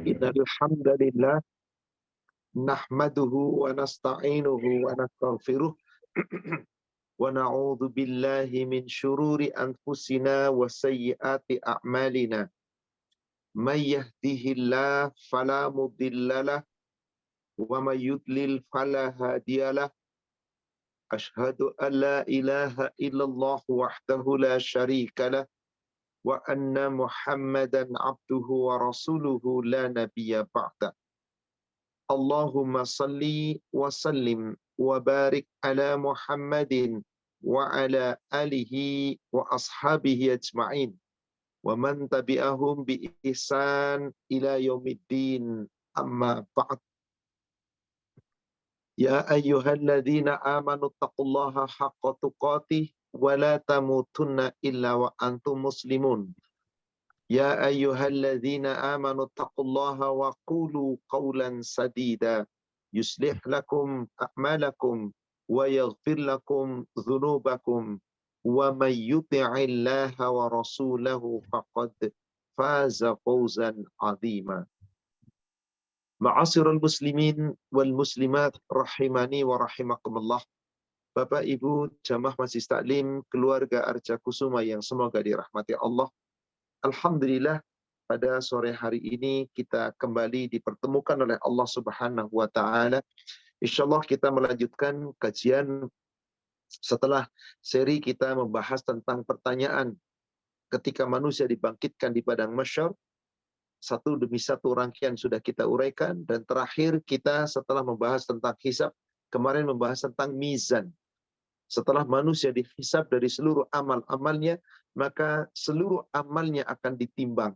Innal hamdalillah nahmaduhu wa nasta'inuhu wa nastaghfiruh wa na'udzu billahi min syururi anfusina wa sayyiati a'malina. May yahdihillahu fala mudhillalah wa may yudlil fala hadiyalah. Asyhadu an la ilaha illallah wahdahu la syarikalah wa anna Muhammadan abduhu wa rasuluhu la nabiyya ba'da. Allahumma salli wa sallim wa barik ala Muhammadin wa ala alihi wa ashabihi ajma'in wa man tabi'ahum bi ihsan ila yaumiddin, amma ba'd. Ya ayyuhalladzina amanu taqullaha haqqa tuqatih wa la tamutunna illa wa antum muslimun. Ya ayyuhalladzina amanu taqullaha wa qulu qawlan sadida yuslih lakum a'malakum wa yaghfir lakum dhunubakum wa may yuti'illaha wa rasulahu faqad faza fawzan 'azima. Ma'asyiral muslimin wal muslimat rahimani wa rahimakumullah. Bapak Ibu jamaah Majelis Taklim keluarga Arja Kusuma yang semoga dirahmati Allah. Alhamdulillah, pada sore hari ini kita kembali dipertemukan oleh Allah Subhanahu wa taala. Insyaallah kita melanjutkan kajian setelah seri kita membahas tentang pertanyaan ketika manusia dibangkitkan di padang mahsyar. Satu demi satu rangkaian sudah kita uraikan, dan terakhir kita setelah membahas tentang hisab, kemarin membahas tentang mizan. Setelah manusia dihisab dari seluruh amal-amalnya, maka seluruh amalnya akan ditimbang.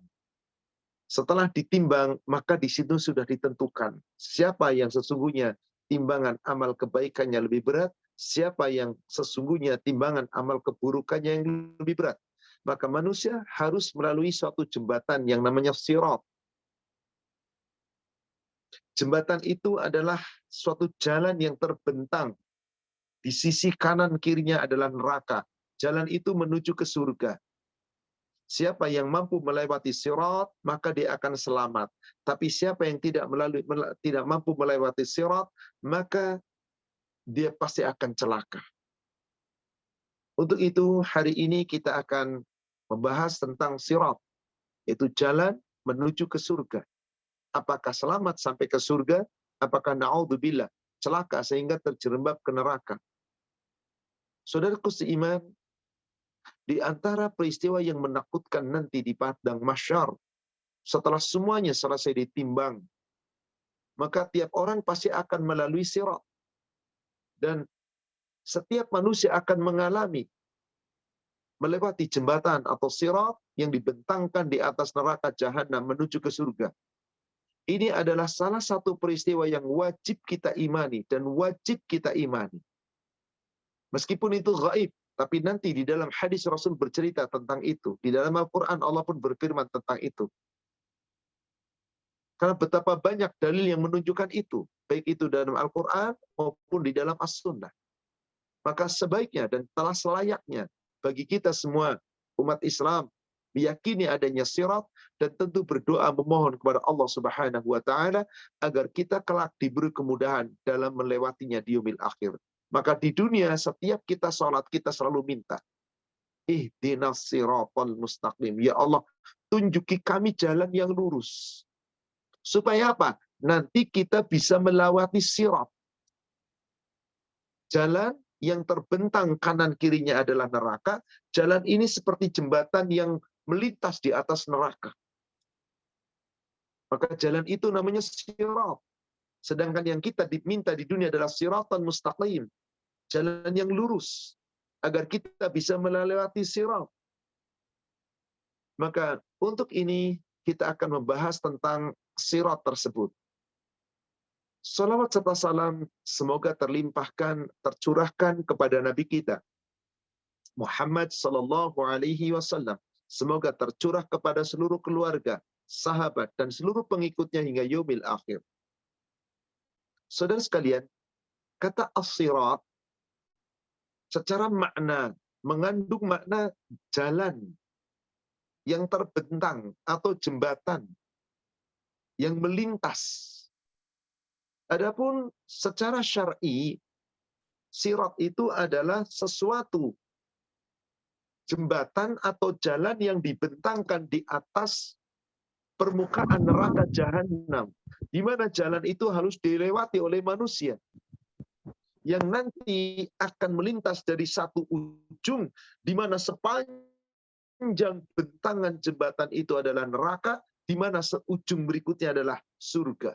Setelah ditimbang, maka di situ sudah ditentukan siapa yang sesungguhnya timbangan amal kebaikannya lebih berat, siapa yang sesungguhnya timbangan amal keburukannya yang lebih berat. Maka manusia harus melalui suatu jembatan yang namanya sirat. Jembatan itu adalah suatu jalan yang terbentang. Di sisi kanan kirinya adalah neraka. Jalan itu menuju ke surga. Siapa yang mampu melewati sirat, maka dia akan selamat. Tapi siapa yang tidak mampu melewati sirat, maka dia pasti akan celaka. Untuk itu, hari ini kita akan membahas tentang sirat, yaitu jalan menuju ke surga. Apakah selamat sampai ke surga? Apakah na'udzubillah celaka sehingga terjerembab ke neraka? Saudaraku seiman, di antara peristiwa yang menakutkan nanti di padang mahsyar, setelah semuanya selesai ditimbang, maka tiap orang pasti akan melalui sirat. Dan setiap manusia akan mengalami melewati jembatan atau sirat yang dibentangkan di atas neraka jahanam menuju ke surga. Ini adalah salah satu peristiwa yang wajib kita imani dan wajib kita imani. Meskipun itu gaib, tapi nanti di dalam hadis Rasul bercerita tentang itu. Di dalam Al-Quran Allah pun berfirman tentang itu. Karena betapa banyak dalil yang menunjukkan itu, baik itu dalam Al-Quran maupun di dalam As-Sunnah. Maka sebaiknya dan telah selayaknya bagi kita semua umat Islam meyakini adanya sirat dan tentu berdoa memohon kepada Allah Subhanahu wa taala agar kita kelak diberi kemudahan dalam melewatinya di yaumil akhir. Maka di dunia setiap kita sholat kita selalu minta, ihdinas siratal mustaqim. Ya Allah, tunjuki kami jalan yang lurus. Supaya apa? Nanti kita bisa melewati sirat. Jalan yang terbentang kanan kirinya adalah neraka. Jalan ini seperti jembatan yang melintas di atas neraka. Maka jalan itu namanya sirat. Sedangkan yang kita diminta di dunia adalah siratan mustaqim. Jalan yang lurus. Agar kita bisa melewati sirat. Maka untuk ini kita akan membahas tentang sirat tersebut. Salawat serta salam semoga terlimpahkan, tercurahkan kepada Nabi kita Muhammad sallallahu alaihi wasallam. Semoga tercurah kepada seluruh keluarga, sahabat dan seluruh pengikutnya hingga yaumil akhir. Saudara sekalian, kata as-sirat secara makna mengandung makna jalan yang terbentang atau jembatan yang melintas. Adapun secara syar'i, sirat itu adalah sesuatu jembatan atau jalan yang dibentangkan di atas permukaan neraka jahanam, di mana jalan itu harus dilewati oleh manusia yang nanti akan melintas dari satu ujung, di mana sepanjang bentangan jembatan itu adalah neraka, di mana ujung berikutnya adalah surga.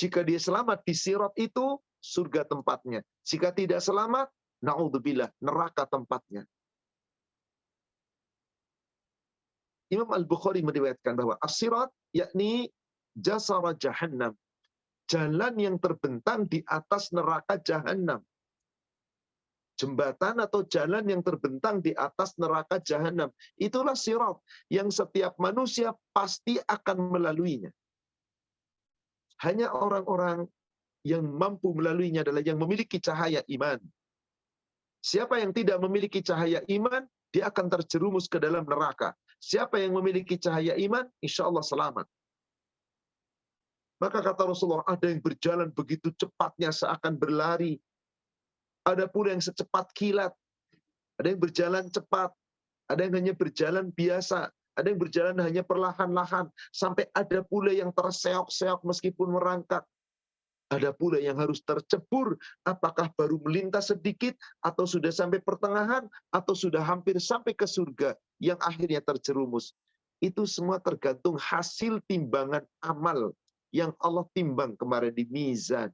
Jika dia selamat di sirat itu, surga tempatnya. Jika tidak selamat, na'udzubillah, neraka tempatnya. Imam Al-Bukhari meriwayatkan bahwa as-sirat yakni jasara jahannam, jalan yang terbentang di atas neraka jahanam. Jembatan atau jalan yang terbentang di atas neraka jahanam. Itulah sirat yang setiap manusia pasti akan melaluinya. Hanya orang-orang yang mampu melaluinya adalah yang memiliki cahaya iman. Siapa yang tidak memiliki cahaya iman, dia akan terjerumus ke dalam neraka. Siapa yang memiliki cahaya iman, insya Allah selamat. Maka kata Rasulullah, ada yang berjalan begitu cepatnya seakan berlari. Ada pula yang secepat kilat. Ada yang berjalan cepat. Ada yang hanya berjalan biasa. Ada yang berjalan hanya perlahan-lahan. Sampai ada pula yang terseok-seok meskipun merangkak. Ada pula yang harus tercebur, apakah baru melintas sedikit, atau sudah sampai pertengahan, atau sudah hampir sampai ke surga, yang akhirnya terjerumus. Itu semua tergantung hasil timbangan amal yang Allah timbang kemarin di mizan.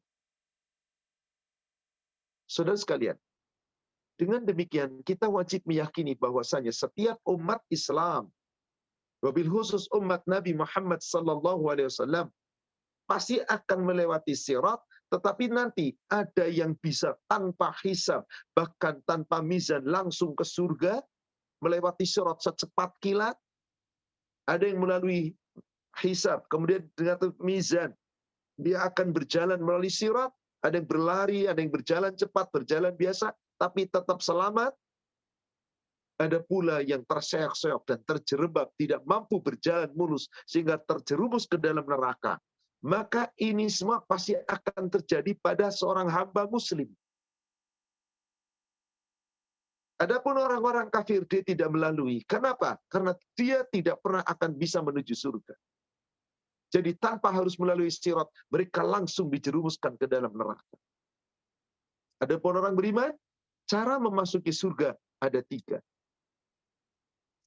Saudara sekalian, dengan demikian kita wajib meyakini bahwasanya setiap umat Islam, wabil khusus umat Nabi Muhammad SAW, pasti akan melewati sirat, tetapi nanti ada yang bisa tanpa hisab, bahkan tanpa mizan langsung ke surga, melewati sirat secepat kilat. Ada yang melalui hisab, kemudian dengan mizan, dia akan berjalan melalui sirat, ada yang berlari, ada yang berjalan cepat, berjalan biasa, tapi tetap selamat. Ada pula yang terseok-seok dan terjerembab, tidak mampu berjalan mulus, sehingga terjerumus ke dalam neraka. Maka ini semua pasti akan terjadi pada seorang hamba muslim. Adapun orang-orang kafir, dia tidak melalui. Kenapa? Karena dia tidak pernah akan bisa menuju surga. Jadi tanpa harus melalui sirat, mereka langsung dijerumuskan ke dalam neraka. Adapun orang beriman, cara memasuki surga ada 3.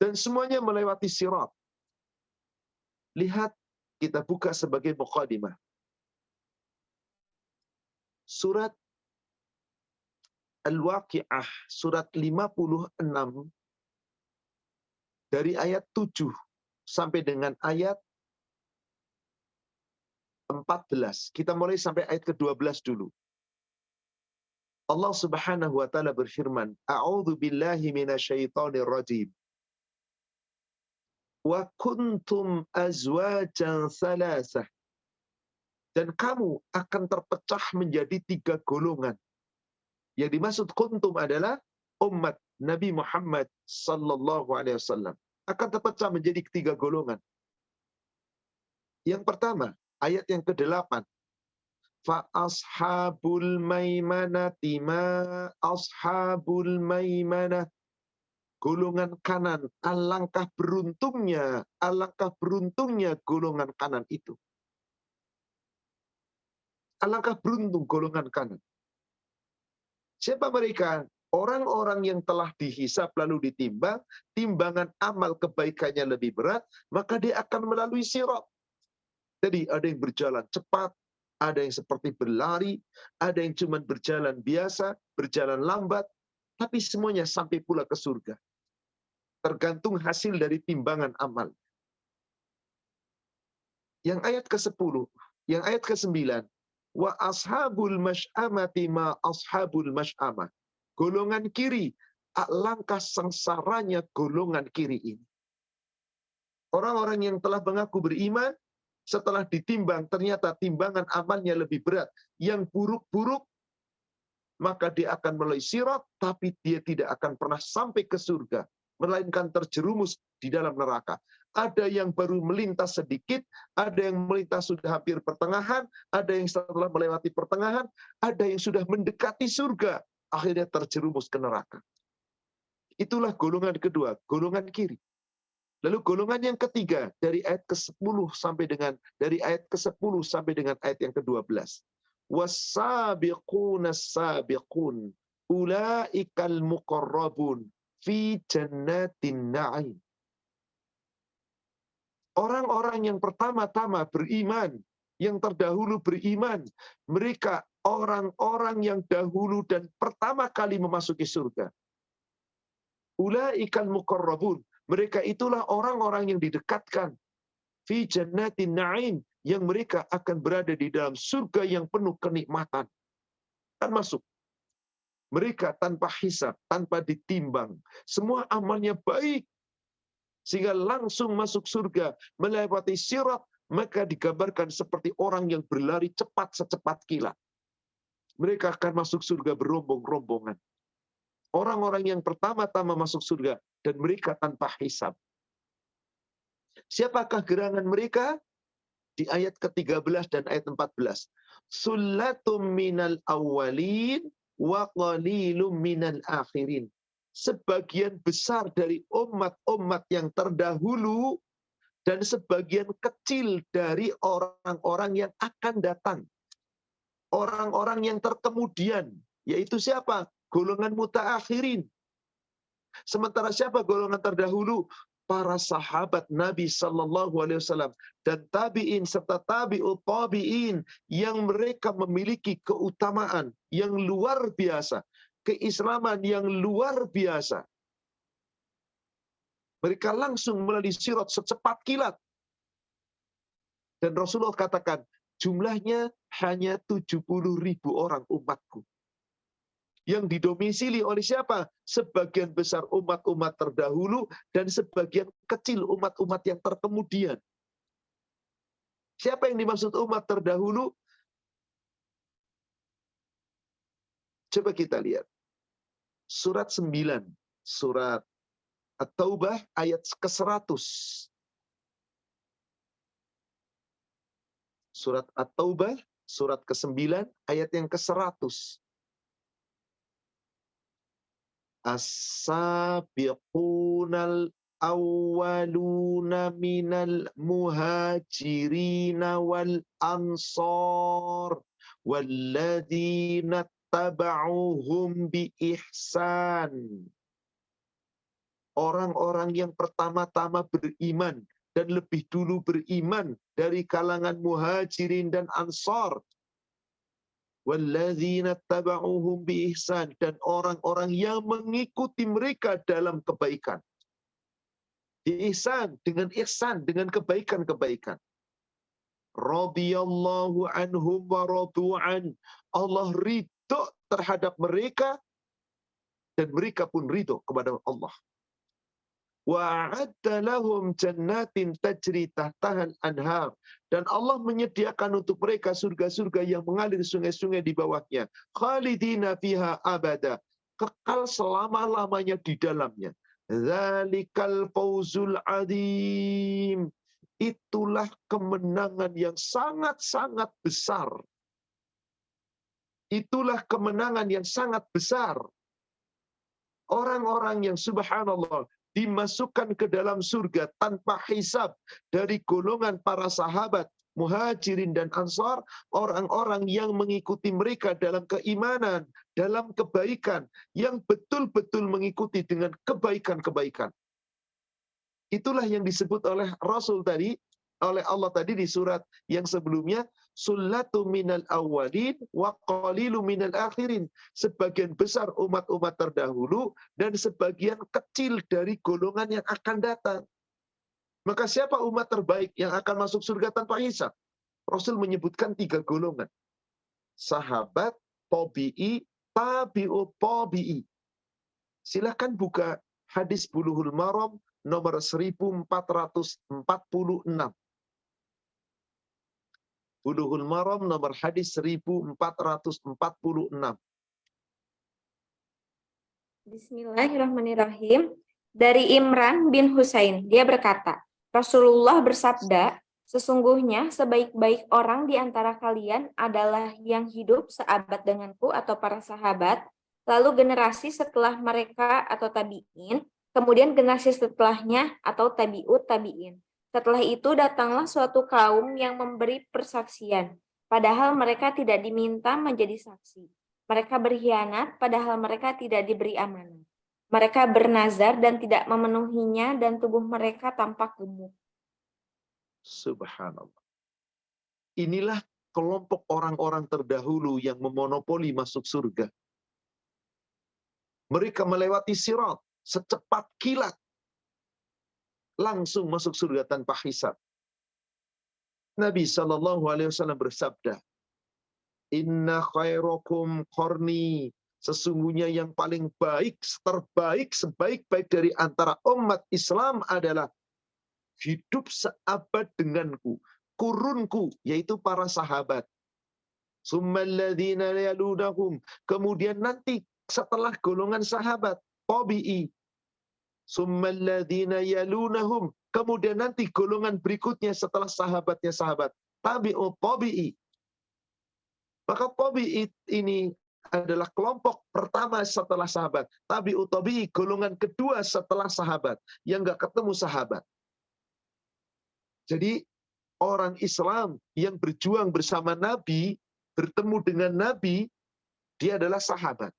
Dan semuanya melewati sirat. Lihat, kita buka sebagai muqaddimah. Surat Al-Waqi'ah, surat 56, dari ayat 7 sampai dengan ayat 14. Kita mulai sampai ayat ke-12 dulu. Allah Subhanahu wa taala berfirman, A'udzu billahi minasyaitonir rajim. Wa kuntum azwajan salasah. Dan kamu akan terpecah menjadi 3 golongan. Yang dimaksud kuntum adalah umat Nabi Muhammad sallallahu alaihi wasallam. Akan terpecah menjadi 3 golongan. Yang pertama, ayat yang ke-8. Fa ashabul maimanati ma ashabul maimanah. Golongan kanan, alangkah beruntungnya golongan kanan itu. Alangkah beruntung golongan kanan. Siapa mereka? Orang-orang yang telah dihisab lalu ditimbang, timbangan amal kebaikannya lebih berat, maka dia akan melalui sirat. Jadi ada yang berjalan cepat, ada yang seperti berlari, ada yang cuma berjalan biasa, berjalan lambat, tapi semuanya sampai pula ke surga. Tergantung hasil dari timbangan amal. Yang ayat ke-10, yang ayat ke-9, wa ashabul masy'amati ma ashabul masy'amah. Golongan kiri, alangkah sengsaranya golongan kiri ini. Orang-orang yang telah mengaku beriman, setelah ditimbang ternyata timbangan amalnya lebih berat. Yang buruk-buruk, maka dia akan melalui sirat, tapi dia tidak akan pernah sampai ke surga, melainkan terjerumus di dalam neraka. ada yang baru melintas sedikit, ada yang melintas sudah hampir pertengahan, ada yang setelah melewati pertengahan, ada yang sudah mendekati surga, akhirnya terjerumus ke neraka. Itulah golongan kedua, golongan kiri. Lalu golongan yang ketiga dari ayat ke-10 sampai dengan ayat yang ke-12. Was-sabiqunas sabiqun ulaikal muqarrabun fi jannatin na'im. Orang-orang yang pertama-tama beriman, yang terdahulu beriman, mereka orang-orang yang dahulu dan pertama kali memasuki surga. Ulaikal muqarrabun. Mereka itulah orang-orang yang didekatkan. Fi jannatin na'im. Yang mereka akan berada di dalam surga yang penuh kenikmatan. Dan masuk. Mereka tanpa hisab, tanpa ditimbang. Semua amalnya baik. Sehingga langsung masuk surga. Melewati sirat. Maka digambarkan seperti orang yang berlari cepat secepat kilat. Mereka akan masuk surga berombong-rombongan. Orang-orang yang pertama-tama masuk surga dan mereka tanpa hisab. Siapakah gerangan mereka? Di ayat ke-13 dan ayat 14. Sullatum minal awwalin wa qalilum minal akhirin. Sebagian besar dari umat-umat yang terdahulu dan sebagian kecil dari orang-orang yang akan datang. Orang-orang yang terkemudian, yaitu siapa? Golongan mutaakhirin. Sementara siapa golongan terdahulu? Para sahabat Nabi Sallallahu Alaihi Wasallam dan tabiin serta tabi'ut tabiin yang mereka memiliki keutamaan yang luar biasa, keislaman yang luar biasa. Mereka langsung melalui sirat secepat kilat. Dan Rasulullah katakan, jumlahnya hanya 70.000 orang umatku. Yang didomisili oleh siapa? Sebagian besar umat-umat terdahulu dan sebagian kecil umat-umat yang terkemudian. Siapa yang dimaksud umat terdahulu? Coba kita lihat. Surat 9. Surat At-Taubah ayat ke-100. Surat At-Taubah, surat ke-9, ayat yang ke-100. As-sabiqunal awwaluna minal muhajirina wal ansar walladzina taba'uhum bi ihsan. Orang-orang yang pertama-tama beriman dan lebih dulu beriman dari kalangan muhajirin dan ansar. Walladzina taba'uhum bi ihsan, dan orang-orang yang mengikuti mereka dalam kebaikan. Ihsan, dengan kebaikan-kebaikan. Radhiyallahu anhum wa radu'an. Allah ridho terhadap mereka dan mereka pun ridho kepada Allah. Wa'adda lahum jannatin tajri tahtahan anhar, dan Allah menyediakan untuk mereka surga-surga yang mengalir sungai-sungai di bawahnya. Khalidina fiha abada, kekal selama-lamanya di dalamnya. Dzalikal fawzul adzim, itulah kemenangan yang sangat-sangat besar. Itulah kemenangan yang sangat besar. Orang-orang yang subhanallah dimasukkan ke dalam surga tanpa hisab dari golongan para sahabat, muhajirin dan ansar, orang-orang yang mengikuti mereka dalam keimanan, dalam kebaikan, yang betul-betul mengikuti dengan kebaikan-kebaikan. Itulah yang disebut oleh Rasul tadi, oleh Allah tadi di surat yang sebelumnya, sullatu minal awwalin wa qalilu minal akhirin. Sebagian besar umat-umat terdahulu dan sebagian kecil dari golongan yang akan datang. Maka siapa umat terbaik yang akan masuk surga tanpa hisab? Rasul menyebutkan 3 golongan. Sahabat, tabi'i, tabi'ut tabi'i. Silakan buka hadis Bulughul Maram nomor 1446. Bulughul Maram nomor hadis 1446. Bismillahirrahmanirrahim. Dari Imran bin Husain, dia berkata, Rasulullah bersabda, sesungguhnya sebaik-baik orang di antara kalian adalah yang hidup seabad denganku atau para sahabat, lalu generasi setelah mereka atau tabi'in, kemudian generasi setelahnya atau tabi'ut tabi'in. Setelah itu datanglah suatu kaum yang memberi persaksian, padahal mereka tidak diminta menjadi saksi. Mereka berkhianat, padahal mereka tidak diberi amanah. Mereka bernazar dan tidak memenuhinya dan tubuh mereka tampak gemuk. Subhanallah. Inilah kelompok orang-orang terdahulu yang memonopoli masuk surga. Mereka melewati sirat secepat kilat. Langsung masuk surga tanpa hisab. Nabi SAW bersabda, Inna khairakum qarni. Sesungguhnya yang paling baik, terbaik, sebaik-baik dari antara umat Islam adalah hidup seabad denganku. Kurunku, yaitu para sahabat. Summalladzina yalunahum. Kemudian nanti setelah golongan sahabat, tabi'i. Summalladzina yalunahum. Kemudian nanti golongan berikutnya setelah sahabatnya sahabat, tabi'ut tabi'i. Maka tabi'i ini adalah kelompok pertama setelah sahabat. Tabi'ut tabi'i, golongan kedua setelah sahabat. Yang nggak ketemu sahabat. Jadi orang Islam yang berjuang bersama Nabi, bertemu dengan Nabi, dia adalah sahabat.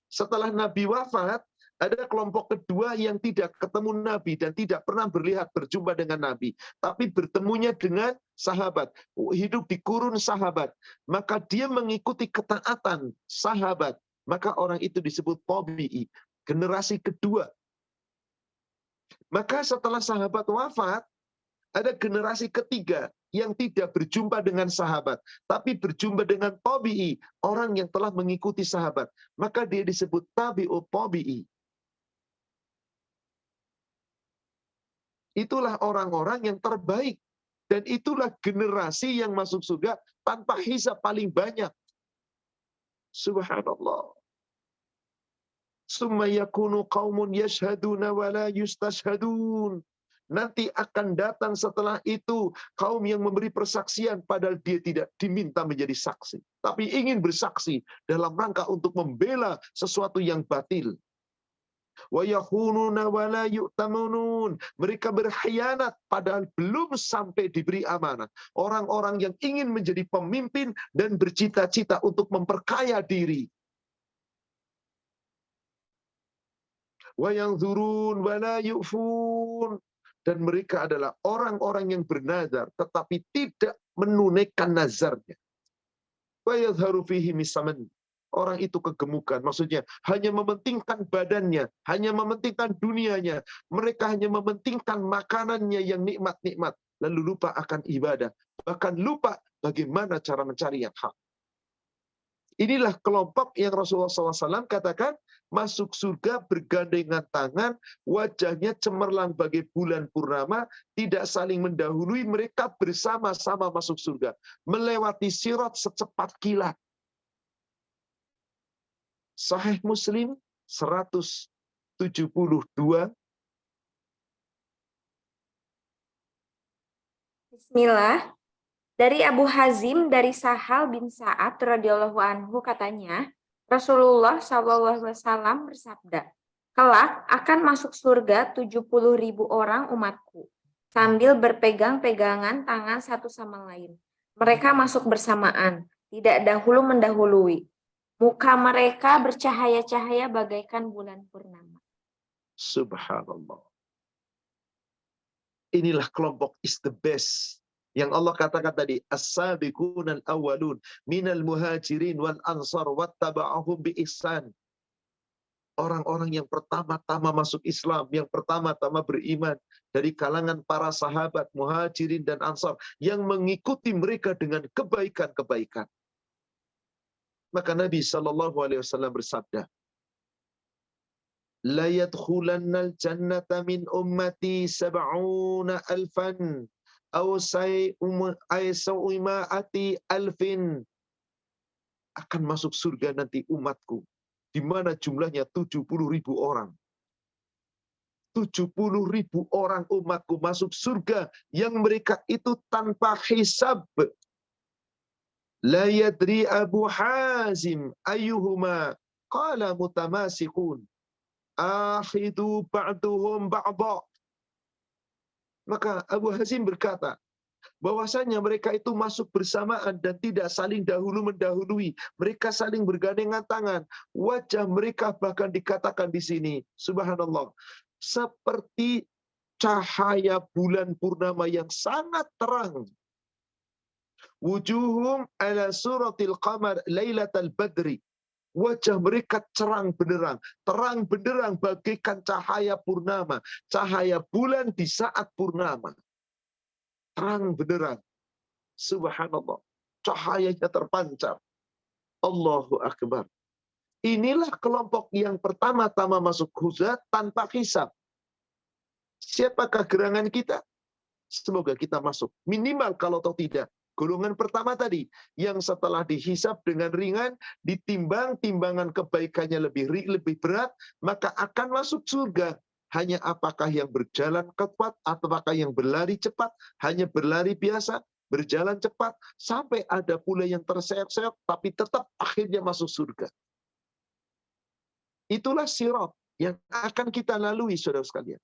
Setelah Nabi wafat, ada kelompok kedua yang tidak ketemu Nabi dan tidak pernah berjumpa dengan Nabi. Tapi bertemunya dengan sahabat. Hidup di kurun sahabat. Maka dia mengikuti ketaatan sahabat. Maka orang itu disebut tabi'i. Generasi kedua. Maka setelah sahabat wafat, ada generasi ketiga yang tidak berjumpa dengan sahabat, tapi berjumpa dengan tabi'i, orang yang telah mengikuti sahabat. Maka dia disebut tabi'ut tabi'i. Itulah orang-orang yang terbaik. Dan itulah generasi yang masuk surga tanpa hisab paling banyak. Subhanallah. Summa yakunu qaumun yashhaduna wa la yustashhadun. Nanti akan datang setelah itu kaum yang memberi persaksian padahal dia tidak diminta menjadi saksi, tapi ingin bersaksi dalam rangka untuk membela sesuatu yang batil. Wa yakhununa wa la yu'tamunun. Mereka berkhianat padahal belum sampai diberi amanah. Orang-orang yang ingin menjadi pemimpin dan bercita-cita untuk memperkaya diri. Wa yanzurun wa la yu'fun. Dan mereka adalah orang-orang yang bernazar tetapi tidak menunaikan nazarnya. Wa yadhharu fihi misaman. Orang itu kegemukan, maksudnya hanya mementingkan badannya, hanya mementingkan dunianya. Mereka hanya mementingkan makanannya yang nikmat-nikmat, lalu lupa akan ibadah, bahkan lupa bagaimana cara mencari yang hak. Inilah kelompok yang Rasulullah SAW katakan masuk surga bergandengan tangan, wajahnya cemerlang bagai bulan purnama, tidak saling mendahului, mereka bersama-sama masuk surga, melewati sirat secepat kilat. Sahih Muslim 172. Bismillah. Dari Abu Hazim dari Sahal bin Sa'ad radhiyallahu anhu katanya, Rasulullah SAW bersabda, kelak akan masuk surga 70.000 orang umatku, sambil berpegang-pegangan tangan satu sama lain. Mereka masuk bersamaan, tidak dahulu mendahului. Muka mereka bercahaya-cahaya bagaikan bulan purnama. Subhanallah. Inilah kelompok is the best. Yang Allah katakan tadi, as-sabiqunal awwalun minal muhajirin wal ansar wattaba'ahum bi ihsan. Orang-orang yang pertama-tama masuk Islam, yang pertama-tama beriman dari kalangan para sahabat, muhajirin dan ansar yang mengikuti mereka dengan kebaikan-kebaikan. Maka Nabi SAW bersabda, la yadkhulannal jannata min ummati sab'una alfan aw say'uma'ati alfin. Akan masuk surga nanti umatku, di mana jumlahnya 70.000 orang. 70.000 orang umatku masuk surga yang mereka itu tanpa hisab. La yadri Abu Hazim ayyuhuma qala mutamasikun akhidu ba'duhum ba'dha. Maka Abu Hazim berkata, bahwasanya mereka itu masuk bersamaan dan tidak saling dahulu mendahului. Mereka saling bergandengan tangan. Wajah mereka bahkan dikatakan di sini, subhanallah, seperti cahaya bulan purnama yang sangat terang. Wujuhum ala suratil qamar lailatal badri. Wajah mereka terang benderang bagaikan cahaya purnama, cahaya bulan di saat purnama. Terang benderang. Subhanallah. Cahayanya terpancar. Allahu Akbar. Inilah kelompok yang pertama-tama masuk surga tanpa hisab. Siapakah gerangan kita? Semoga kita masuk. Minimal kalau toh tidak. Golongan pertama tadi, yang setelah dihisab dengan ringan, ditimbang, timbangan kebaikannya lebih berat, maka akan masuk surga. Hanya apakah yang berjalan cepat, ataukah yang berlari cepat, hanya berlari biasa, berjalan cepat, sampai ada pula yang terseok-seok, tapi tetap akhirnya masuk surga. Itulah sirat yang akan kita lalui, saudara sekalian.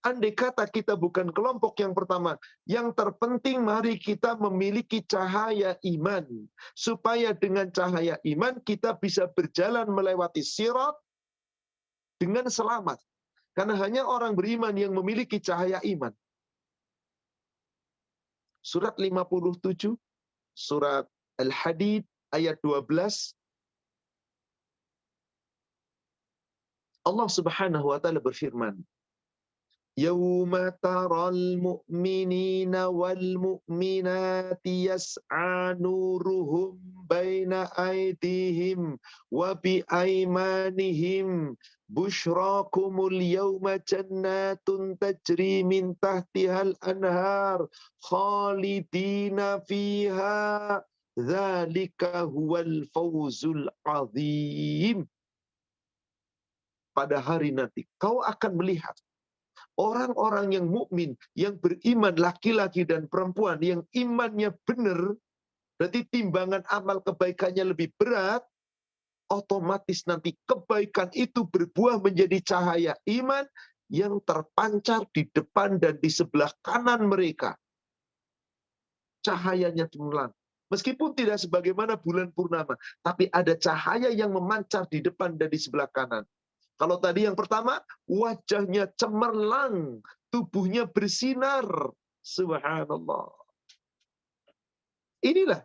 Andai kata kita bukan kelompok yang pertama, yang terpenting mari kita memiliki cahaya iman. Supaya dengan cahaya iman kita bisa berjalan melewati sirat dengan selamat. Karena hanya orang beriman yang memiliki cahaya iman. Surat 57, surat Al-Hadid ayat 12. Allah Subhanahu wa taala berfirman, Yauma taral mu'minina wal mu'minati yas'a nuruhum baina aydihim wa bi aymanihim bushrakumul yawma jannatun tajri min tahtihal anhar khalidina fiha dzalika huwal fawzul azim. Pada hari nanti kau akan melihat orang-orang yang mukmin, yang beriman, laki-laki dan perempuan, yang imannya benar, berarti timbangan amal kebaikannya lebih berat, otomatis nanti kebaikan itu berbuah menjadi cahaya iman yang terpancar di depan dan di sebelah kanan mereka. Cahayanya cemerlang. Meskipun tidak sebagaimana bulan purnama, tapi ada cahaya yang memancar di depan dan di sebelah kanan. Kalau tadi yang pertama, wajahnya cemerlang, tubuhnya bersinar. Subhanallah. Inilah.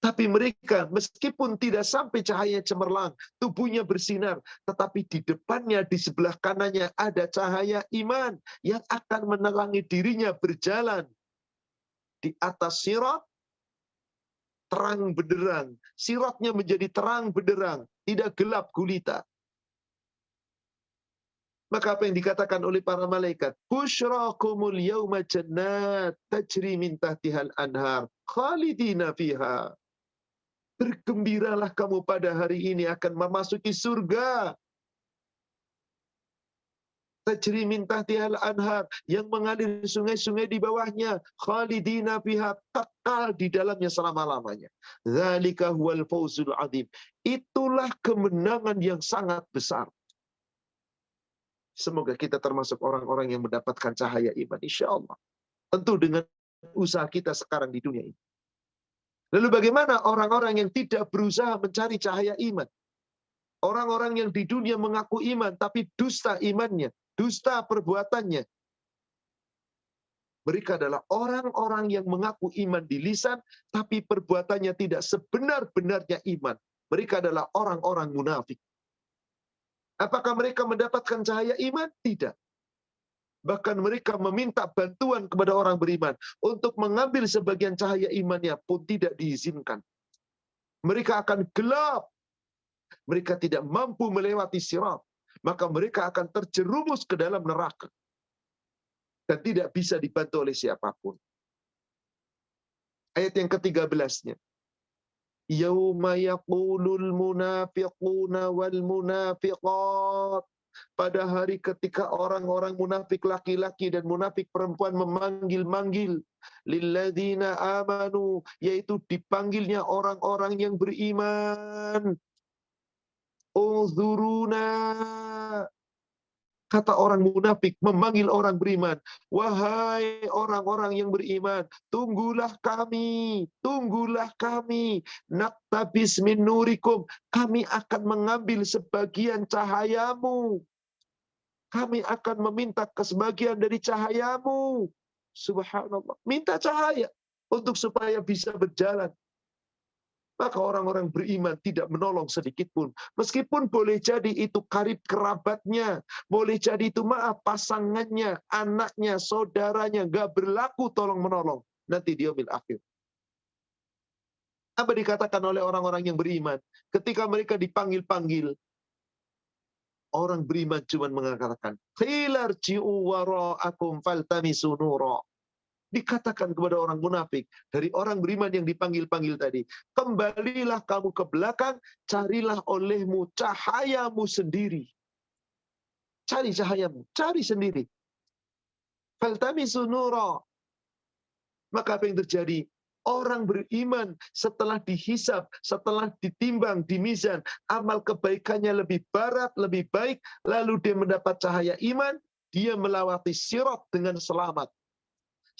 Tapi mereka meskipun tidak sampai cahaya cemerlang, tubuhnya bersinar, tetapi di depannya, di sebelah kanannya ada cahaya iman yang akan menerangi dirinya berjalan. Di atas sirat, terang benderang. Siratnya menjadi terang benderang, tidak gelap gulita. Maka apa yang dikatakan oleh para malaikat? Busyrakumul yawma jannat tajri min tahtihal anhar khalidina fiha. Bergembiralah kamu pada hari ini akan memasuki surga. Tajri min tahtihal anhar, yang mengalir sungai-sungai di bawahnya. Khalidina fiha, kekal di dalamnya selama-lamanya. Dzalika huwal fawzul azim. Itulah kemenangan yang sangat besar. Semoga kita termasuk orang-orang yang mendapatkan cahaya iman, insya Allah. Tentu dengan usaha kita sekarang di dunia ini. Lalu bagaimana orang-orang yang tidak berusaha mencari cahaya iman? Orang-orang yang di dunia mengaku iman, tapi dusta imannya, dusta perbuatannya. Mereka adalah orang-orang yang mengaku iman di lisan, tapi perbuatannya tidak sebenar-benarnya iman. Mereka adalah orang-orang munafik. Apakah mereka mendapatkan cahaya iman? Tidak. Bahkan mereka meminta bantuan kepada orang beriman untuk mengambil sebagian cahaya imannya pun tidak diizinkan. Mereka akan gelap. Mereka tidak mampu melewati sirat. Maka mereka akan terjerumus ke dalam neraka. Dan tidak bisa dibantu oleh siapapun. Ayat yang ke-13-nya. Yauma yaqulul munafiquna wal munafiqat pada hari ketika orang-orang munafik laki-laki dan munafik perempuan memanggil-manggil lilladzina amanu, yaitu dipanggilnya orang-orang yang beriman. Unzuruna, kata orang munafik memanggil orang beriman, wahai orang-orang yang beriman, tunggulah kami, naktabis min nurikum, kami akan mengambil sebagian cahayamu, kami akan meminta sebagian dari cahayamu. Subhanallah, minta cahaya untuk supaya bisa berjalan. Maka orang-orang beriman tidak menolong sedikit pun. Meskipun boleh jadi itu karib kerabatnya, boleh jadi itu pasangannya, anaknya, saudaranya, gak berlaku tolong menolong. Nanti di yaumil akhir. Apa dikatakan oleh orang-orang yang beriman? Ketika mereka dipanggil-panggil, orang beriman cuma mengatakan, "Qilarji'u wara'akum faltamisu nura." Dikatakan kepada orang munafik, dari orang beriman yang dipanggil-panggil tadi, kembalilah kamu ke belakang, carilah olehmu cahayamu sendiri. Cari cahayamu, cari sendiri. Faltamisu nura. Maka apa yang terjadi? Orang beriman setelah dihisab, setelah ditimbang di mizan, amal kebaikannya lebih barat, lebih baik, lalu dia mendapat cahaya iman, dia melewati sirat dengan selamat.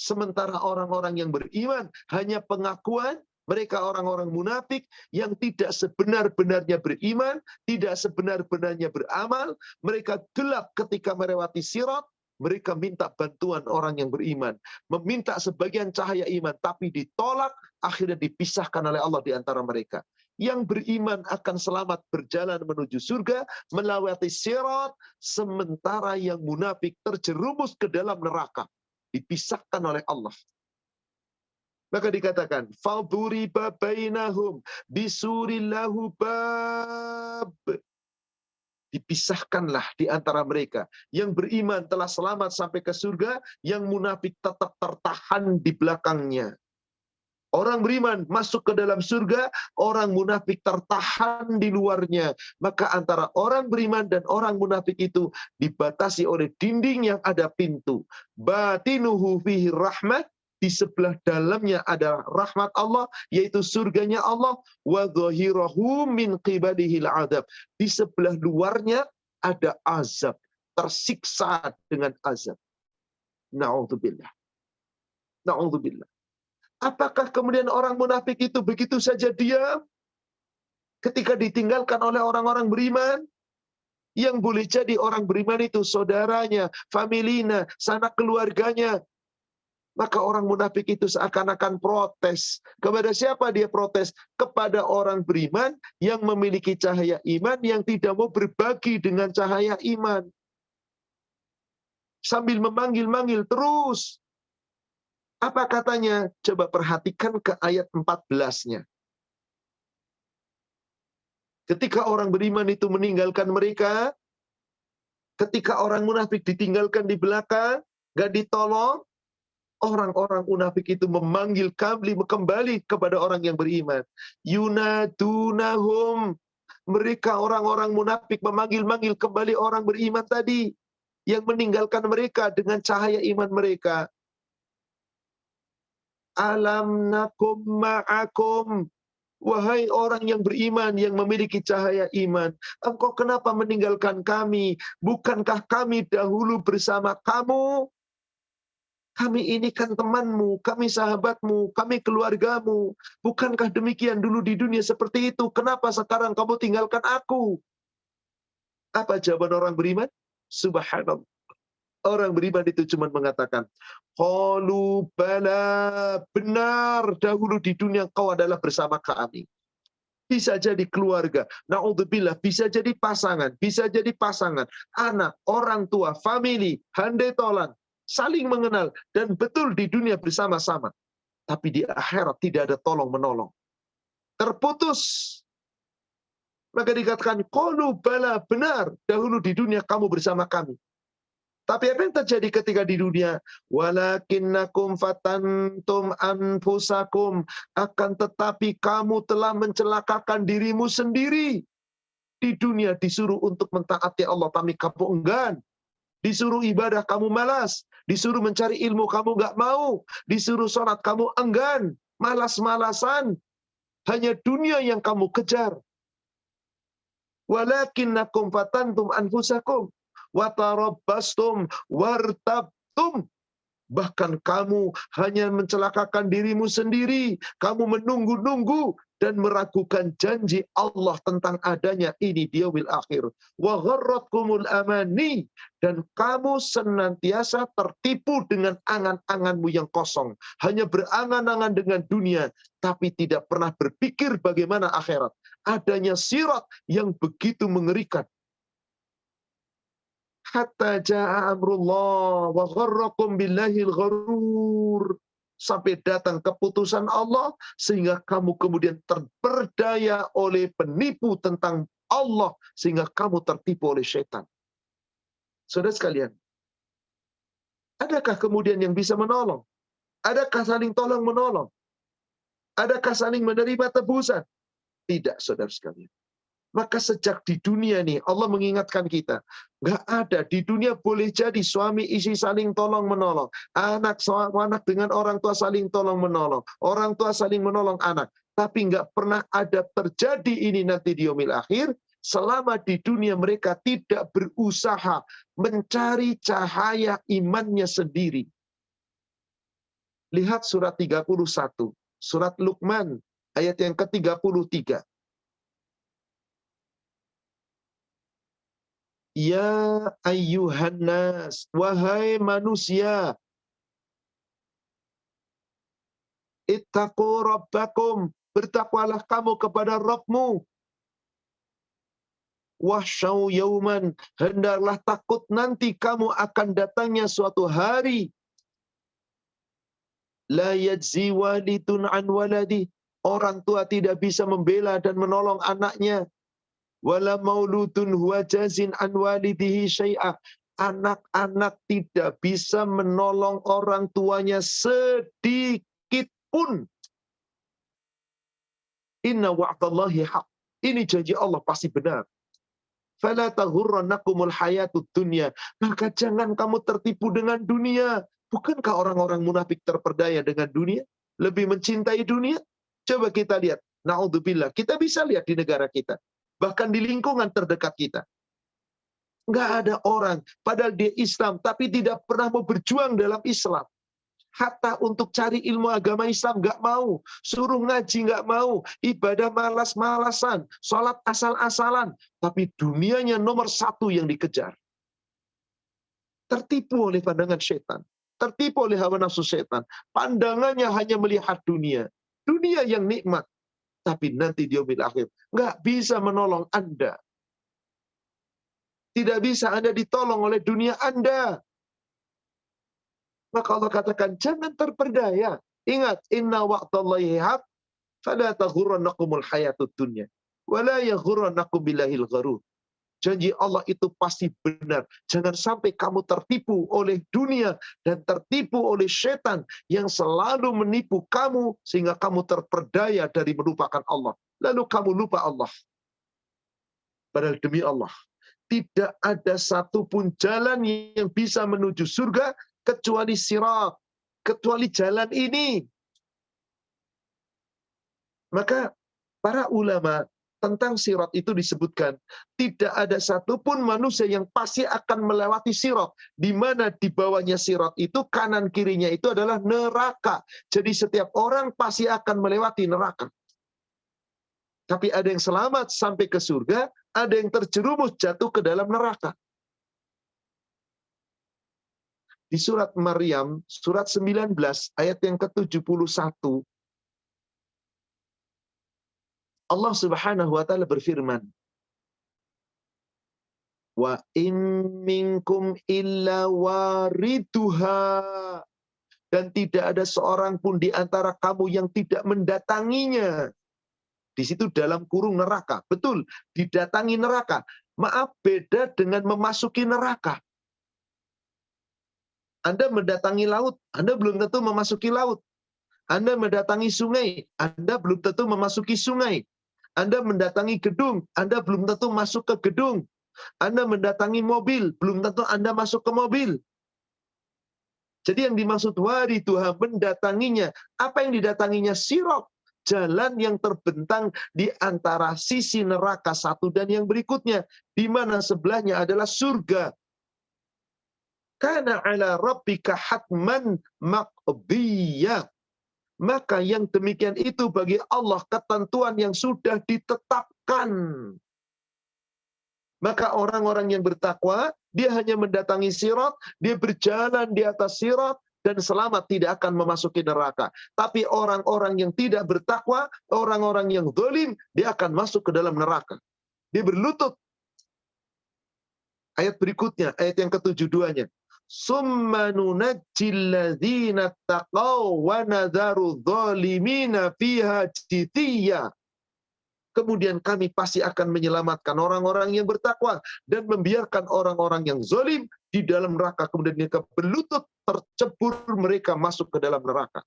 Sementara orang-orang yang beriman hanya pengakuan, mereka orang-orang munafik yang tidak sebenar-benarnya beriman, tidak sebenar-benarnya beramal, mereka gelap ketika melewati sirat, mereka minta bantuan orang yang beriman, meminta sebagian cahaya iman, tapi ditolak, akhirnya dipisahkan oleh Allah di antara mereka. Yang beriman akan selamat berjalan menuju surga, melewati sirat, sementara yang munafik terjerumus ke dalam neraka, dipisahkan oleh Allah. Maka dikatakan, faduriba bainahum bisurillahu bab. Dipisahkanlah di antara mereka. Yang beriman telah selamat sampai ke surga, yang munafik tetap tertahan di belakangnya. Orang beriman masuk ke dalam surga, orang munafik tertahan di luarnya. Maka antara orang beriman dan orang munafik itu dibatasi oleh dinding yang ada pintu. Batinuhu fihi rahmat, di sebelah dalamnya ada rahmat Allah, yaitu surganya Allah. Wa dhahirahu min qibadihil adab. Di sebelah luarnya ada azab, tersiksa dengan azab. Na'udzubillah. Na'udzubillah. Apakah kemudian orang munafik itu begitu saja diam ketika ditinggalkan oleh orang-orang beriman? Yang boleh jadi orang beriman itu saudaranya, familina, sanak keluarganya. Maka orang munafik itu seakan-akan protes. Kepada siapa dia protes? Kepada orang beriman yang memiliki cahaya iman, yang tidak mau berbagi dengan cahaya iman. Sambil memanggil-manggil terus. Apa katanya? Coba perhatikan ke ayat 14-nya. Ketika orang beriman itu meninggalkan mereka, ketika orang munafik ditinggalkan di belakang, gak ditolong, orang-orang munafik itu memanggil kembali kepada orang yang beriman. Yunadunahum. Mereka orang-orang munafik memanggil-manggil kembali orang beriman tadi, yang meninggalkan mereka dengan cahaya iman mereka. Alam nakum ma'akum. Wahai orang yang beriman, yang memiliki cahaya iman, engkau kenapa meninggalkan kami? Bukankah kami dahulu bersama kamu? Kami ini kan temanmu, kami sahabatmu, kami keluargamu. Bukankah demikian dulu di dunia seperti itu? Kenapa sekarang kamu tinggalkan aku? Apa jawaban orang beriman? Subhanallah. Orang beriman itu cuma mengatakan, qalu bala, benar dahulu di dunia kau adalah bersama kami. Bisa jadi keluarga, na'udzubillah, bisa jadi pasangan, anak, orang tua, family, handai tolan, saling mengenal, dan betul di dunia bersama-sama. Tapi di akhirat tidak ada tolong-menolong. Terputus. Maka dikatakan, qalu bala, benar dahulu di dunia kamu bersama kami. Tapi apa yang terjadi ketika di dunia? Walakinnakum fatantum anfusakum. Akan tetapi kamu telah mencelakakan dirimu sendiri. Di dunia disuruh untuk mentaati Allah, tapi kamu enggan. Disuruh ibadah kamu malas, disuruh mencari ilmu kamu nggak mau, disuruh sholat kamu enggan, malas-malasan, hanya dunia yang kamu kejar. Walakinnakum fatantum anfusakum wa tarabbastum wartabtum. Bahkan kamu hanya mencelakakan dirimu sendiri. Kamu menunggu-nunggu dan meragukan janji Allah tentang adanya ini di yaumil akhir. Wa gharratkumul amani. Dan kamu senantiasa tertipu dengan angan-anganmu yang kosong. Hanya berangan-angan dengan dunia, tapi tidak pernah berpikir bagaimana akhirat. Adanya sirat yang begitu mengerikan. Hatta ja'a amrullah wa gharrakum billahil gharur. Sampai datang keputusan Allah sehingga kamu kemudian terperdaya oleh penipu tentang Allah sehingga kamu tertipu oleh syaitan. Saudara sekalian, adakah kemudian yang bisa menolong? Adakah saling tolong menolong? Adakah saling menerima tebusan? Tidak, saudara sekalian. Maka sejak di dunia nih, Allah mengingatkan kita, nggak ada, di dunia boleh jadi suami istri saling tolong menolong, anak dengan orang tua saling tolong menolong, orang tua saling menolong anak, tapi nggak pernah ada terjadi ini nanti di yaumil akhir, selama di dunia mereka tidak berusaha mencari cahaya imannya sendiri. Lihat surat 31, surat Luqman, ayat yang ke-33. Ya ayyuhan nas, wahai manusia, ittaqu rabbakum, bertakwalah kamu kepada Rabbmu. Wahsyau yauman, hendaklah takut nanti kamu akan datangnya suatu hari. La yajzi walidun an waladi, orang tua tidak bisa membela dan menolong anaknya. Wala mauludun huwa jazin an walidihi syai'a. Anak-anak tidak bisa menolong orang tuanya sedikit pun. Inna wa'dallahi haq. Ini janji Allah pasti benar. Fala taghurrannakumul hayatud dunya. Maka jangan kamu tertipu dengan dunia. Bukankah orang-orang munafik terperdaya dengan dunia? Lebih mencintai dunia? Coba kita lihat. Na'udzubillah. Kita bisa lihat di negara kita. Bahkan di lingkungan terdekat kita. Nggak ada orang, padahal dia Islam, tapi tidak pernah mau berjuang dalam Islam. Hatta untuk cari ilmu agama Islam nggak mau. Suruh ngaji nggak mau. Ibadah malas-malasan. Sholat asal-asalan. Tapi dunianya nomor satu yang dikejar. Tertipu oleh pandangan setan. Tertipu oleh hawa nafsu setan. Pandangannya hanya melihat dunia. Dunia yang nikmat. Tapi nanti di yaumil akhir nggak bisa menolong Anda. Tidak bisa Anda ditolong oleh dunia Anda. Maka Allah katakan jangan terperdaya. Ingat, inna wa'dallahi haq, fala taghurrannakumul hayatud dunya, wala yaghurrannakum billahil gharur. Janji Allah itu pasti benar. Jangan sampai kamu tertipu oleh dunia dan tertipu oleh setan yang selalu menipu kamu sehingga kamu terperdaya dari melupakan Allah. Lalu kamu lupa Allah. Padahal demi Allah, tidak ada satupun jalan yang bisa menuju surga kecuali sirat, kecuali jalan ini. Maka para ulama tentang sirat itu disebutkan, tidak ada satupun manusia yang pasti akan melewati sirat, di mana di bawahnya sirat itu, kanan kirinya itu adalah neraka. Jadi setiap orang pasti akan melewati neraka. Tapi ada yang selamat sampai ke surga, ada yang terjerumus jatuh ke dalam neraka. Di surat Maryam, surat 19, ayat yang ke-71, Allah Subhanahu wa taala berfirman, wa in minkum illa wariduha, dan tidak ada seorang pun di antara kamu yang tidak mendatanginya. Di situ dalam kurung neraka. Betul, didatangi neraka. Maaf, beda dengan memasuki neraka. Anda mendatangi laut, Anda belum tentu memasuki laut. Anda mendatangi sungai, Anda belum tentu memasuki sungai. Anda mendatangi gedung, Anda belum tentu masuk ke gedung. Anda mendatangi mobil, belum tentu Anda masuk ke mobil. Jadi yang dimaksud wariduha, mendatanginya. Apa yang didatanginya? Sirat. Jalan yang terbentang di antara sisi neraka satu dan yang berikutnya. Di mana sebelahnya adalah surga. Kana ala rabbika hatman maqdiyah. Maka yang demikian itu bagi Allah ketentuan yang sudah ditetapkan. Maka orang-orang yang bertakwa, dia hanya mendatangi sirat, dia berjalan di atas sirat, dan selamat, tidak akan memasuki neraka. Tapi orang-orang yang tidak bertakwa, orang-orang yang zalim, dia akan masuk ke dalam neraka. Dia berlutut. Ayat berikutnya, ayat yang ke-72-nya. Summa nunajjil ladzina taqaw wa nadharu dhalimina fiha jithiyya. Kemudian kami pasti akan menyelamatkan orang-orang yang bertakwa dan membiarkan orang-orang yang zalim di dalam neraka. Kemudian mereka berlutut, tercebur mereka masuk ke dalam neraka.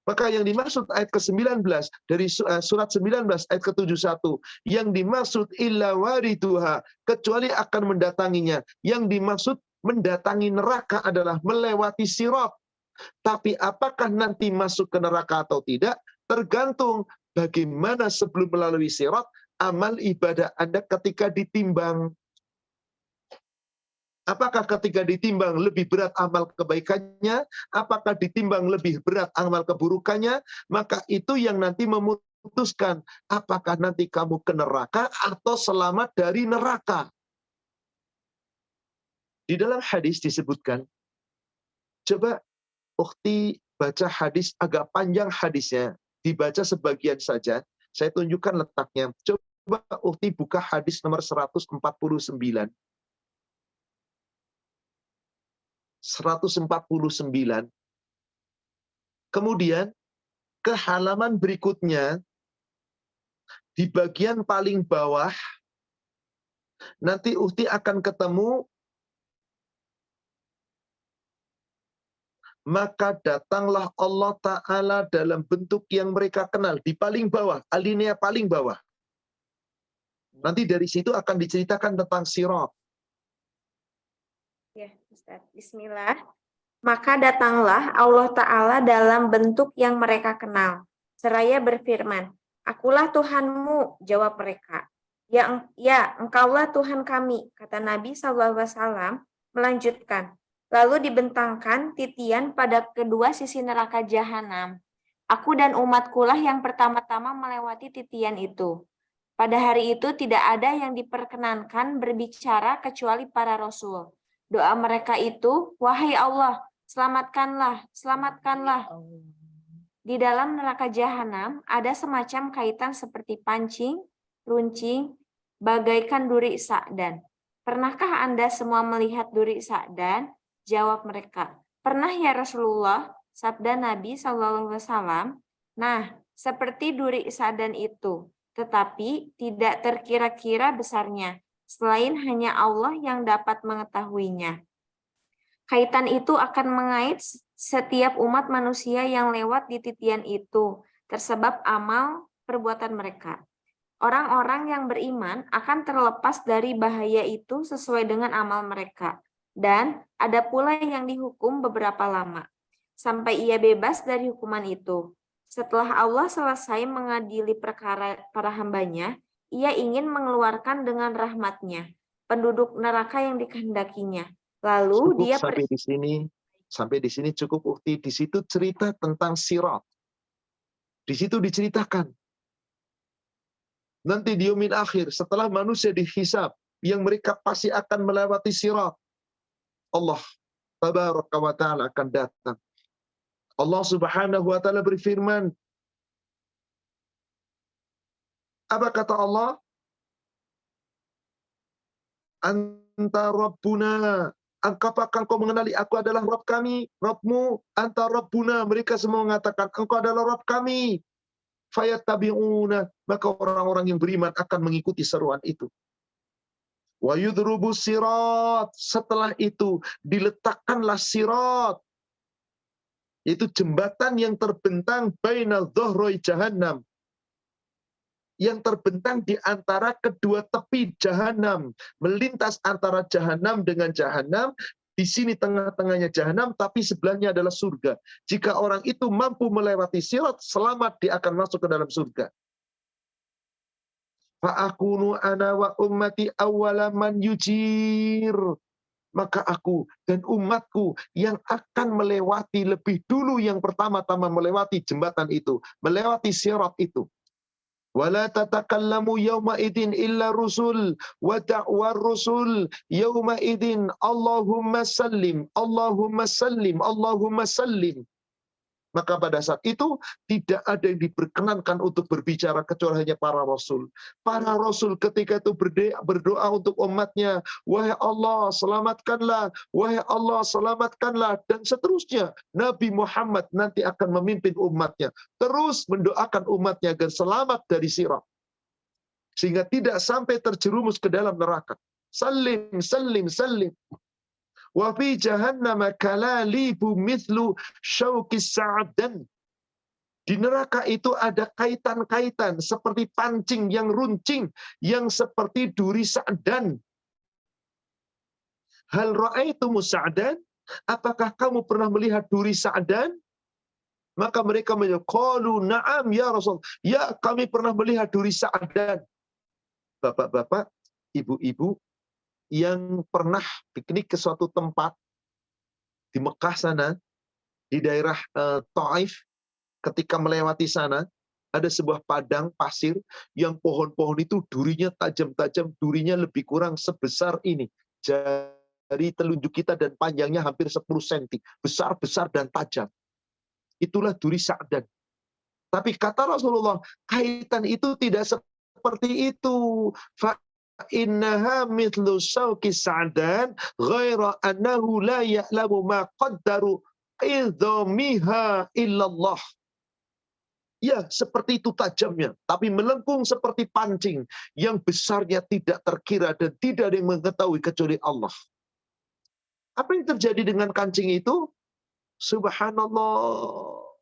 Maka yang dimaksud ayat ke-19 dari surat 19 ayat ke-71, yang dimaksud illa wariduha, kecuali akan mendatanginya. Yang dimaksud mendatangi neraka adalah melewati sirat. Tapi apakah nanti masuk ke neraka atau tidak, tergantung bagaimana sebelum melalui sirat, amal ibadah Anda ketika ditimbang. Apakah ketika ditimbang lebih berat amal kebaikannya, apakah ditimbang lebih berat amal keburukannya, maka itu yang nanti memutuskan apakah nanti kamu ke neraka atau selamat dari neraka. Di dalam hadis disebutkan, coba ukhti baca hadis, agak panjang hadisnya, dibaca sebagian saja, saya tunjukkan letaknya. Coba ukhti buka hadis nomor 149. 149. Kemudian ke halaman berikutnya, di bagian paling bawah, nanti ukhti akan ketemu, maka datanglah Allah Ta'ala dalam bentuk yang mereka kenal. Di paling bawah, alinea paling bawah. Nanti dari situ akan diceritakan tentang sirat. Ya, Ustaz. Bismillah. Maka datanglah Allah Ta'ala dalam bentuk yang mereka kenal. Seraya berfirman, Akulah Tuhanmu, jawab mereka. Ya, Engkaulah Tuhan kami, kata Nabi SAW, melanjutkan. Lalu dibentangkan titian pada kedua sisi neraka jahanam. Aku dan umatkulah yang pertama-tama melewati titian itu. Pada hari itu tidak ada yang diperkenankan berbicara kecuali para rasul. Doa mereka itu, wahai Allah, selamatkanlah, selamatkanlah. Di dalam neraka jahanam ada semacam kaitan seperti pancing, runcing, bagaikan duri sa'dan. Pernahkah Anda semua melihat duri sa'dan? Jawab mereka, pernah ya Rasulullah, sabda Nabi SAW. Nah, seperti duri sa'dan itu, tetapi tidak terkira-kira besarnya, selain hanya Allah yang dapat mengetahuinya. Kaitan itu akan mengait setiap umat manusia yang lewat di titian itu, tersebab amal perbuatan mereka. Orang-orang yang beriman akan terlepas dari bahaya itu sesuai dengan amal mereka. Dan ada pula yang dihukum beberapa lama, sampai ia bebas dari hukuman itu. Setelah Allah selesai mengadili perkara para hambanya, ia ingin mengeluarkan dengan rahmatnya penduduk neraka yang dikehendakinya. Lalu Cukup dia sampai di sini cukup ukhti. Di situ cerita tentang sirat. Di situ diceritakan. Nanti di yaumil akhir, setelah manusia dihisab, yang mereka pasti akan melewati sirat, Allah tabaraka wa ta'ala akan datang. Allah subhanahu wa ta'ala berfirman, apa kata Allah? Anta Rabbuna, apakah engkau mengenali aku adalah Rabb kami, Rabbmu, anta Rabbuna, mereka semua mengatakan engkau adalah Rabb kami. Fayattabi'una, maka orang-orang yang beriman akan mengikuti seruan itu. Wa yudrubu sirat, setelah itu diletakkanlah sirat, yaitu jembatan yang terbentang bainal dhuhroi jahannam, yang terbentang di antara kedua tepi jahanam, melintas antara jahanam dengan jahanam. Di sini tengah-tengahnya jahanam, tapi sebelahnya adalah surga. Jika orang itu mampu melewati sirat, selamat, dia akan masuk ke dalam surga. Fa'akunu ana wa ummati awwala man yujir. Maka aku dan umatku yang akan melewati lebih dulu, yang pertama-tama melewati jembatan itu, melewati sirat itu. Wala tatakallamu yawma idin illa rusul wa da'war rusul yawma idin Allahumma sallim, Allahumma sallim, Allahumma sallim. Maka pada saat itu tidak ada yang diperkenankan untuk berbicara kecuali hanya para rasul. Para rasul ketika itu berdoa untuk umatnya, wahai Allah selamatkanlah, wahai Allah selamatkanlah, dan seterusnya. Nabi Muhammad nanti akan memimpin umatnya, terus mendoakan umatnya agar selamat dari sirat, sehingga tidak sampai terjerumus ke dalam neraka. Salim, salim, salim. Wa fi jahannam kalalibu mithlu syauqis sa'dan. Di neraka itu ada kaitan-kaitan seperti pancing yang runcing, yang seperti duri sa'dan. Hal ra'aitumus sa'dan? Apakah kamu pernah melihat duri sa'dan? Maka mereka menjawab, qalu na'am ya Rasul. Ya, kami pernah melihat duri sa'dan. Bapak-bapak, ibu-ibu yang pernah piknik ke suatu tempat di Mekah sana, di daerah Taif, ketika melewati sana, ada sebuah padang pasir yang pohon-pohon itu durinya tajam-tajam, durinya lebih kurang sebesar ini, jari telunjuk kita, dan panjangnya hampir 10 cm, besar-besar dan tajam. Itulah duri sa'dan. Tapi kata Rasulullah, kaitan itu tidak seperti itu. Innaha mithlu syauqi sa'dan ghaira annahu la ya'lamu ma qaddaru idhamiha illallah. Ya, seperti itu tajamnya, tapi melengkung seperti pancing yang besarnya tidak terkira dan tidak ada yang mengetahui kecuali Allah. Apa yang terjadi dengan kancing itu? Subhanallah.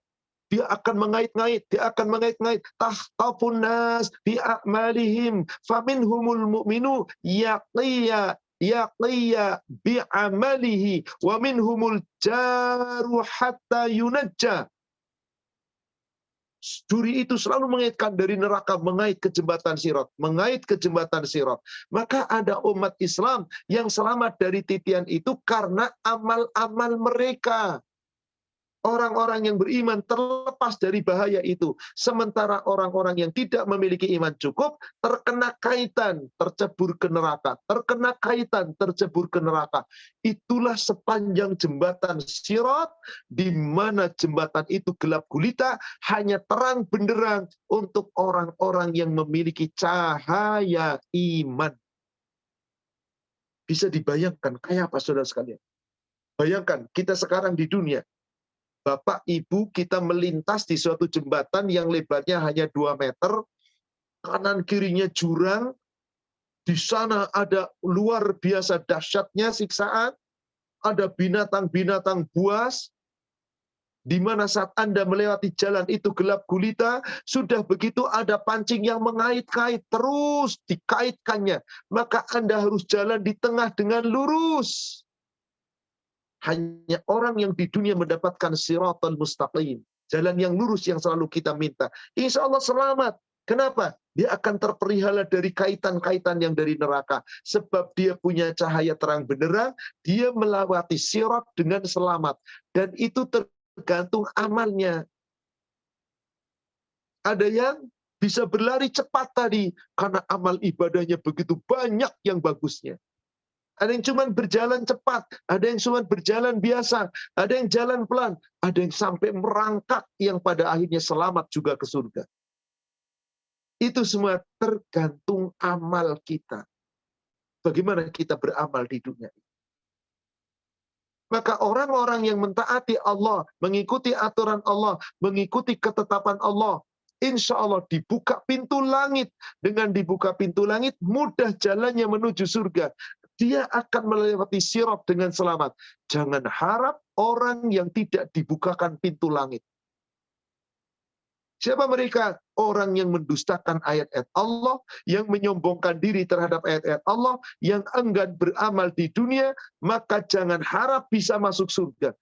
Dia akan mengait-ngait, dia akan mengait-ngait. Tahtafun nas bi a'malihim faminhumul mu'minu yaqiya bi amalihi wa minhumul jaru hatta yunajja. Duri itu selalu mengaitkan dari neraka, mengait ke jembatan sirat, mengait ke jembatan sirat. Maka ada umat Islam yang selamat dari titian itu karena amal-amal mereka. Orang-orang yang beriman terlepas dari bahaya itu. Sementara orang-orang yang tidak memiliki iman cukup, terkena kaitan, tercebur ke neraka. Terkena kaitan, tercebur ke neraka. Itulah sepanjang jembatan sirat, di mana jembatan itu gelap gulita, hanya terang benderang untuk orang-orang yang memiliki cahaya iman. Bisa dibayangkan kayak apa, saudara sekalian? Bayangkan, kita sekarang di dunia, Bapak, Ibu, kita melintas di suatu jembatan yang lebarnya hanya 2 meter, kanan kirinya jurang, di sana ada luar biasa dahsyatnya siksaan, ada binatang-binatang buas, di mana saat Anda melewati jalan itu gelap gulita, sudah begitu ada pancing yang mengait-kait, terus dikaitkannya, maka Anda harus jalan di tengah dengan lurus. Hanya orang yang di dunia mendapatkan siratal mustaqim, jalan yang lurus yang selalu kita minta. Insya Allah selamat. Kenapa? Dia akan terpelihara dari kaitan-kaitan yang dari neraka. Sebab dia punya cahaya terang benderang, dia melewati sirat dengan selamat. Dan itu tergantung amalnya. Ada yang bisa berlari cepat tadi, karena amal ibadahnya begitu banyak yang bagusnya. Ada yang cuma berjalan cepat, ada yang cuma berjalan biasa, ada yang jalan pelan, ada yang sampai merangkak yang pada akhirnya selamat juga ke surga. Itu semua tergantung amal kita. Bagaimana kita beramal di dunia ini. Maka orang-orang yang mentaati Allah, mengikuti aturan Allah, mengikuti ketetapan Allah, insya Allah dibuka pintu langit. Dengan dibuka pintu langit, mudah jalannya menuju surga. Dia akan melewati sirat dengan selamat. Jangan harap orang yang tidak dibukakan pintu langit. Siapa mereka? Orang yang mendustakan ayat-ayat Allah, yang menyombongkan diri terhadap ayat-ayat Allah, yang enggan beramal di dunia, maka jangan harap bisa masuk surga.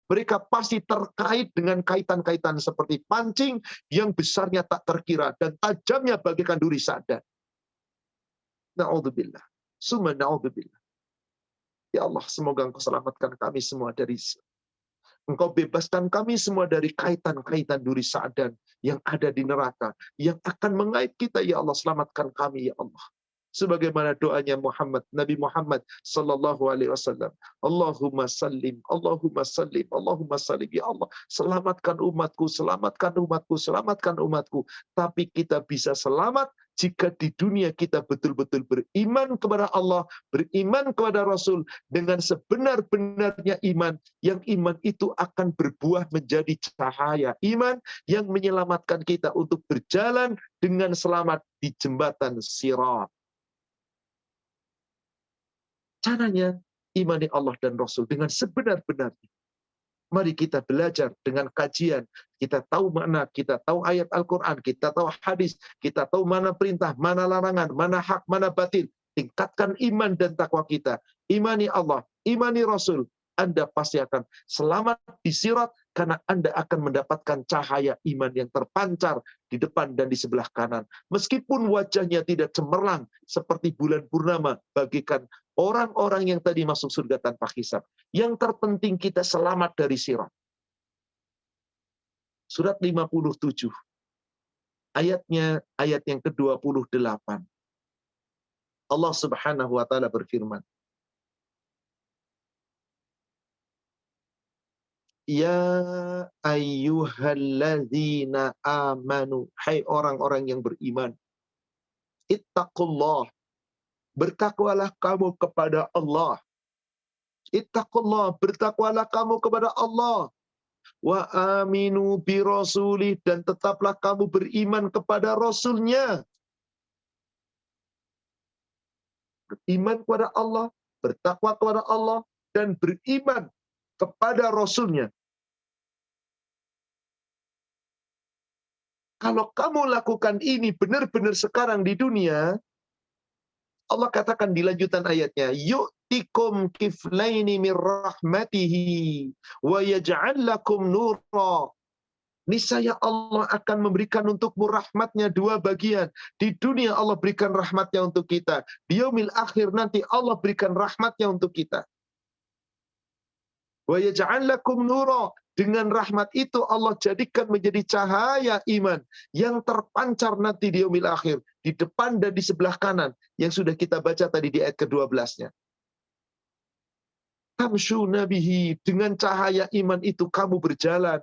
Mereka pasti terkait dengan kaitan-kaitan seperti pancing yang besarnya tak terkira dan tajamnya bagaikan duri sadar. Na'udzubillah. Summa na'udzubillah. Ya Allah, semoga Engkau selamatkan kami semua dari Engkau bebaskan kami semua dari kaitan-kaitan duri sa'dan yang ada di neraka, yang akan mengait kita, ya Allah, selamatkan kami, ya Allah. Sebagaimana doanya Nabi Muhammad sallallahu alaihi wasallam. Allahumma sallim, Allahumma sallim, Allahumma sallim. Ya Allah, selamatkan umatku, selamatkan umatku, selamatkan umatku. Tapi kita bisa selamat jika di dunia kita betul-betul beriman kepada Allah, beriman kepada Rasul dengan sebenar-benarnya iman, yang iman itu akan berbuah menjadi cahaya iman yang menyelamatkan kita untuk berjalan dengan selamat di jembatan Sirat. Caranya imani Allah dan Rasul dengan sebenar-benarnya. Mari kita belajar dengan kajian. Kita tahu makna, kita tahu ayat Al-Quran, kita tahu hadis, kita tahu mana perintah, mana larangan, mana hak, mana batil. Tingkatkan iman dan takwa kita. Imani Allah, imani Rasul. Anda pasti akan selamat di sirat karena Anda akan mendapatkan cahaya iman yang terpancar di depan dan di sebelah kanan. Meskipun wajahnya tidak cemerlang seperti bulan purnama bagikan orang-orang yang tadi masuk surga tanpa hisab. Yang terpenting kita selamat dari sirat. Surat 57. Ayatnya ayat yang ke-28. Allah Subhanahu wa taala berfirman, Ya ayyuhalladzina amanu, hai orang-orang yang beriman, ittaqullah, bertakwalah kamu kepada Allah. Ittaqullah, bertakwalah kamu kepada Allah. Wa aminu bi rasulih, dan tetaplah kamu beriman kepada Rasulnya. Beriman kepada Allah, bertakwa kepada Allah, dan beriman kepada Rasulnya. Kalau kamu lakukan ini benar-benar sekarang di dunia, Allah katakan di lanjutan ayatnya, yu'tikum kiflaini min rahmatihi wa yaj'al lakum nura. Niscaya Allah akan memberikan untukmu rahmatnya dua bagian. Di dunia Allah berikan rahmatnya untuk kita. Di yaumil akhir nanti Allah berikan rahmatnya untuk kita. Wa yaj'al lakum nura. Dengan rahmat itu Allah jadikan menjadi cahaya iman yang terpancar nanti di yaumil akhir, di depan dan di sebelah kanan, yang sudah kita baca tadi di ayat ke-12-nya. Tamshu nabihi, dengan cahaya iman itu kamu berjalan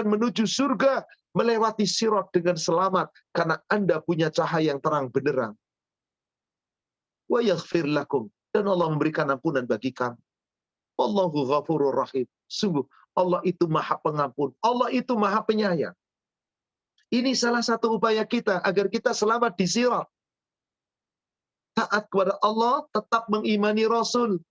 menuju surga, melewati sirat dengan selamat karena Anda punya cahaya yang terang benderang. Wa yaghfir lakum, dan Allah memberikan ampunan bagi kamu. Wallahu ghafurur rahim. Sungguh Allah itu Maha Pengampun, Allah itu Maha Penyayang. Ini salah satu upaya kita agar kita selamat di sirat. Taat kepada Allah, tetap mengimani Rasul.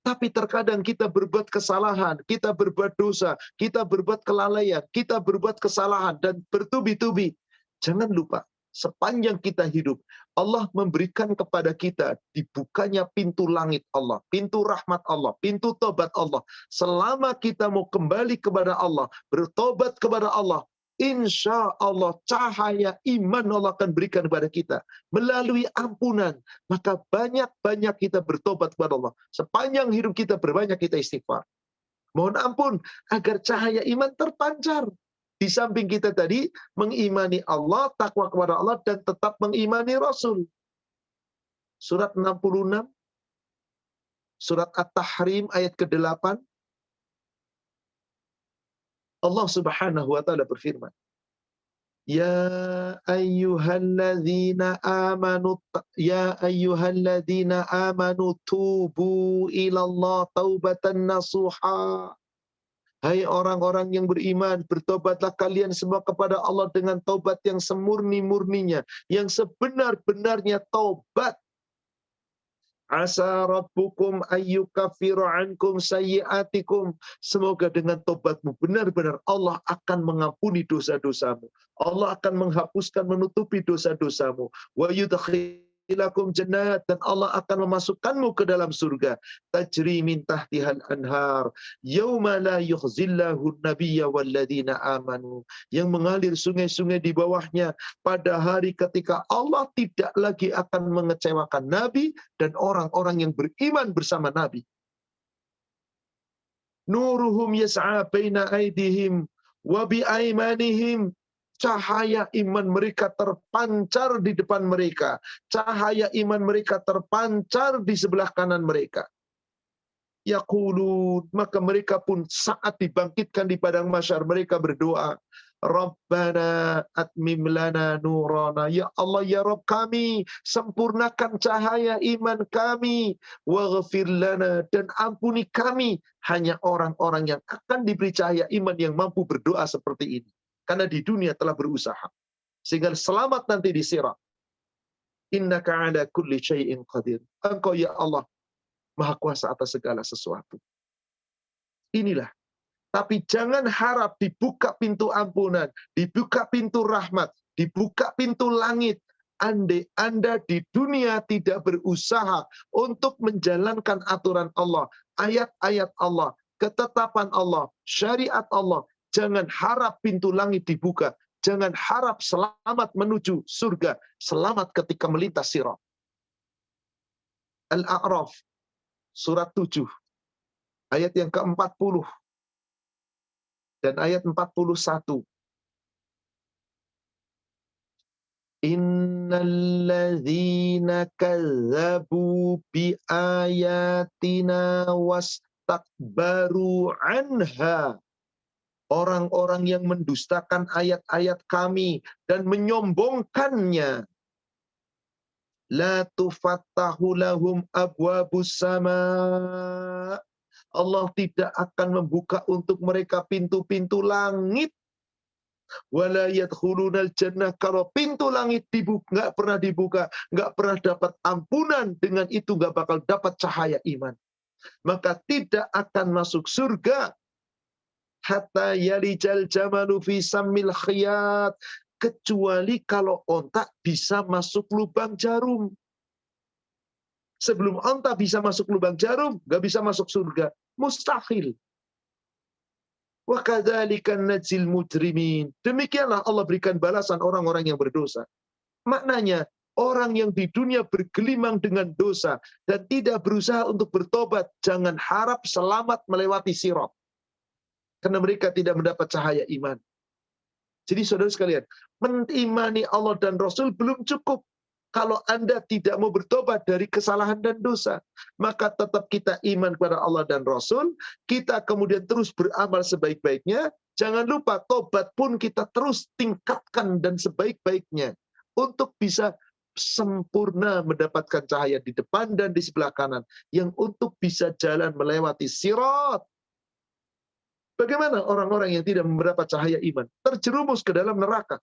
Tapi terkadang kita berbuat kesalahan, kita berbuat dosa, kita berbuat kelalaian, kita berbuat kesalahan dan bertubi-tubi. Jangan lupa, sepanjang kita hidup, Allah memberikan kepada kita dibukanya pintu langit Allah, pintu rahmat Allah, pintu tobat Allah. Selama kita mau kembali kepada Allah, bertobat kepada Allah, insya Allah cahaya iman Allah akan berikan kepada kita melalui ampunan. Maka banyak-banyak kita bertobat kepada Allah. Sepanjang hidup kita berbanyak kita istighfar. Mohon ampun agar cahaya iman terpancar. Di samping kita tadi mengimani Allah, takwa kepada Allah, dan tetap mengimani Rasul. Surat 66, surat At-Tahrim ayat ke-8. Allah Subhanahu wa taala berfirman, Ya ayyuhalladzina amanu tubu ilallah taubatan nasuha. Hai orang-orang yang beriman, bertobatlah kalian semua kepada Allah dengan taubat yang semurni-murninya, yang sebenar-benarnya taubat. Asa rabbukum ayyukaffiru ankum sayyi'atikum. Semoga dengan tobatmu benar-benar Allah akan mengampuni dosa-dosamu. Allah akan menghapuskan, menutupi dosa-dosamu. Wa yudkhilakum jannat, dan Allah akan memasukkanmu ke dalam surga. Tajri min tahtihal anhar. Yauma la yukhzillahu nabiyya walladzina amanu. Yang mengalir sungai-sungai di bawahnya pada hari ketika Allah tidak lagi akan mengecewakan Nabi dan orang-orang yang beriman bersama Nabi. Nuruhum yas'a baina aydihim wa bi aymanihim. Cahaya iman mereka terpancar di depan mereka. Cahaya iman mereka terpancar di sebelah kanan mereka. Yaqulun, maka mereka pun saat dibangkitkan di padang mahsyar mereka berdoa, Rabbana atmim lana nurana. Ya Allah, ya Rabb kami, sempurnakan cahaya iman kami. Waghfir lana, dan ampuni kami. Hanya orang-orang yang akan diberi cahaya iman yang mampu berdoa seperti ini. Karena di dunia telah berusaha. Sehingga selamat nanti di sirat. Innaka ala kulli syai'in qadir. Engkau ya Allah Maha kuasa atas segala sesuatu. Inilah. Tapi jangan harap dibuka pintu ampunan, dibuka pintu rahmat, dibuka pintu langit. Andai Anda di dunia tidak berusaha untuk menjalankan aturan Allah, ayat-ayat Allah, ketetapan Allah, syariat Allah, jangan harap pintu langit dibuka. Jangan harap selamat menuju surga, selamat ketika melintas sirat. Al-A'raf Surat 7, ayat yang ke-40 dan ayat 41. Innalladzina kadzabu biayatina wastakbaru anha. Orang-orang yang mendustakan ayat-ayat kami dan menyombongkannya. La tufattahu lahum abwabus sama. Allah tidak akan membuka untuk mereka pintu-pintu langit. Wala yadkhulunal jannah. Kalau pintu langit dibuka, nggak pernah dibuka, nggak pernah dapat ampunan, dengan itu nggak bakal dapat cahaya iman. Maka tidak akan masuk surga. Hatta yalijal jamalu fi sammil khiyat. Kecuali kalau onta bisa masuk lubang jarum. Sebelum onta bisa masuk lubang jarum, nggak bisa masuk surga. Mustahil. Wa kadzalika najzil mujrimin. Demikianlah Allah berikan balasan orang-orang yang berdosa. Maknanya, orang yang di dunia bergelimang dengan dosa dan tidak berusaha untuk bertobat, jangan harap selamat melewati sirat. Karena mereka tidak mendapat cahaya iman. Jadi saudara sekalian, mengimani Allah dan Rasul belum cukup. Kalau Anda tidak mau bertobat dari kesalahan dan dosa, maka tetap kita iman kepada Allah dan Rasul, kita kemudian terus beramal sebaik-baiknya, jangan lupa tobat pun kita terus tingkatkan dan sebaik-baiknya, untuk bisa sempurna mendapatkan cahaya di depan dan di sebelah kanan, yang untuk bisa jalan melewati sirat. Bagaimana orang-orang yang tidak mendapat cahaya iman? Terjerumus ke dalam neraka.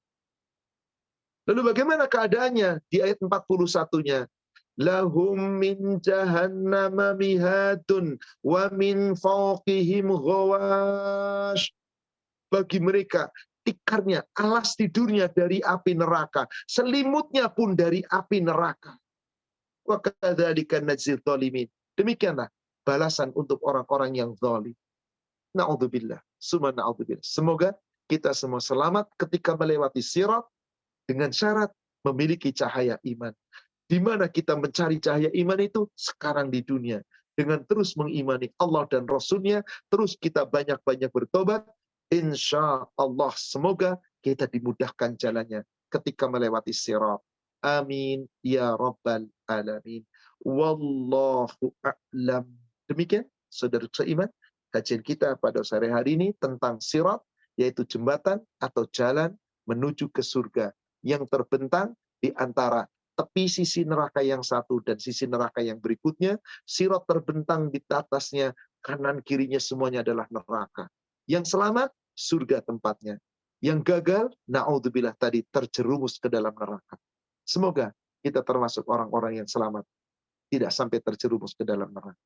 Lalu bagaimana keadaannya? Di ayat 41-nya. Lahum min jahannama mihadun wa min fawqihim ghawash. Bagi mereka, tikarnya, alas tidurnya dari api neraka. Selimutnya pun dari api neraka. Wa kadzalika najzil dzalimin. Demikianlah balasan untuk orang-orang yang zalim. Na'udzubillah. Summa na'udzubillah. Semoga kita semua selamat ketika melewati sirat dengan syarat memiliki cahaya iman. Di mana kita mencari cahaya iman itu? Sekarang di dunia. Dengan terus mengimani Allah dan Rasul-Nya, terus kita banyak-banyak bertobat. Insya Allah semoga kita dimudahkan jalannya ketika melewati sirat. Amin. Ya Rabbal Alamin. Wallahu a'lam. Demikian, saudara seiman, kajian kita pada sore hari ini tentang sirat, yaitu jembatan atau jalan menuju ke surga yang terbentang di antara tepi sisi neraka yang satu dan sisi neraka yang berikutnya. Sirat terbentang di atasnya, kanan kirinya semuanya adalah neraka. Yang selamat, surga tempatnya. Yang gagal, na'udzubillah tadi, terjerumus ke dalam neraka. Semoga kita termasuk orang-orang yang selamat. tidak sampai terjerumus ke dalam neraka.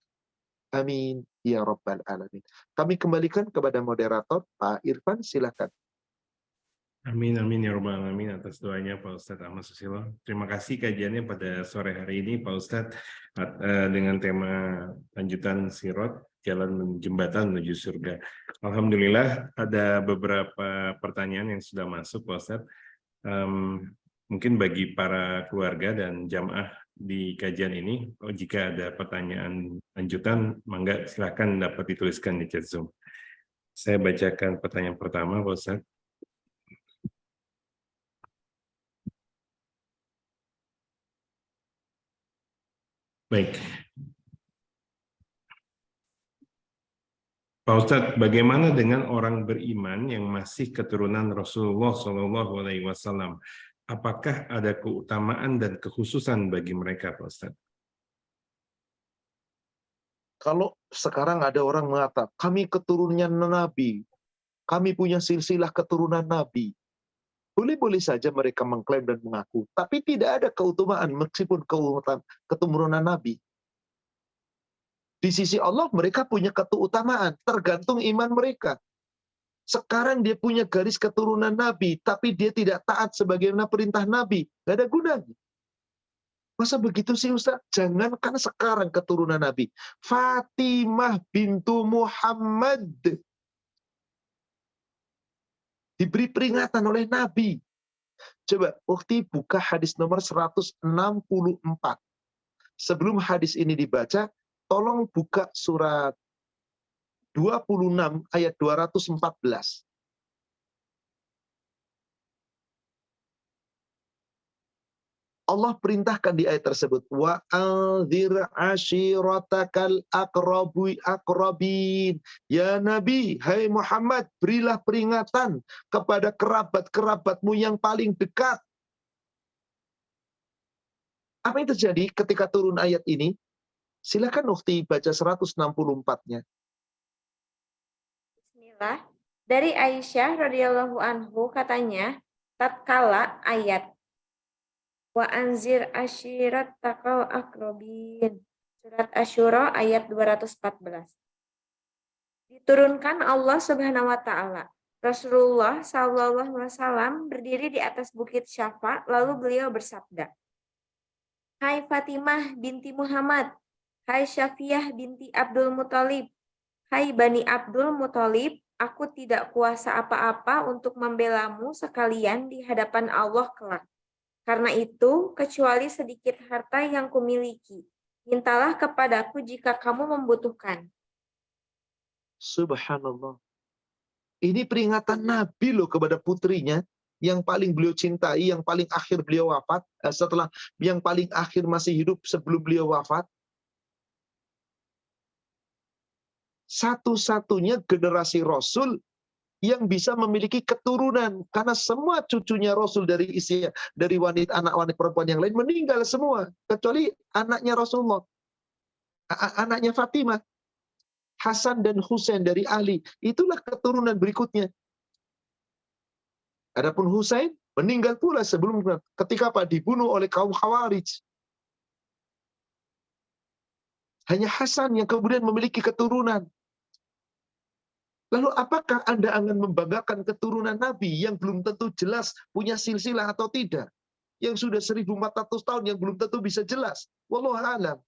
Amin ya rabbal alamin. Kami kembalikan kepada moderator Pak Irfan, silakan. Amin, amin ya rabbal alamin atas doanya Pak Ustadz Ahmad Susilo. Terima kasih kajiannya pada sore hari ini Pak Ustadz dengan tema lanjutan Sirot, jalan jembatan menuju surga. Alhamdulillah ada beberapa pertanyaan yang sudah masuk Pak Ustadz. Mungkin bagi para keluarga dan jamaah di kajian ini, jika ada pertanyaan lanjutan, mangga silakan dapat dituliskan di chat Zoom. Saya bacakan pertanyaan pertama Pak Ustadz. Baik. Pak Ustadz, bagaimana dengan orang beriman yang masih keturunan Rasulullah SAW? Apakah ada keutamaan dan kekhususan bagi mereka, Pak Ustadz? Kalau sekarang ada orang mengatakan, kami keturunan Nabi, kami punya silsilah keturunan Nabi. Boleh-boleh saja mereka mengklaim dan mengaku, tapi tidak ada keutamaan meskipun keturunan Nabi. Di sisi Allah mereka punya keutamaan, tergantung iman mereka. Sekarang dia punya garis keturunan Nabi, tapi dia tidak taat sebagaimana perintah Nabi. Gak ada gunanya. Masa begitu sih Ustaz? Jangankan sekarang keturunan Nabi. Fatimah bintu Muhammad diberi peringatan oleh Nabi. Coba, Ukti buka hadis nomor 164. Sebelum hadis ini dibaca, tolong buka surat 26 ayat 214. Allah perintahkan di ayat tersebut, wa anzir ashiratakal aqrabin. Ya Nabi, hai Muhammad, berilah peringatan kepada kerabat-kerabatmu yang paling dekat. Apa yang terjadi ketika turun ayat ini? Silakan Ukti baca 164-nya. Bismillah. Dari Aisyah radhiyallahu anhu katanya, tatkala ayat wa anzir ashiratakal aqrabin, surat Asy-Syura ayat 214. Diturunkan Allah Subhanahu wa taala. Rasulullah sallallahu alaihi wasallam berdiri di atas bukit Syafa, lalu beliau bersabda, "Hai Fatimah binti Muhammad, hai Syafiyah binti Abdul Muthalib, hai Bani Abdul Muthalib, aku tidak kuasa apa-apa untuk membelamu sekalian di hadapan Allah kelak. Karena itu, kecuali sedikit harta yang kumiliki, mintalah kepadaku jika kamu membutuhkan." Subhanallah. Ini peringatan Nabi loh kepada putrinya yang paling beliau cintai, yang paling akhir beliau wafat, setelah yang paling akhir masih hidup sebelum beliau wafat. Satu-satunya generasi Rasul yang bisa memiliki keturunan, karena semua cucunya Rasul dari wanita, anak wanita perempuan yang lain meninggal semua, kecuali anaknya Rasulullah, anaknya Fatimah, Hasan dan Husain dari Ali. Itulah keturunan berikutnya. Adapun Husain meninggal pula sebelum ketika dibunuh oleh kaum Khawarij. Hanya Hasan yang kemudian memiliki keturunan. Lalu apakah Anda akan membanggakan keturunan Nabi yang belum tentu jelas punya silsilah atau tidak? Yang sudah 1400 tahun yang belum tentu bisa jelas. Wallahu a'lam.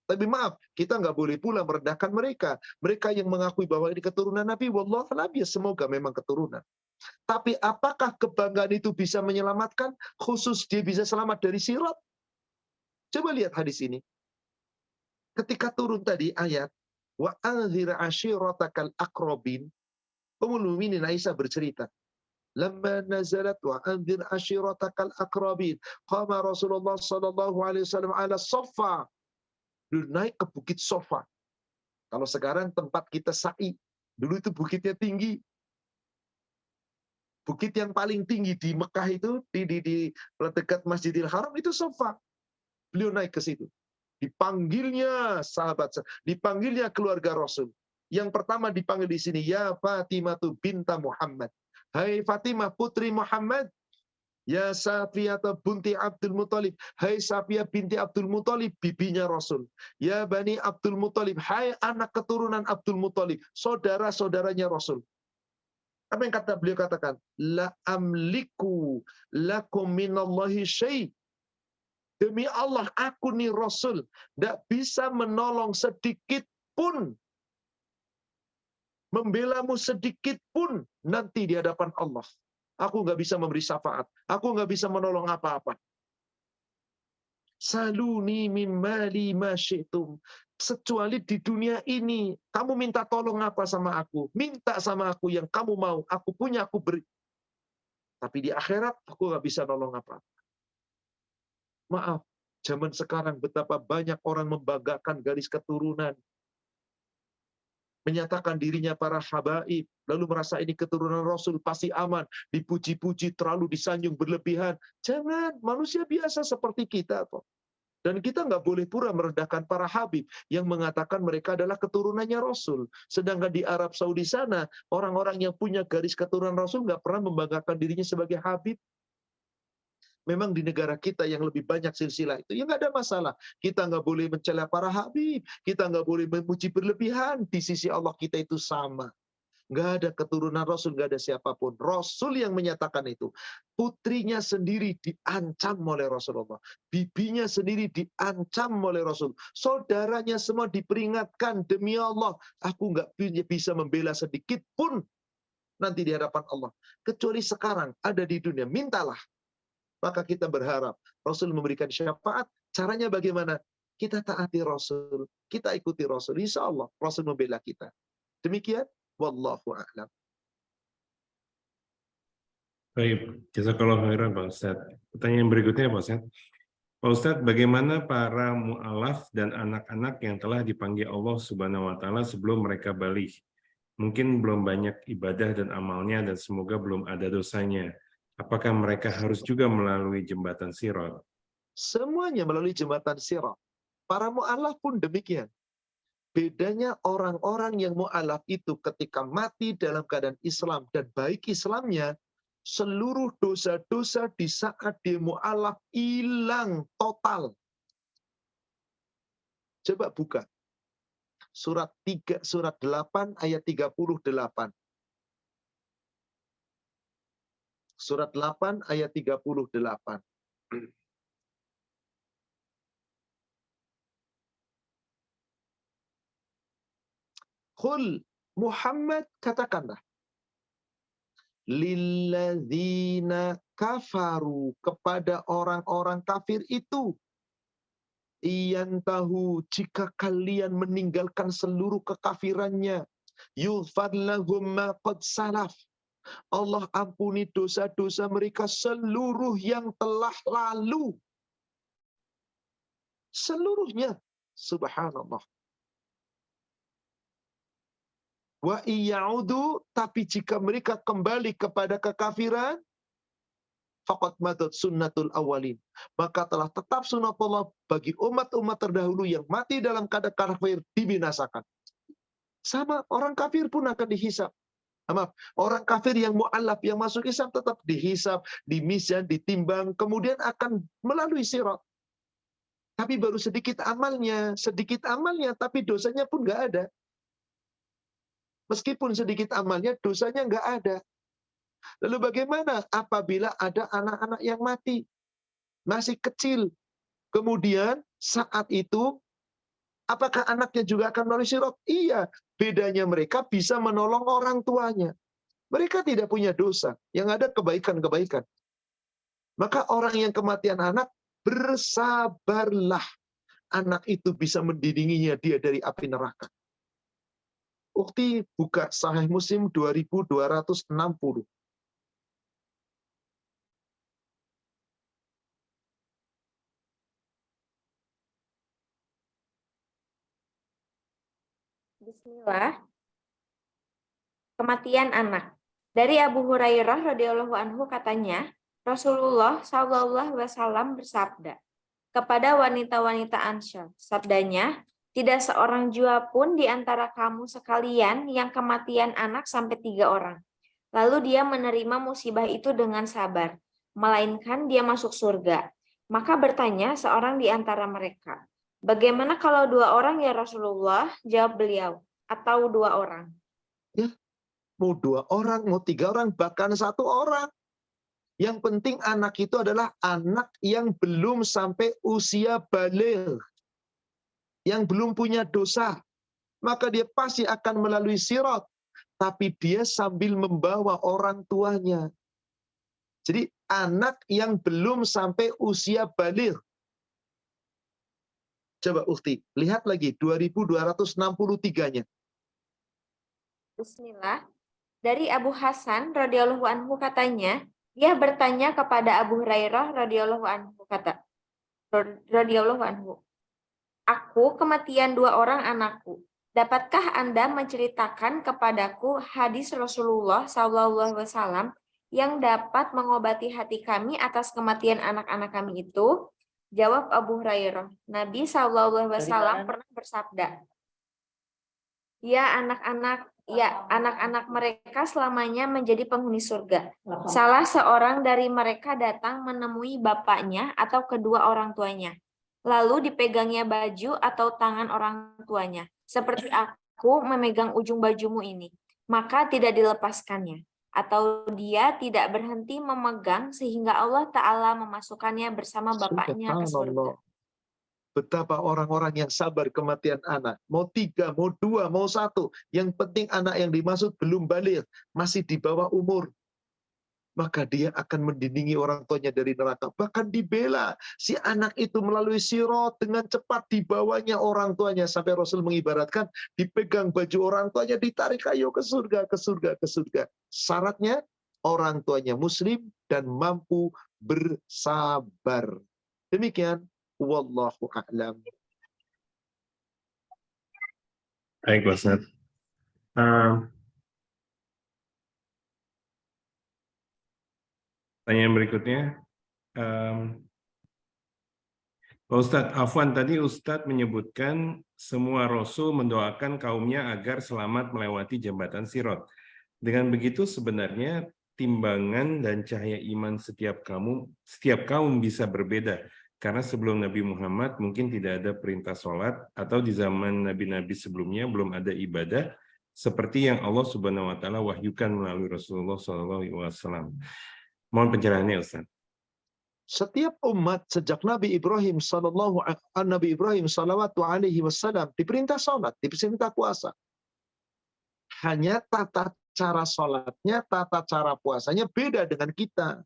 Tapi maaf, kita nggak boleh pula merendahkan mereka. Mereka yang mengakui bahwa ini keturunan Nabi, wallahu a'lam, ya semoga memang keturunan. Tapi apakah kebanggaan itu bisa menyelamatkan? Khusus dia bisa selamat dari sirat? Coba lihat hadis ini. Ketika turun tadi ayat, wa anzir ashiratakal aqrabin, Ummul Mukminin Aisyah bercerita, lamma nazalat wa anzir ashiratakal aqrabin, qama Rasulullah sallallahu alaihi wasallam ala Safa. Dulu naik ke bukit Safa. Kalau sekarang tempat kita sa'i, dulu itu bukitnya tinggi. Bukit yang paling tinggi di Mekah itu, di dekat Masjidil Haram itu Safa. Beliau naik ke situ. Dipanggilnya sahabat, dipanggilnya keluarga Rasul. Yang pertama dipanggil di sini, ya Fatimah binta Muhammad. Hai Fatimah putri Muhammad. Ya Safiyah binti Abdul Muthalib, hai Safiyah binti Abdul Muthalib, bibinya Rasul. Ya Bani Abdul Muthalib, hai anak keturunan Abdul Muthalib, saudara-saudaranya Rasul. Apa yang beliau katakan? La amliku lakum minallahi syai'. Demi Allah, aku nih Rasul, tidak bisa menolong sedikit pun, membelamu sedikit pun nanti di hadapan Allah. Aku nggak bisa memberi syafaat. Aku nggak bisa menolong apa-apa. Saluni min mali ma syi'tum. Kecuali di dunia ini, kamu minta tolong apa sama aku? Minta sama aku yang kamu mau. Aku punya, aku beri. Tapi di akhirat, aku nggak bisa nolong apa-apa. Maaf, zaman sekarang betapa banyak orang membanggakan garis keturunan. Menyatakan dirinya para habaib, lalu merasa ini keturunan Rasul pasti aman, dipuji-puji, terlalu disanjung berlebihan. Jangan, manusia biasa seperti kita kok. Dan kita nggak boleh pura merendahkan para habib yang mengatakan mereka adalah keturunannya Rasul. Sedangkan di Arab Saudi sana, orang-orang yang punya garis keturunan Rasul nggak pernah membanggakan dirinya sebagai habib. Memang di negara kita yang lebih banyak silsilah itu, ya nggak ada masalah. Kita nggak boleh mencela para habib, kita nggak boleh memuji berlebihan. Di sisi Allah kita itu sama. Nggak ada keturunan Rasul, nggak ada siapapun. Rasul yang menyatakan itu. Putrinya sendiri diancam oleh Rasulullah. Bibinya sendiri diancam oleh Rasul. Saudaranya semua diperingatkan, demi Allah, aku nggak bisa membela sedikit pun nanti di hadapan Allah. Kecuali sekarang ada di dunia, mintalah. Maka kita berharap Rasul memberikan syafaat. Caranya bagaimana? Kita taati Rasul, kita ikuti Rasul. Insya Allah Rasul membela kita. Demikian, wallahu a'lam. Baik, jazakallahu khairan Pak Ustadz. Pertanyaan berikutnya Pak Ustadz. Pak Ustadz, bagaimana para mu'alaf dan anak-anak yang telah dipanggil Allah Subhanahu wa Ta'ala sebelum mereka balik? Mungkin belum banyak ibadah dan amalnya dan semoga belum ada dosanya. Apakah mereka harus juga melalui jembatan Sirat? Semuanya melalui jembatan Sirat. Para mu'alaf pun demikian. Bedanya orang-orang yang mu'alaf itu ketika mati dalam keadaan Islam dan baik Islamnya, seluruh dosa-dosa di saat dia mu'alaf hilang total. Coba buka. Surat 8 ayat 38. Surat 8 ayat 38. Qul Muhammad, katakanlah, lilladzina kafaru, kepada orang-orang kafir itu, iyantahu, jika kalian meninggalkan seluruh kekafirannya, yughfar lahum ma qad salaf, Allah ampuni dosa-dosa mereka seluruh yang telah lalu. Seluruhnya. Subhanallah. Wa iya'udu, tapi jika mereka kembali kepada kekafiran, faqad madat sunnatul awalin, maka telah tetap sunnatullah bagi umat-umat terdahulu yang mati dalam keadaan kafir dibinasakan. Sama, orang kafir pun akan dihisab. Maaf, orang kafir yang mu'alaf, yang masuk Islam tetap dihisab, dimizan, ditimbang, kemudian akan melalui sirat. Tapi baru sedikit amalnya, tapi dosanya pun nggak ada. Meskipun sedikit amalnya, dosanya nggak ada. Lalu bagaimana apabila ada anak-anak yang mati, masih kecil, kemudian saat itu, apakah anaknya juga akan melalui sirat? Iya, bedanya mereka bisa menolong orang tuanya. Mereka tidak punya dosa, yang ada kebaikan-kebaikan. Maka orang yang kematian anak, bersabarlah. Anak itu bisa mendidinginya dia dari api neraka. Ukti buka Sahih Muslim 2260. Bismillah. Kematian anak. Dari Abu Hurairah radhiyallahu anhu katanya, Rasulullah Shallallahu alaihi wasallam bersabda kepada wanita-wanita Ansyar, sabdanya, tidak seorang jua pun di antara kamu sekalian yang kematian anak sampai 3 orang. Lalu dia menerima musibah itu dengan sabar. melainkan dia masuk surga. Maka bertanya seorang di antara mereka, bagaimana kalau 2 orang ya Rasulullah? Jawab beliau, atau 2 orang. Ya, mau 2 orang, mau 3 orang, bahkan 1 orang. Yang penting anak itu adalah anak yang belum sampai usia baligh, yang belum punya dosa. Maka dia pasti akan melalui sirat, tapi dia sambil membawa orang tuanya. Jadi anak yang belum sampai usia baligh. Coba Ukti, lihat lagi 2263-nya. Bismillah. Dari Abu Hasan radhiyallahu anhu katanya, dia bertanya kepada Abu Hurairah radhiyallahu anhu, "Aku kematian 2 orang anakku. Dapatkah Anda menceritakan kepadaku hadis Rasulullah SAW yang dapat mengobati hati kami atas kematian anak-anak kami itu?" Jawab Abu Hurairah, Nabi SAW pernah bersabda, anak-anak mereka selamanya menjadi penghuni surga. Salah seorang dari mereka datang menemui bapaknya atau kedua orang tuanya. Lalu dipegangnya baju atau tangan orang tuanya. Seperti aku memegang ujung bajumu ini. Maka tidak dilepaskannya. Atau dia tidak berhenti memegang sehingga Allah Ta'ala memasukkannya bersama bapaknya ke surga. Betapa orang-orang yang sabar kematian anak. Mau 3, mau 2, mau 1. Yang penting anak yang dimaksud belum baligh, masih di bawah umur. Maka dia akan mendindingi orang tuanya dari neraka. Bahkan dibela. Si anak itu melalui sirat dengan cepat dibawanya orang tuanya. Sampai Rasul mengibaratkan, dipegang baju orang tuanya, ditarik ayo ke surga, ke surga, ke surga. Syaratnya, orang tuanya muslim dan mampu bersabar. Demikian. Wallahu a'lam. Baik, Pak Ustadz. Pertanyaan berikutnya, Pak Ustadz, Afwan, tadi Ustadz menyebutkan semua Rasul mendoakan kaumnya agar selamat melewati jembatan Sirat. Dengan begitu sebenarnya timbangan dan cahaya iman setiap kaum bisa berbeda. Karena sebelum Nabi Muhammad mungkin tidak ada perintah sholat, atau di zaman Nabi-Nabi sebelumnya belum ada ibadah, seperti yang Allah Subhanahu Wa Taala wahyukan melalui Rasulullah SAW. Mohon pencerahannya, Ustaz. Setiap umat sejak Nabi Ibrahim sallallahu alaihi wasallam diperintah salat, diperintah puasa. Hanya tata cara salatnya, tata cara puasanya beda dengan kita.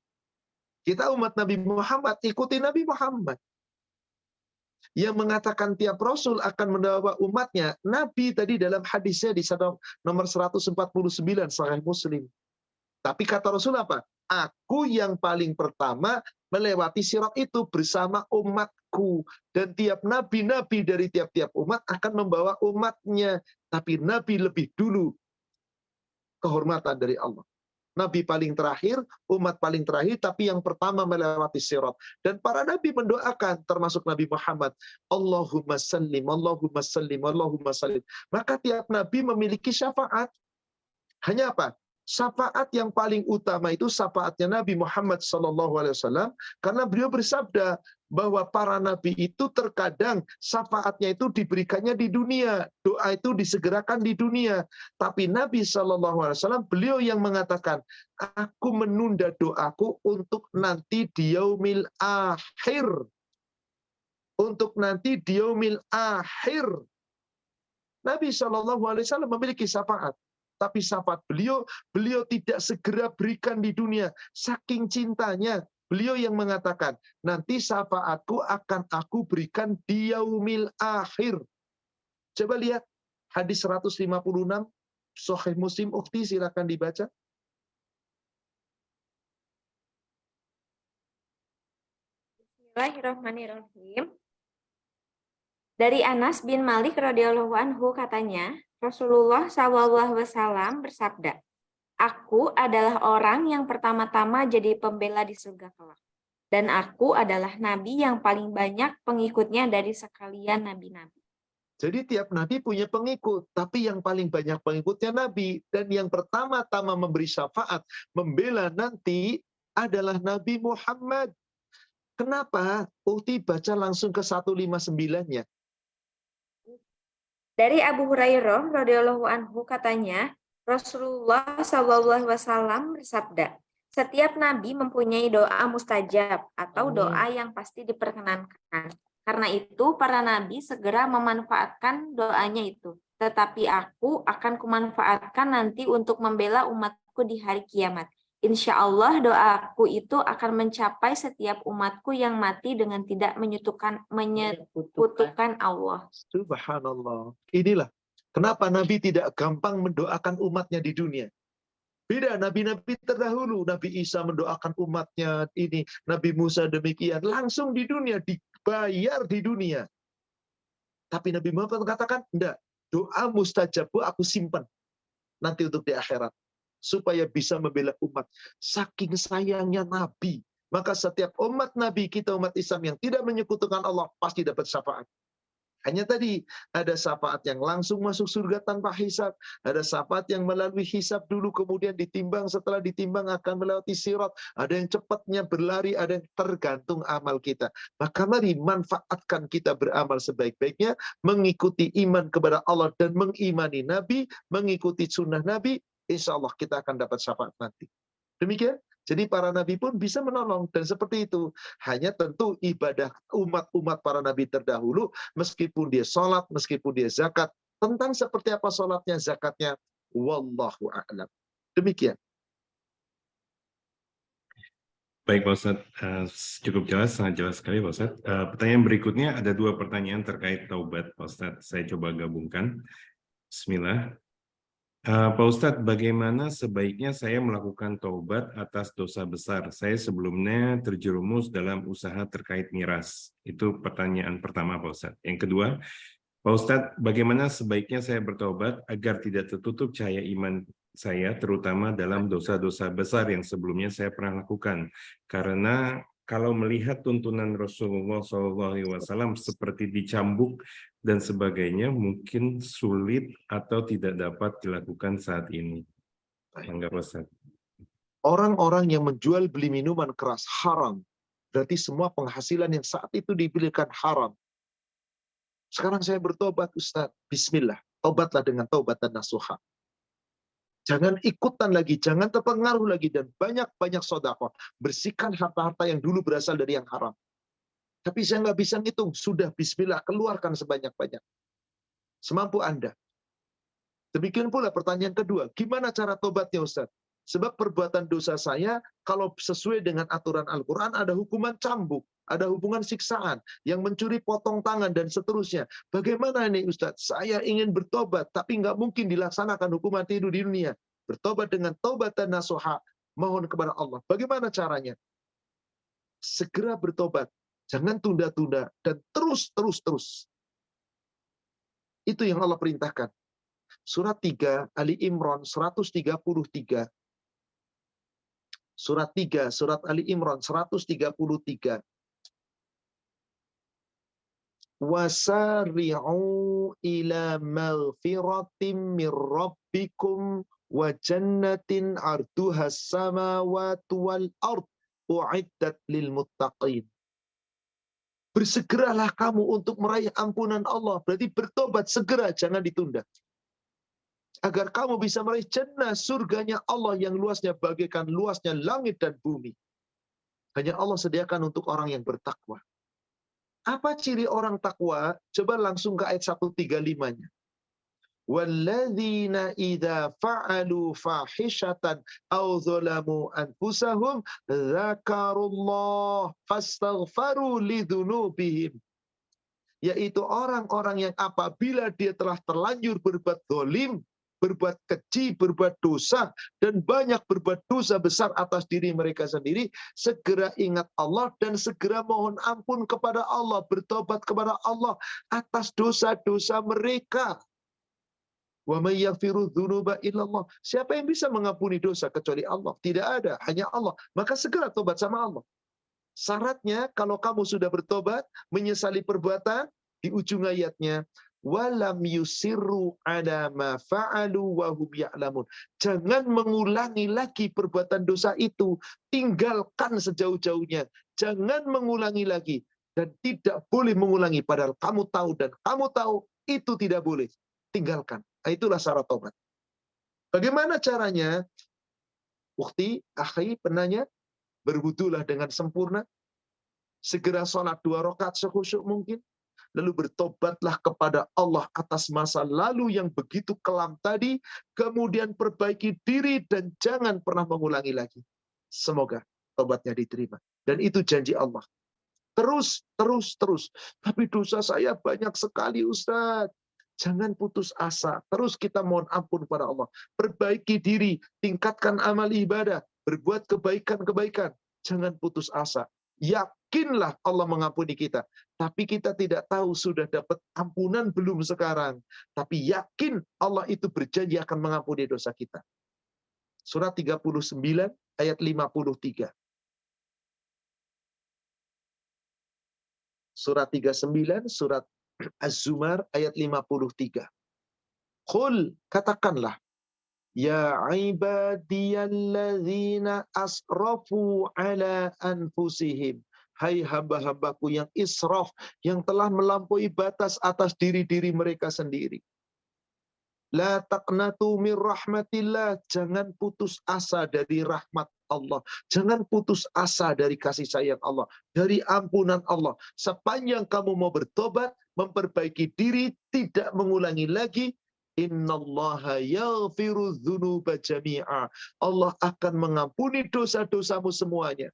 Kita umat Nabi Muhammad ikuti Nabi Muhammad. Yang mengatakan tiap Rasul akan membawa umatnya. Nabi tadi dalam hadisnya di nomor 149 Sahih Muslim. Tapi kata Rasul apa? Aku yang paling pertama melewati sirat itu bersama umatku. Dan tiap nabi-nabi dari tiap-tiap umat akan membawa umatnya. Tapi Nabi lebih dulu kehormatan dari Allah. Nabi paling terakhir, umat paling terakhir, tapi yang pertama melewati sirat. Dan para nabi mendoakan, termasuk Nabi Muhammad, Allahumma sallim, Allahumma sallim, Allahumma sallim. Maka tiap nabi memiliki syafaat. Hanya apa? Syafaat yang paling utama itu syafaatnya Nabi Muhammad SAW, karena beliau bersabda bahwa para nabi itu terkadang syafaatnya itu diberikannya di dunia, doa itu disegerakan di dunia. Tapi Nabi SAW beliau yang mengatakan, aku menunda doaku untuk nanti di yaumil akhir. Untuk nanti di yaumil akhir. Nabi SAW memiliki syafaat. Tapi syafaat beliau tidak segera berikan di dunia. Saking cintanya, beliau yang mengatakan, nanti syafaatku akan aku berikan di yaumil akhir. Coba lihat, hadis 156, Sahih Muslim, Ukhti, silakan dibaca. Bismillahirrahmanirrahim. Dari Anas bin Malik radhiyallahu anhu katanya, Rasulullah SAW bersabda, aku adalah orang yang pertama-tama jadi pembela di surga kelak. Dan aku adalah nabi yang paling banyak pengikutnya dari sekalian nabi-nabi. Jadi tiap nabi punya pengikut, tapi yang paling banyak pengikutnya nabi. Dan yang pertama-tama memberi syafaat, membela nanti adalah Nabi Muhammad. Kenapa? Ukti baca langsung ke 159-nya. Dari Abu Hurairah radhiyallahu anhu katanya, Rasulullah Shallallahu alaihi wasallam bersabda, setiap nabi mempunyai doa mustajab atau doa yang pasti diperkenankan. Karena itu para nabi segera memanfaatkan doanya itu. Tetapi aku akan kumanfaatkan nanti untuk membela umatku di hari kiamat. Insya Allah doaku itu akan mencapai setiap umatku yang mati dengan tidak menyekutukan Allah. Subhanallah. Inilah kenapa Nabi tidak gampang mendoakan umatnya di dunia. Beda nabi-nabi terdahulu. Nabi Isa mendoakan umatnya ini. Nabi Musa demikian. Langsung di dunia. Dibayar di dunia. Tapi Nabi Muhammad katakan, enggak. Doa mustajab aku simpan. Nanti untuk di akhirat. Supaya bisa membela umat. Saking sayangnya Nabi. Maka setiap umat Nabi kita, umat Islam yang tidak menyekutukan Allah, pasti dapat syafaat. Hanya tadi, ada syafaat yang langsung masuk surga tanpa hisab. Ada syafaat yang melalui hisab dulu, kemudian ditimbang. Setelah ditimbang akan melewati sirat. Ada yang cepatnya berlari, ada yang tergantung amal kita. Maka mari manfaatkan kita beramal sebaik-baiknya, mengikuti iman kepada Allah dan mengimani Nabi, mengikuti sunnah Nabi, insya Allah kita akan dapat syafaat nanti. Demikian. Jadi para nabi pun bisa menolong. Dan seperti itu. Hanya tentu ibadah umat-umat para nabi terdahulu, meskipun dia sholat, meskipun dia zakat, tentang seperti apa sholatnya, zakatnya, wallahu a'lam. Demikian. Baik Pak Ustadz, cukup jelas, sangat jelas sekali Pak Ustadz. Pertanyaan berikutnya, ada 2 pertanyaan terkait taubat Pak Ustadz. Saya coba gabungkan. Bismillah. Pak Ustadz, bagaimana sebaiknya saya melakukan taubat atas dosa besar? Saya sebelumnya terjerumus dalam usaha terkait miras. Itu pertanyaan pertama Pak Ustadz. Yang kedua, Pak Ustadz, bagaimana sebaiknya saya bertobat agar tidak tertutup cahaya iman saya, terutama dalam dosa-dosa besar yang sebelumnya saya pernah lakukan? Karena kalau melihat tuntunan Rasulullah SAW seperti dicambuk dan sebagainya, mungkin sulit atau tidak dapat dilakukan saat ini. Enggak, Ustaz. Orang-orang yang menjual beli minuman keras haram. Berarti semua penghasilan yang saat itu dipilihkan haram. Sekarang saya bertobat, Ustaz. Bismillah. Tobatlah dengan taubat dan nasuha. Jangan ikutan lagi, jangan terpengaruh lagi, dan banyak-banyak sedekah. Bersihkan harta-harta yang dulu berasal dari yang haram. Tapi saya nggak bisa ngitung, sudah bismillah, keluarkan sebanyak-banyak. Semampu Anda. Demikian pula pertanyaan kedua, gimana cara tobatnya Ustaz? Sebab perbuatan dosa saya, kalau sesuai dengan aturan Al-Quran, ada hukuman cambuk, ada hubungan siksaan, yang mencuri potong tangan, dan seterusnya. Bagaimana ini Ustaz? Saya ingin bertobat, tapi nggak mungkin dilaksanakan hukuman itu di dunia. Bertobat dengan taubat dan nasuha, mohon kepada Allah. Bagaimana caranya? Segera bertobat, jangan tunda-tunda, dan terus. Itu yang Allah perintahkan. Surat 3, Ali Imran 133. Surat 3, surat Ali Imran 133. Wasari'u ila maghfiratin min rabbikum wa jannatin arduhas samawati wal ard u'iddat lil muttaqin. Bersegeralah kamu untuk meraih ampunan Allah. Berarti bertobat segera, jangan ditunda. Agar kamu bisa meraih jannah, surganya Allah yang luasnya bagaikan luasnya langit dan bumi. Hanya Allah sediakan untuk orang yang bertakwa. Apa ciri orang takwa? Coba langsung ke ayat 135-nya. وَالَّذِينَ إِذَا فَعَلُوا فَاحِشَةً أَوْ ظَلَمُوا أَنفُسَهُمْ ذَكَرُوا اللَّهَ فَاسْتَغْفَرُوا لِذُنُوبِهِمْ. Yaitu orang-orang yang apabila dia telah terlanjur berbuat zalim, berbuat keji, berbuat dosa, dan banyak berbuat dosa besar atas diri mereka sendiri, segera ingat Allah dan segera mohon ampun kepada Allah, bertobat kepada Allah atas dosa-dosa mereka. Wa may yaghfiru dzunuba illallah. Siapa yang bisa mengampuni dosa kecuali Allah? Tidak ada, hanya Allah. Maka segera tobat sama Allah. Syaratnya kalau kamu sudah bertobat, menyesali perbuatan, di ujung ayatnya, walam yusirru ala ma fa'alu wa hum ya'lamun. Jangan mengulangi lagi perbuatan dosa itu, tinggalkan sejauh-jauhnya. Jangan mengulangi lagi dan tidak boleh mengulangi padahal kamu tahu dan kamu tahu itu tidak boleh. Tinggalkan. Nah, itulah syarat tobat. Bagaimana caranya? Ukhti, akhi, penanya, berwudulah dengan sempurna, segera sholat 2 rakaat sekhusyuk mungkin, lalu bertobatlah kepada Allah atas masa lalu yang begitu kelam tadi, kemudian perbaiki diri dan jangan pernah mengulangi lagi. Semoga tobatnya diterima. Dan itu janji Allah. Terus. Tapi dosa saya banyak sekali, Ustaz. Jangan putus asa. Terus kita mohon ampun kepada Allah. Perbaiki diri, tingkatkan amal ibadah, berbuat kebaikan-kebaikan. Jangan putus asa. Yakinlah Allah mengampuni kita. Tapi kita tidak tahu sudah dapat ampunan belum sekarang. Tapi yakin Allah itu berjanji akan mengampuni dosa kita. Surat 39 ayat 53. Surat 39, surat Az-Zumar ayat 53. Qul, katakanlah, ya ibadiyalladzina asrafu ala anfusihim. Hai hamba-hambaku yang israf, yang telah melampaui batas atas diri-diri mereka sendiri. La taqnatu min rahmatillah. Jangan putus asa dari rahmat Allah. Jangan putus asa dari kasih sayang Allah. Dari ampunan Allah. Sepanjang kamu mau bertobat, memperbaiki diri, tidak mengulangi lagi, innallaha yaghfiru dzunuba jami'a. Allah akan mengampuni dosa-dosamu semuanya.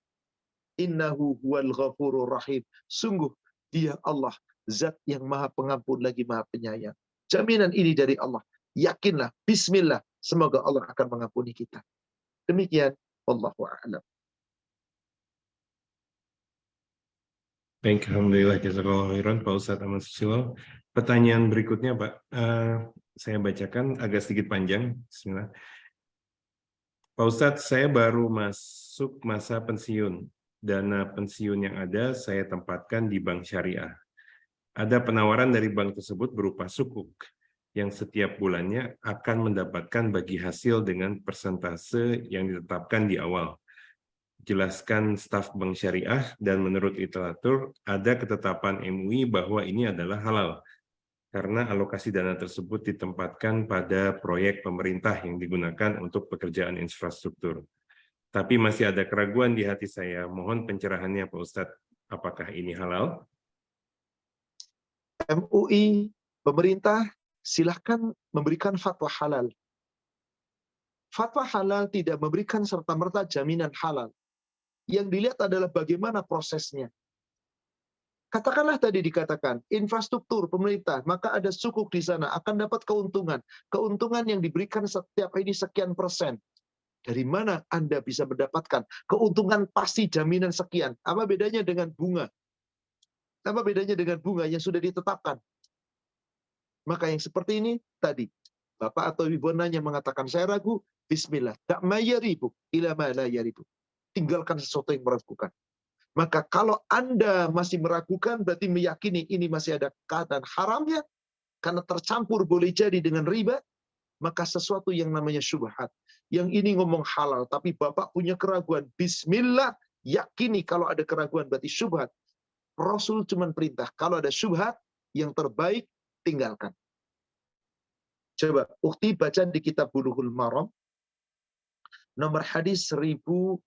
Innahu huwal ghafurur rahim. Sungguh dia Allah, zat yang maha pengampun lagi maha penyayang. Jaminan ini dari Allah. Yakinlah, bismillah, semoga Allah akan mengampuni kita. Demikian, wallahu a'lam. Baik, alhamdulillah, jazakallahu khairan Pak Ustadz Ahmad Susilo. Pertanyaan berikutnya, Pak. Saya bacakan agak sedikit panjang. Bismillah. Pak Ustadz, saya baru masuk masa pensiun. Dana pensiun yang ada saya tempatkan di bank syariah. Ada penawaran dari bank tersebut berupa sukuk, yang setiap bulannya akan mendapatkan bagi hasil dengan persentase yang ditetapkan di awal. Jelaskan staf bank syariah dan menurut literatur ada ketetapan MUI bahwa ini adalah halal karena alokasi dana tersebut ditempatkan pada proyek pemerintah yang digunakan untuk pekerjaan infrastruktur. Tapi masih ada keraguan di hati saya. Mohon pencerahannya Pak Ustadz, apakah ini halal? MUI, pemerintah, silahkan memberikan fatwa halal. Fatwa halal tidak memberikan serta-merta jaminan halal. Yang dilihat adalah bagaimana prosesnya. Katakanlah tadi dikatakan, infrastruktur pemerintah, maka ada sukuk di sana, akan dapat keuntungan. Keuntungan yang diberikan setiap ini sekian persen. Dari mana Anda bisa mendapatkan keuntungan pasti jaminan sekian? Apa bedanya dengan bunga? Apa bedanya dengan bunga yang sudah ditetapkan? Maka yang seperti ini tadi, Bapak atau Ibu nanya mengatakan, saya ragu, bismillah. Tak mayaribu, ila ma la yaribu. Tinggalkan sesuatu yang meragukan. Maka kalau Anda masih meragukan, berarti meyakini ini masih ada keadaan haramnya, karena tercampur boleh jadi dengan riba, maka sesuatu yang namanya syubhat. Yang ini ngomong halal, tapi Bapak punya keraguan. Bismillah, yakini kalau ada keraguan berarti syubhat. Rasul cuma perintah, kalau ada syubhat, yang terbaik, tinggalkan. Coba, ukhti baca di kitab Bulughul Maram, nomor hadis 1614,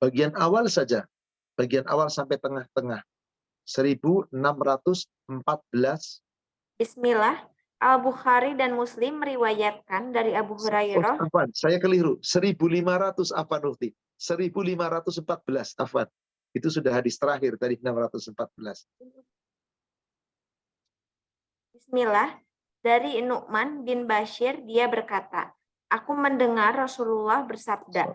bagian awal saja, bagian awal sampai tengah-tengah. 1614. Bismillah. Al-Bukhari dan Muslim meriwayatkan dari Abu Hurairah. Afwan, saya keliru. 1500 afwan Ukti. 1514 afwan. Itu sudah hadis terakhir tadi 614. Bismillah. Dari Nu'man bin Bashir, dia berkata, aku mendengar Rasulullah bersabda.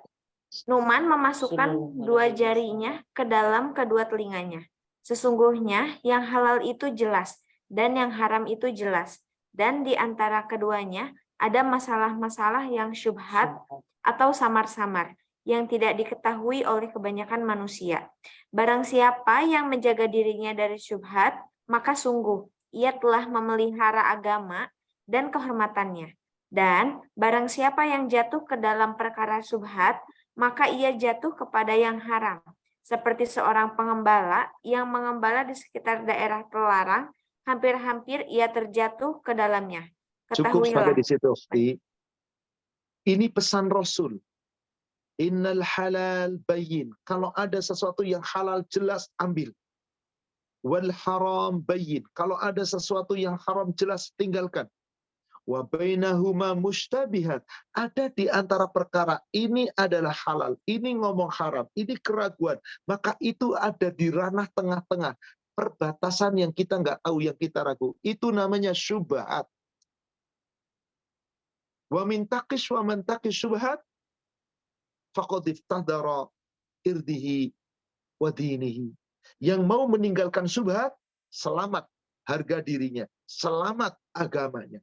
Nu'man memasukkan 2 jarinya ke dalam kedua telinganya. Sesungguhnya yang halal itu jelas dan yang haram itu jelas. Dan di antara keduanya ada masalah-masalah yang syubhat atau samar-samar yang tidak diketahui oleh kebanyakan manusia. Barang siapa yang menjaga dirinya dari syubhat, maka sungguh ia telah memelihara agama dan kehormatannya. Dan barang siapa yang jatuh ke dalam perkara syubhat, maka ia jatuh kepada yang haram. Seperti seorang pengembala yang mengembala di sekitar daerah terlarang, hampir-hampir ia terjatuh ke dalamnya. Cukup sampai Ketahuilah. di situ, Sti. Ini pesan Rasul. Innal halal bayyin. Kalau ada sesuatu yang halal jelas ambil. Wal haram bayyin. Kalau ada sesuatu yang haram jelas tinggalkan. Wa bainahuma mushtabihat. Ada di antara perkara ini adalah halal, ini ngomong haram, ini keraguan. Maka itu ada di ranah tengah-tengah. Perbatasan yang kita nggak tahu, yang kita ragu. Itu namanya syubhat. Wa min taqish wa man taqish syubhat faqad iftadara irdihi wa dinihi. Yang mau meninggalkan syubhat, selamat harga dirinya, selamat agamanya.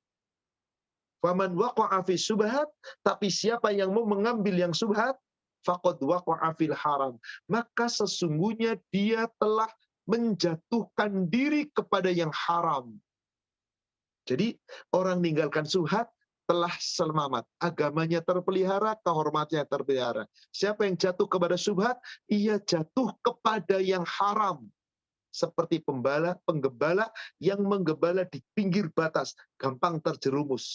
Faman waqa'a fi syubhat, tapi siapa yang mau mengambil yang syubhat, faqad waqa'a fil haram. Maka sesungguhnya dia telah menjatuhkan diri kepada yang haram. Jadi orang meninggalkan syubhat telah selamat, agamanya terpelihara, kehormatannya terpelihara. Siapa yang jatuh kepada syubhat, ia jatuh kepada yang haram. Seperti penggembala yang menggembala di pinggir batas, gampang terjerumus.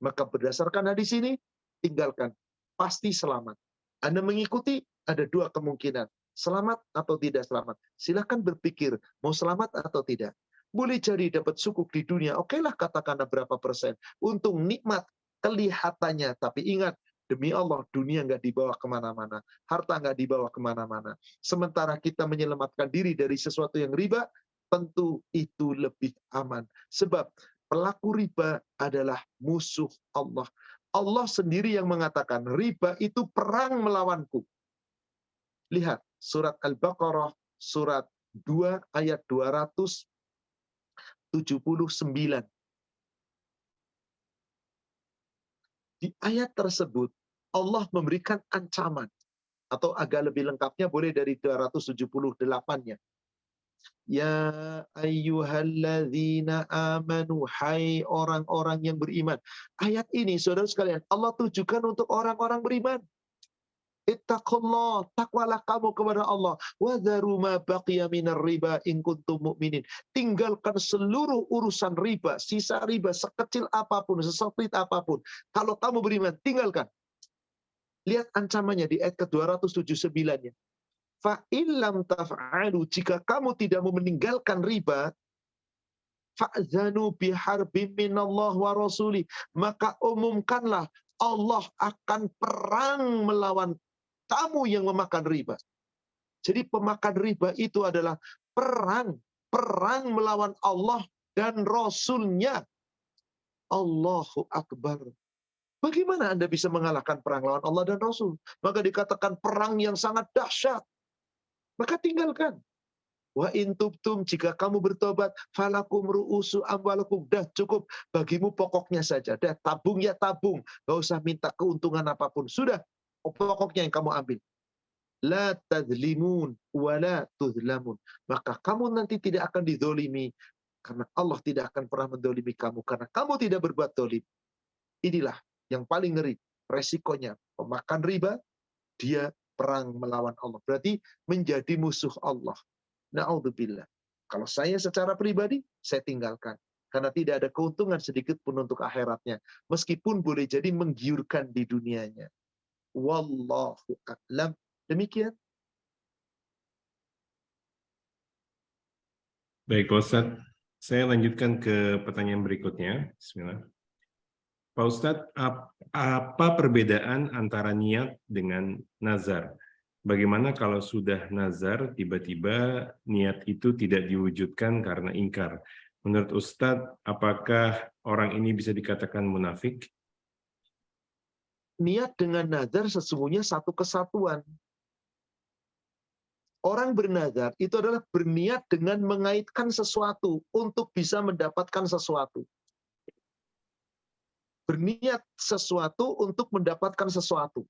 Maka berdasarkan hadis ini, tinggalkan. Pasti selamat. Anda mengikuti, ada dua kemungkinan. Selamat atau tidak selamat. Silahkan berpikir, mau selamat atau tidak. Boleh jadi dapat sukuk di dunia, okelah katakan berapa persen. Untung nikmat kelihatannya, tapi ingat, demi Allah, dunia nggak dibawa kemana-mana. Harta nggak dibawa kemana-mana. Sementara kita menyelamatkan diri dari sesuatu yang riba, tentu itu lebih aman. Sebab pelaku riba adalah musuh Allah. Allah sendiri yang mengatakan, riba itu perang melawanku. Lihat, surat Al-Baqarah, surat 2 ayat 279. Di ayat tersebut, Allah memberikan ancaman. Atau agak lebih lengkapnya boleh dari 278-nya. Ya ayyuhalladzina amanu, hai orang-orang yang beriman. Ayat ini, saudara sekalian, Allah tujukan untuk orang-orang beriman. Ittaqullah, takwalah kamu kepada Allah. Wadharu ma baqiya minar riba in kuntum mu'minin. Tinggalkan seluruh urusan riba, sisa riba sekecil apapun, sesempit apapun. Kalau kamu beriman, tinggalkan. Lihat ancamannya di ayat ke-279-nya. Fa illam taf'alu, jika kamu tidak mau meninggalkan riba, fa'zanu biharbim minallah wa rasuli, maka umumkanlah Allah akan perang melawan kamu yang memakan riba. Jadi pemakan riba itu adalah perang melawan Allah dan Rasul-Nya. Allahu Akbar. Bagaimana Anda bisa mengalahkan perang lawan Allah dan Rasul? Maka dikatakan perang yang sangat dahsyat. Maka tinggalkan. Wa in tubtum, jika kamu bertobat, falakum ru'usu amwalakum, dah cukup bagimu pokoknya saja. Dah tabung ya tabung, enggak usah minta keuntungan apapun. Sudah, pokoknya yang kamu ambil. La tadzlimun wa la tuzlamun. Maka kamu nanti tidak akan dizolimi, karena Allah tidak akan pernah mendolimi kamu, karena kamu tidak berbuat dolim. Inilah yang paling ngeri. Resikonya pemakan riba, dia perang melawan Allah. Berarti menjadi musuh Allah. Na'udzubillah. Kalau saya secara pribadi, saya tinggalkan. Karena tidak ada keuntungan sedikit pun untuk akhiratnya. Meskipun boleh jadi menggiurkan di dunianya. Wallahu a'lam. Demikian. Baik, Pak Ustadz. Saya lanjutkan ke pertanyaan berikutnya. Bismillah. Pak Ustadz, apa perbedaan antara niat dengan nazar? Bagaimana kalau sudah nazar, tiba-tiba niat itu tidak diwujudkan karena ingkar? Menurut Ustadz, apakah orang ini bisa dikatakan munafik? Niat dengan nazar sesungguhnya satu kesatuan. Orang bernazar itu adalah berniat dengan mengaitkan sesuatu untuk bisa mendapatkan sesuatu. berniat sesuatu untuk mendapatkan sesuatu.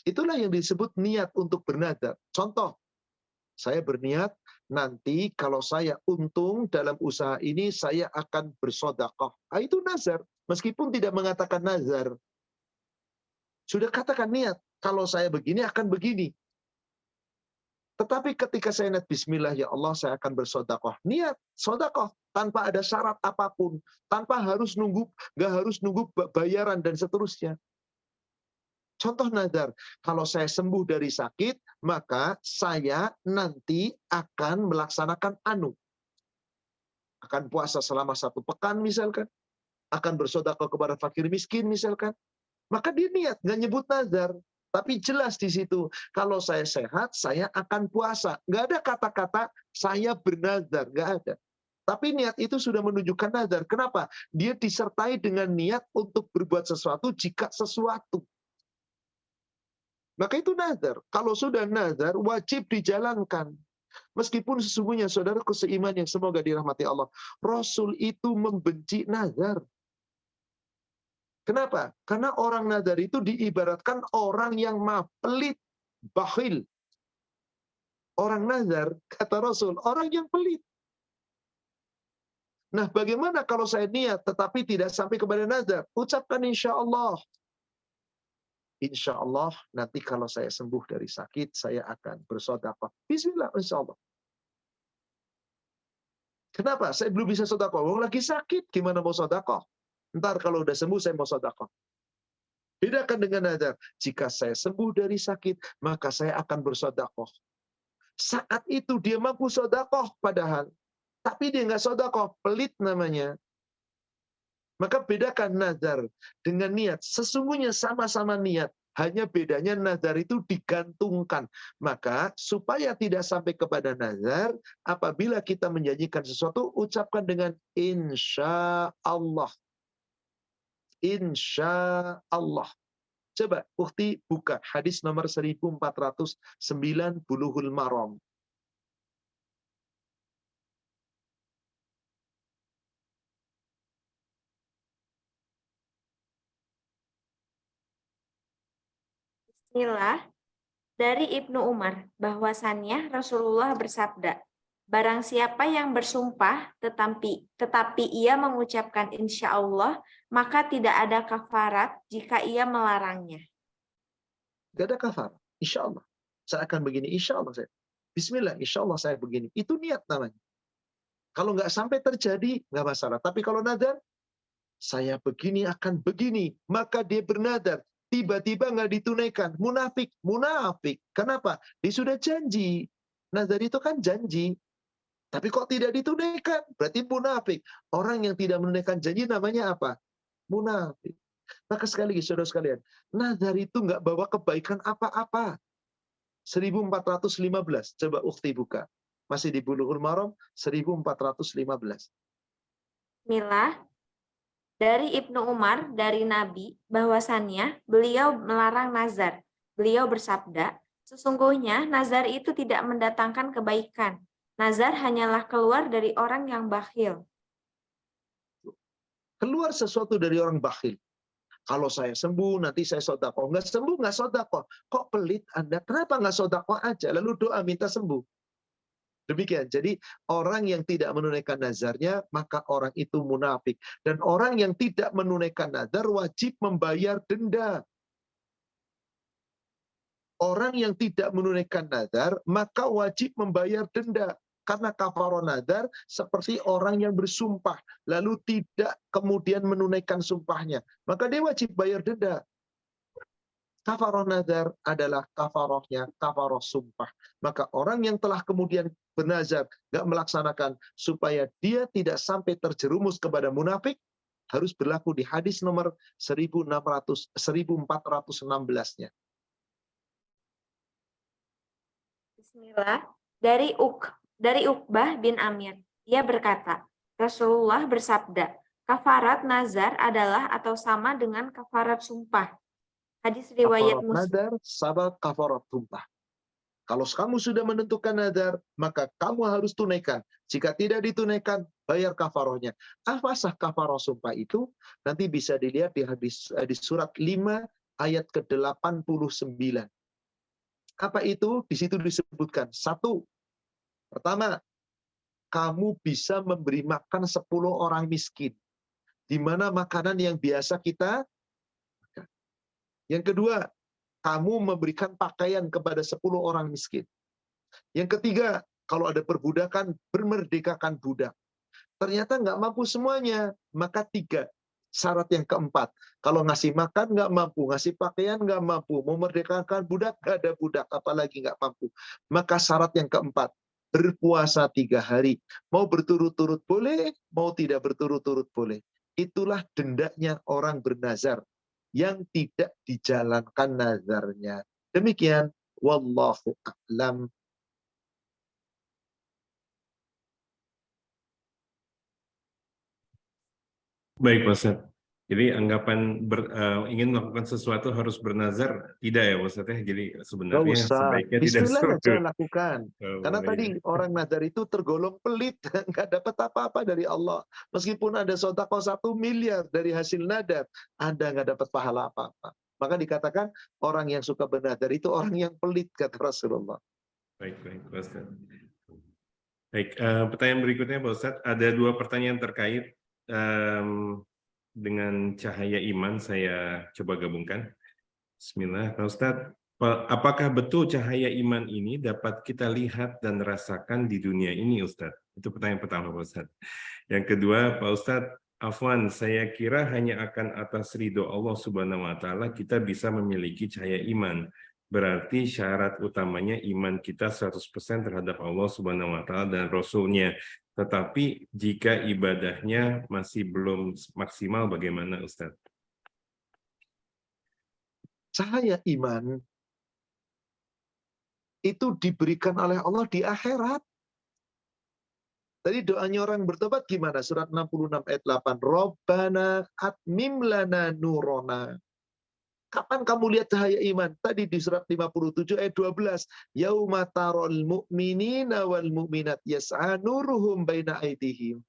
Itulah yang disebut niat untuk bernazar. Contoh, saya berniat nanti kalau saya untung dalam usaha ini, saya akan bersedekah. Itu nazar, meskipun tidak mengatakan nazar. Sudah katakan niat, kalau saya begini akan begini. Tetapi ketika saya niat bismillah, ya Allah saya akan bersedekah. Niat, sedekah tanpa ada syarat apapun, tanpa harus nggak harus nunggu bayaran dan seterusnya. Contoh nazar, kalau saya sembuh dari sakit, maka saya nanti akan melaksanakan akan puasa selama 1 pekan misalkan, akan bersedekah kepada fakir miskin misalkan. Maka dia niat, nggak nyebut nazar. Tapi jelas di situ, kalau saya sehat, saya akan puasa. Nggak ada kata-kata saya bernazar, nggak ada. Tapi niat itu sudah menunjukkan nazar. Kenapa? Dia disertai dengan niat untuk berbuat sesuatu jika sesuatu. Maka itu nazar. Kalau sudah nazar, wajib dijalankan. Meskipun sesungguhnya saudaraku seiman yang semoga dirahmati Allah, Rasul itu membenci nazar. Kenapa? Karena orang nazar itu diibaratkan orang yang pelit, bakhil. Orang nazar, kata Rasul, orang yang pelit. Nah, bagaimana kalau saya niat tetapi tidak sampai kepada nazar? Ucapkan insya Allah. Insya Allah nanti kalau saya sembuh dari sakit, saya akan bersedekah. Bismillah, insya Allah. Kenapa? Saya belum bisa sedekah. Oh, lagi sakit, gimana mau sedekah? Ntar kalau udah sembuh, saya mau sedekah. Bedakan dengan nazar. Jika saya sembuh dari sakit, maka saya akan bersedekah. Saat itu dia mampu sedekah padahal. Tapi dia nggak sedekah, pelit namanya. Maka bedakan nazar dengan niat. Sesungguhnya sama-sama niat. Hanya bedanya nazar itu digantungkan. Maka supaya tidak sampai kepada nazar, apabila kita menjanjikan sesuatu, ucapkan dengan insya Allah. Insya Allah. Coba Ukti buka hadis nomor 1409 Bulughul Maram. Bismillah, dari Ibnu Umar, bahwasannya Rasulullah bersabda, barang siapa yang bersumpah tetapi ia mengucapkan insya Allah, maka tidak ada kafarat jika ia melarangnya. Gak ada kafar. Insya Allah. Saya akan begini. Insya Allah saya. Bismillah. Insya Allah saya begini. Itu niat namanya. Kalau nggak sampai terjadi, nggak masalah. Tapi kalau nadar, saya begini akan begini. Maka dia bernadar. Tiba-tiba nggak ditunaikan. Munafik. Munafik. Kenapa? Dia sudah janji. Nadar itu kan janji. Tapi kok tidak ditunaikan? Berarti munafik. Orang yang tidak menunaikan janji namanya apa? Munafik. Maka sekali lagi, saudara sekalian, nazar itu nggak bawa kebaikan apa-apa. 1415. Coba Ukti buka. Masih di Bulughul Maram, 1415. Bismillah, dari Ibnu Umar, dari Nabi, bahwasannya beliau melarang nazar. Beliau bersabda, sesungguhnya nazar itu tidak mendatangkan kebaikan. Nazar hanyalah keluar dari orang yang bakhil. Keluar sesuatu dari orang bakhil. Kalau saya sembuh, nanti saya sedekah. Nggak sembuh, nggak sedekah. Kok pelit Anda? Kenapa nggak sedekah aja? Lalu doa minta sembuh. Demikian. Jadi orang yang tidak menunaikan nazarnya, maka orang itu munafik. Dan orang yang tidak menunaikan nazar wajib membayar denda. Orang yang tidak menunaikan nazar, maka wajib membayar denda. Karena kafarah nazar seperti orang yang bersumpah, lalu tidak kemudian menunaikan sumpahnya. Maka dia wajib bayar denda. Kafarah nazar adalah kafarahnya, kafarah sumpah. Maka orang yang telah kemudian bernazar, nggak melaksanakan, supaya dia tidak sampai terjerumus kepada munafik, harus berlaku di hadis nomor 1416-nya. Bismillah, dari Uqbah bin Amir, dia berkata, Rasulullah bersabda, kafarat nazar adalah atau sama dengan kafarat sumpah. Hadis riwayat Kafarat Muslim. nazar sama kafarat sumpah. Kalau kamu sudah menentukan nazar, maka kamu harus tunaikan. Jika tidak ditunaikan, bayar kafarohnya. Apa sah kafaroh sumpah itu? Nanti bisa dilihat di surat 5 ayat ke-89. Apa itu? Di situ disebutkan. Satu, pertama, kamu bisa memberi makan 10 orang miskin. Di mana makanan yang biasa kita makan. Yang kedua, kamu memberikan pakaian kepada 10 orang miskin. Yang ketiga, kalau ada perbudakan, bermerdekakan budak. Ternyata nggak mampu semuanya, maka 3. Syarat yang keempat, kalau ngasih makan nggak mampu, ngasih pakaian nggak mampu, memerdekakan budak nggak ada budak, apalagi nggak mampu. Maka syarat yang keempat, berpuasa 3 hari. Mau berturut-turut boleh, mau tidak berturut-turut boleh. Itulah dendanya orang bernazar yang tidak dijalankan nazarnya. Demikian, wallahu a'lam. Baik, Pak Ustadz. Jadi anggapan ingin melakukan sesuatu harus bernazar, tidak ya, Pak Ustadz ya? Jadi Gak sebenarnya usah. sebaiknya tidak Bismillah aja seperti lakukan. Karena boleh tadi ya. orang nazar itu tergolong pelit. Nggak dapat apa-apa dari Allah. Meskipun ada sedekah 1 miliar dari hasil nadar, Anda nggak dapat pahala apa-apa. Maka dikatakan orang yang suka bernazar itu orang yang pelit, kata Rasulullah. Baik, Pak Ustadz. Baik, pertanyaan berikutnya Pak Ustadz. Ada 2 pertanyaan terkait dengan cahaya iman, saya coba gabungkan. Bismillah, Pak Ustadz. Apakah betul cahaya iman ini dapat kita lihat dan rasakan di dunia ini, Ustadz? Itu pertanyaan pertama, Pak Ustadz. Yang kedua, Pak Ustadz, afwan, saya kira hanya akan atas ridho Allah Subhanahu wa Ta'ala kita bisa memiliki cahaya iman. Berarti syarat utamanya iman kita 100% terhadap Allah Subhanahu wa Ta'ala dan Rasul-Nya. Tetapi jika ibadahnya masih belum maksimal, bagaimana, Ustadz? Cahaya iman itu diberikan oleh Allah di akhirat. Tadi doanya orang bertobat gimana? Surat 66 ayat 8. Rabbana atmim lana nurona. Kapan kamu lihat cahaya iman? Tadi di surat 57 ayat 12. Yauma tarol mu'minina wal mu'minat yas'a nuruhum baina aydihim.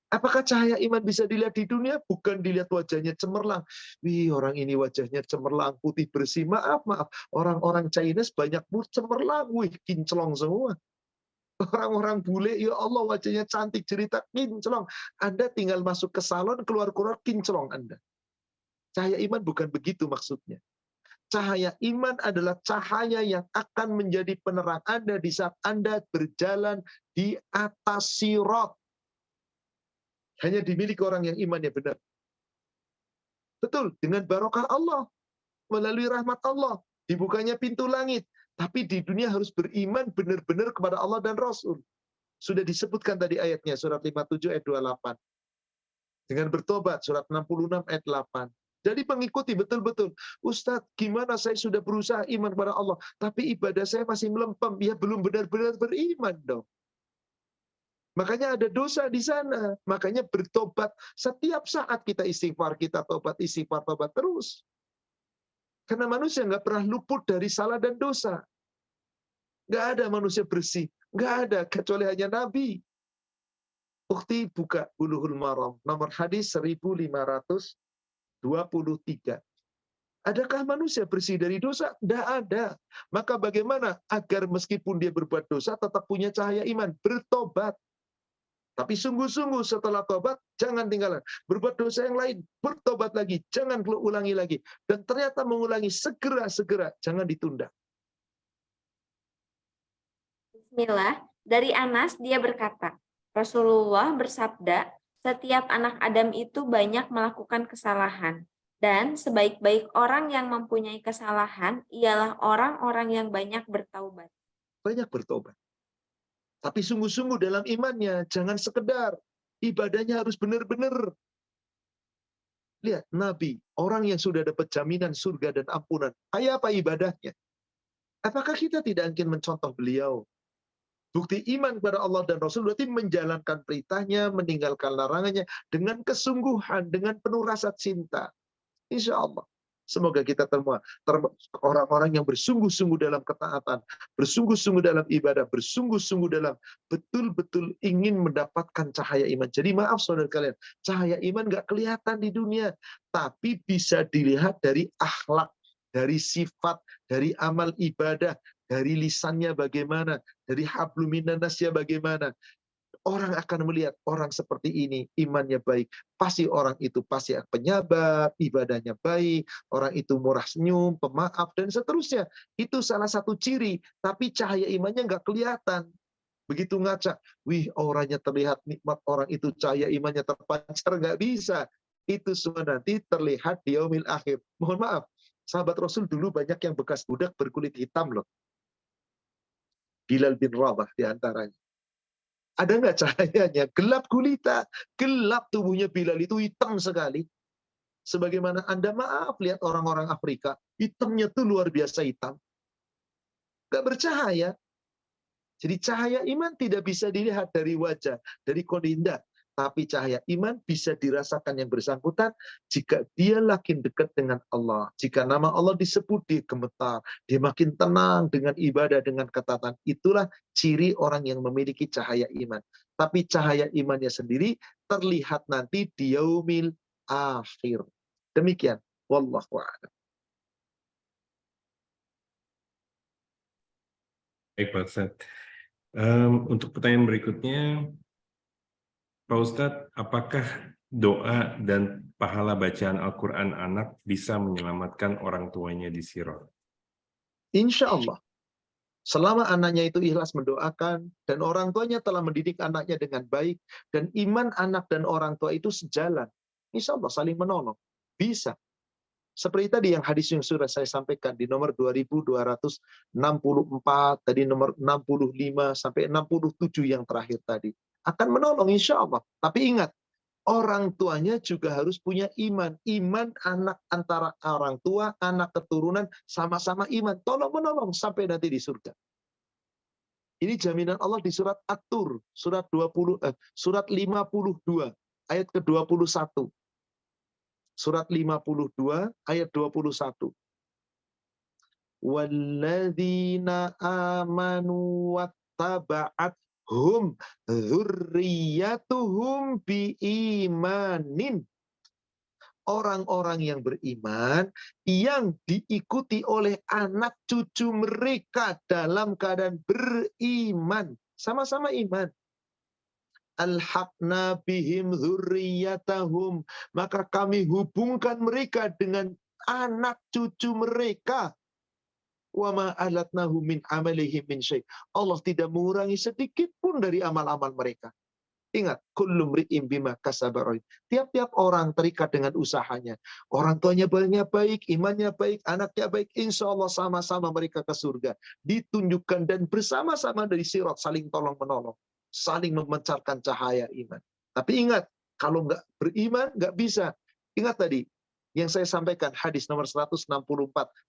Apakah cahaya iman bisa dilihat di dunia? Bukan dilihat wajahnya cemerlang. Wih, orang ini wajahnya cemerlang, putih bersih. Maaf. Orang-orang Chinese banyak cemerlang. Wih, kinclong semua. Orang-orang bule, ya Allah wajahnya cantik, cerita kinclong. Anda tinggal masuk ke salon, keluar-keluar kinclong Anda. Cahaya iman bukan begitu maksudnya. Cahaya iman adalah cahaya yang akan menjadi penerang Anda di saat Anda berjalan di atas sirat. Hanya dimiliki orang yang imannya benar. Betul, dengan barokah Allah, melalui rahmat Allah, dibukanya pintu langit. Tapi di dunia harus beriman benar-benar kepada Allah dan Rasul. Sudah disebutkan tadi ayatnya, surat 57 ayat 28. Dengan bertobat, surat 66 ayat 8. Jadi mengikuti betul-betul. Ustadz, gimana saya sudah berusaha iman kepada Allah, tapi ibadah saya masih melempem. Ya belum benar-benar beriman dong. Makanya ada dosa di sana. Makanya bertobat. Setiap saat kita istighfar, kita tobat, istighfar, tobat terus. Karena manusia nggak pernah luput dari salah dan dosa. Nggak ada manusia bersih. Nggak ada, kecuali hanya Nabi. Bukti buka Bulughul Maram. Nomor hadis 1523. Adakah manusia bersih dari dosa? Tidak ada. Maka bagaimana agar meskipun dia berbuat dosa tetap punya cahaya iman? Bertobat. Tapi sungguh-sungguh setelah tobat, jangan tinggalkan. Berbuat dosa yang lain, bertobat lagi. Jangan ulangi lagi. Dan ternyata mengulangi segera-segera. Jangan ditunda. Bismillah, dari Anas dia berkata, Rasulullah bersabda, setiap anak Adam itu banyak melakukan kesalahan. Dan sebaik-baik orang yang mempunyai kesalahan ialah orang-orang yang banyak bertaubat. Banyak bertobat. Tapi sungguh-sungguh dalam imannya. Jangan sekedar. Ibadahnya harus benar-benar. Lihat, Nabi, orang yang sudah dapat jaminan surga dan ampunan. Kayak apa ibadahnya? Apakah kita tidak ingin mencontoh beliau? Bukti iman kepada Allah dan Rasul berarti menjalankan perintahnya, meninggalkan larangannya dengan kesungguhan, dengan penuh rasa cinta. Insya Allah. Semoga kita orang-orang yang bersungguh-sungguh dalam ketaatan, bersungguh-sungguh dalam ibadah, bersungguh-sungguh dalam betul-betul ingin mendapatkan cahaya iman. Jadi maaf saudara kalian, cahaya iman nggak kelihatan di dunia, tapi bisa dilihat dari akhlak, dari sifat, dari amal ibadah, dari lisannya bagaimana, dari hablum minannasnya bagaimana. Orang akan melihat orang seperti ini, imannya baik. Pasti orang itu pasti penyabar, ibadahnya baik, orang itu murah senyum, pemaaf, dan seterusnya. Itu salah satu ciri, tapi cahaya imannya nggak kelihatan. Begitu ngaca, wih auranya terlihat nikmat, orang itu cahaya imannya terpancar, nggak bisa. Itu semua nanti terlihat di yaumil akhir. Mohon maaf, sahabat Rasul dulu banyak yang bekas budak berkulit hitam loh. Bilal bin Rabah di antaranya. Ada nggak cahayanya? Gelap gulita. Gelap tubuhnya Bilal itu hitam sekali. Sebagaimana Anda maaf lihat orang-orang Afrika. Hitamnya tuh luar biasa hitam. Nggak bercahaya. Jadi cahaya iman tidak bisa dilihat dari wajah, dari kondisi. Tapi cahaya iman bisa dirasakan yang bersangkutan jika dia makin dekat dengan Allah. Jika nama Allah disebut, dia gemetar. Dia makin tenang dengan ibadah, dengan ketaatan. Itulah ciri orang yang memiliki cahaya iman. Tapi cahaya imannya sendiri terlihat nanti di yaumil akhir. Demikian. Wallahu a'lam. Baik, Pak Ustadz. Untuk pertanyaan berikutnya, Pak Ustadz, apakah doa dan pahala bacaan Al-Quran anak bisa menyelamatkan orang tuanya di Sirat? Insya Allah. Selama anaknya itu ikhlas mendoakan, dan orang tuanya telah mendidik anaknya dengan baik, dan iman anak dan orang tua itu sejalan, insya Allah saling menolong. Bisa. Seperti tadi yang hadis yang sudah saya sampaikan di nomor 2264, tadi nomor 65 sampai 67 yang terakhir tadi. Akan menolong insya Allah. Tapi ingat, orang tuanya juga harus punya iman. Iman anak antara orang tua, anak keturunan, sama-sama iman. Tolong-menolong sampai nanti di surga. Ini jaminan Allah di surat At-Tur, surat 52, ayat ke-21. Surat 52, ayat 21. Walladzina amanu wattaba'athum dzurriyyatuhum biimanin. Orang-orang yang beriman yang diikuti oleh anak cucu mereka dalam keadaan beriman. Sama-sama iman. Alhaqna bihim dzurriyyatahum. Maka kami hubungkan mereka dengan anak cucu mereka. Wa ma alatnahu min amalihim min syai'. Allah tidak mengurangi sedikit pun dari amal-amal mereka. Ingat, kullu mri'in bima kasaba rahin. Tiap-tiap orang terikat dengan usahanya. Orang tuanya baik, imannya baik, anaknya baik, insya Allah sama-sama mereka ke surga. Ditunjukkan dan bersama-sama dari sirat saling tolong-menolong. Saling memancarkan cahaya iman. Tapi ingat, kalau nggak beriman, nggak bisa. Ingat tadi, yang saya sampaikan, hadis nomor 164,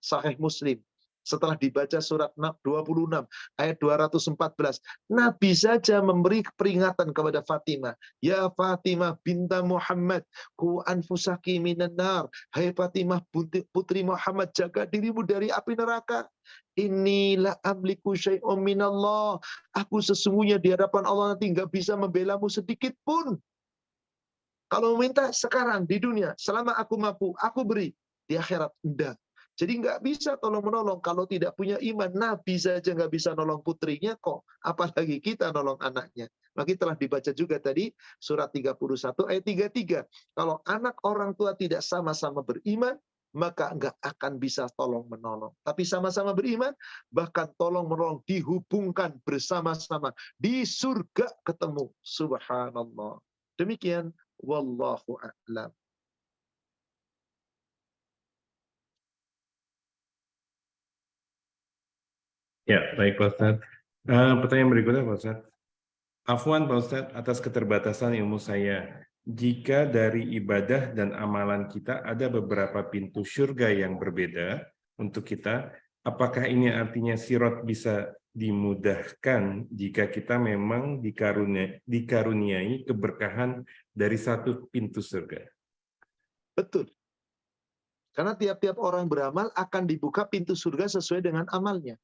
Sahih Muslim. Setelah dibaca surat 26 ayat 214, Nabi saja memberi peringatan kepada Fatimah. Ya Fatimah binta Muhammad, ku anfusaki minan nar. Hai Fatimah putri Muhammad, jaga dirimu dari api neraka. Inilah amliku syai'um minallah. Aku sesungguhnya di hadapan Allah nanti nggak bisa membelamu sedikit pun. Kalau meminta sekarang di dunia, selama aku mampu, aku beri. Di akhirat, enggak. Jadi nggak bisa tolong-menolong kalau tidak punya iman. Nabi saja nggak bisa nolong putrinya kok. Apalagi kita nolong anaknya. Maka telah dibaca juga tadi surat 31 ayat 33. Kalau anak orang tua tidak sama-sama beriman, maka nggak akan bisa tolong-menolong. Tapi sama-sama beriman, bahkan tolong-menolong dihubungkan bersama-sama. Di surga ketemu. Subhanallah. Demikian. Wallahu a'lam. Ya, baik Pak Ustadz. Pertanyaan berikutnya Pak Ustadz. Afwan Pak Ustadz, atas keterbatasan ilmu saya, jika dari ibadah dan amalan kita ada beberapa pintu surga yang berbeda untuk kita, apakah ini artinya sirat bisa dimudahkan jika kita memang dikaruniai keberkahan dari satu pintu surga? Betul. Karena tiap-tiap orang beramal akan dibuka pintu surga sesuai dengan amalnya.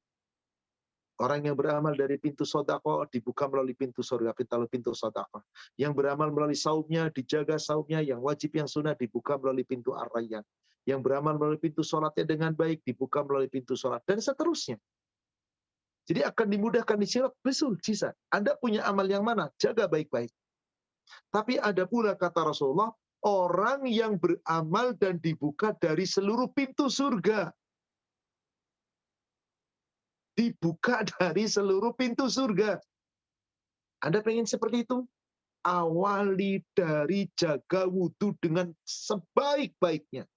Orang yang beramal dari pintu sodako dibuka melalui pintu surga, pintu sodako. Yang beramal melalui saumnya, dijaga saumnya, yang wajib yang sunnah dibuka melalui pintu ar-rayyan. Yang beramal melalui pintu sholatnya dengan baik dibuka melalui pintu sholat, dan seterusnya. Jadi akan dimudahkan di sirat, betul, bisa. Anda punya amal yang mana? Jaga baik-baik. Tapi ada pula kata Rasulullah, orang yang beramal dan dibuka dari seluruh pintu surga. Dibuka dari seluruh pintu surga. Anda pengen seperti itu? Awali dari jaga wudhu dengan sebaik-baiknya.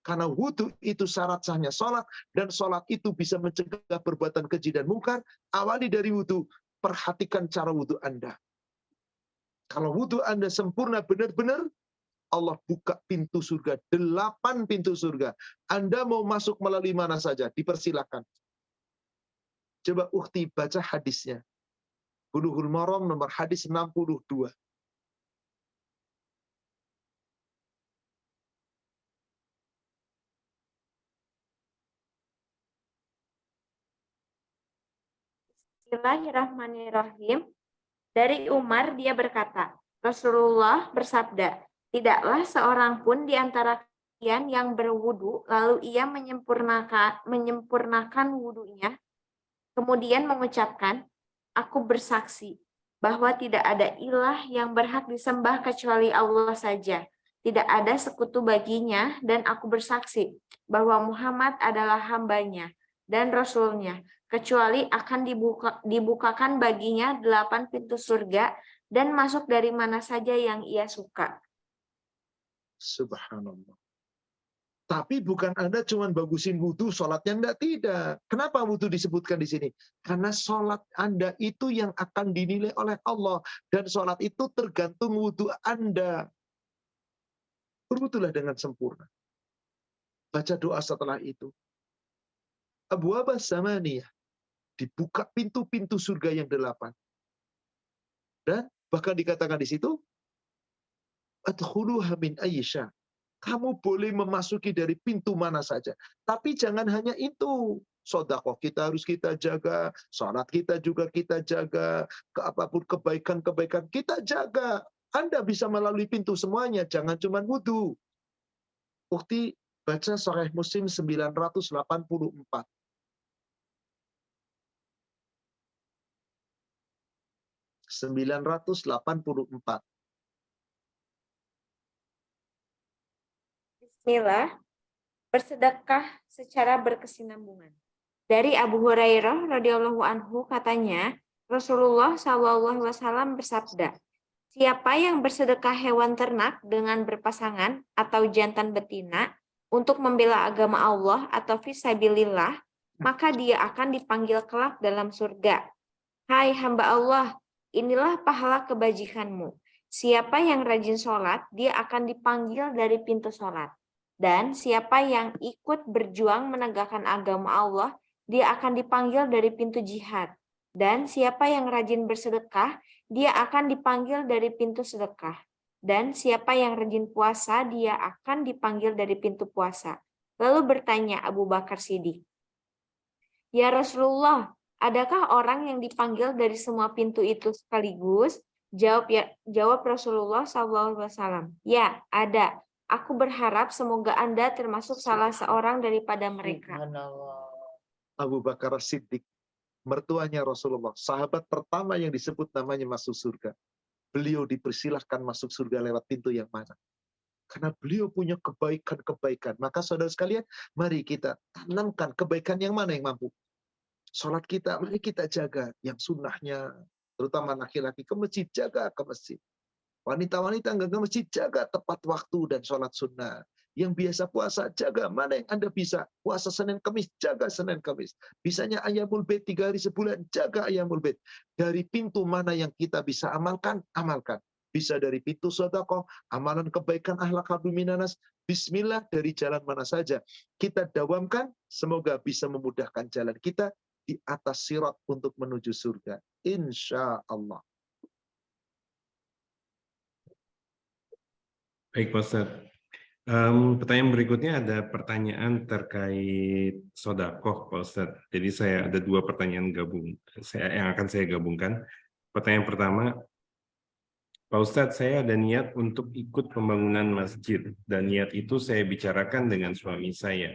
Karena wudhu itu syarat sahnya sholat, dan sholat itu bisa mencegah perbuatan keji dan mungkar. Awali dari wudhu, perhatikan cara wudhu Anda. Kalau wudhu Anda sempurna benar-benar, Allah buka pintu surga, 8 pintu surga. Anda mau masuk melalui mana saja, dipersilakan. Coba ukhti baca hadisnya. Bulughul Maram nomor hadis 62. Bismillahirrahmanirrahim. Dari Umar dia berkata, Rasulullah bersabda, tidaklah seorang pun di antara kalian yang berwudu lalu ia menyempurnakan wudunya, kemudian mengucapkan, aku bersaksi bahwa tidak ada ilah yang berhak disembah kecuali Allah saja. Tidak ada sekutu baginya, dan aku bersaksi bahwa Muhammad adalah hambanya dan Rasulnya, kecuali akan dibukakan baginya 8 pintu surga dan masuk dari mana saja yang ia suka. Subhanallah. Tapi bukan Anda cuma bagusin wudhu, sholatnya enggak, tidak. Kenapa wudhu disebutkan di sini? Karena sholat Anda itu yang akan dinilai oleh Allah. Dan sholat itu tergantung wudhu Anda. Berwudhulah dengan sempurna. Baca doa setelah itu. Abwaba samaniyah. Dibuka pintu-pintu surga yang 8. Dan bahkan dikatakan di situ, adkhuluha min ayyisha. Kamu boleh memasuki dari pintu mana saja. Tapi jangan hanya itu. Sedekah kita harus kita jaga. Salat kita juga kita jaga. Apapun kebaikan-kebaikan kita jaga. Anda bisa melalui pintu semuanya. Jangan cuma wudu. Bukti baca Sahih Muslim 984. Bismillah, bersedekah secara berkesinambungan. Dari Abu Hurairah radhiyallahu anhu katanya, Rasulullah SAW bersabda, siapa yang bersedekah hewan ternak dengan berpasangan atau jantan betina untuk membela agama Allah atau fisabilillah, maka dia akan dipanggil kelak dalam surga. Hai hamba Allah, inilah pahala kebajikanmu. Siapa yang rajin sholat, dia akan dipanggil dari pintu sholat. Dan siapa yang ikut berjuang menegakkan agama Allah, dia akan dipanggil dari pintu jihad. Dan siapa yang rajin bersedekah, dia akan dipanggil dari pintu sedekah. Dan siapa yang rajin puasa, dia akan dipanggil dari pintu puasa. Lalu bertanya Abu Bakar Siddiq, ya Rasulullah, adakah orang yang dipanggil dari semua pintu itu sekaligus? Jawab Rasulullah SAW. Ya, ada. Aku berharap semoga Anda termasuk salah seorang daripada mereka. Abu Bakar Siddiq, mertuanya Rasulullah, sahabat pertama yang disebut namanya masuk surga. Beliau dipersilahkan masuk surga lewat pintu yang mana? Karena beliau punya kebaikan-kebaikan. Maka saudara sekalian, mari kita tanamkan kebaikan yang mana yang mampu. Sholat kita, mari kita jaga. Yang sunnahnya, terutama laki-laki ke masjid, jaga ke masjid. Wanita-wanita enggak ke masjid, jaga tepat waktu dan sholat sunnah. Yang biasa puasa, jaga mana yang Anda bisa. Puasa Senin Kamis, jaga Senin Kamis. Bisanya Ayyamul Bait 3 hari sebulan, jaga Ayyamul Bait. Dari pintu mana yang kita bisa amalkan, amalkan. Bisa dari pintu sedekah, amalan kebaikan akhlak hablum minanas. Bismillah, dari jalan mana saja. Kita dawamkan, semoga bisa memudahkan jalan kita di atas sirat untuk menuju surga. Insya Allah. Baik Pak Ustadz. Pertanyaan berikutnya ada pertanyaan terkait sodakoh, Pak Ustadz. Jadi saya ada 2 pertanyaan yang akan saya gabungkan. Pertanyaan pertama, Pak Ustadz, saya ada niat untuk ikut pembangunan masjid, dan niat itu saya bicarakan dengan suami saya.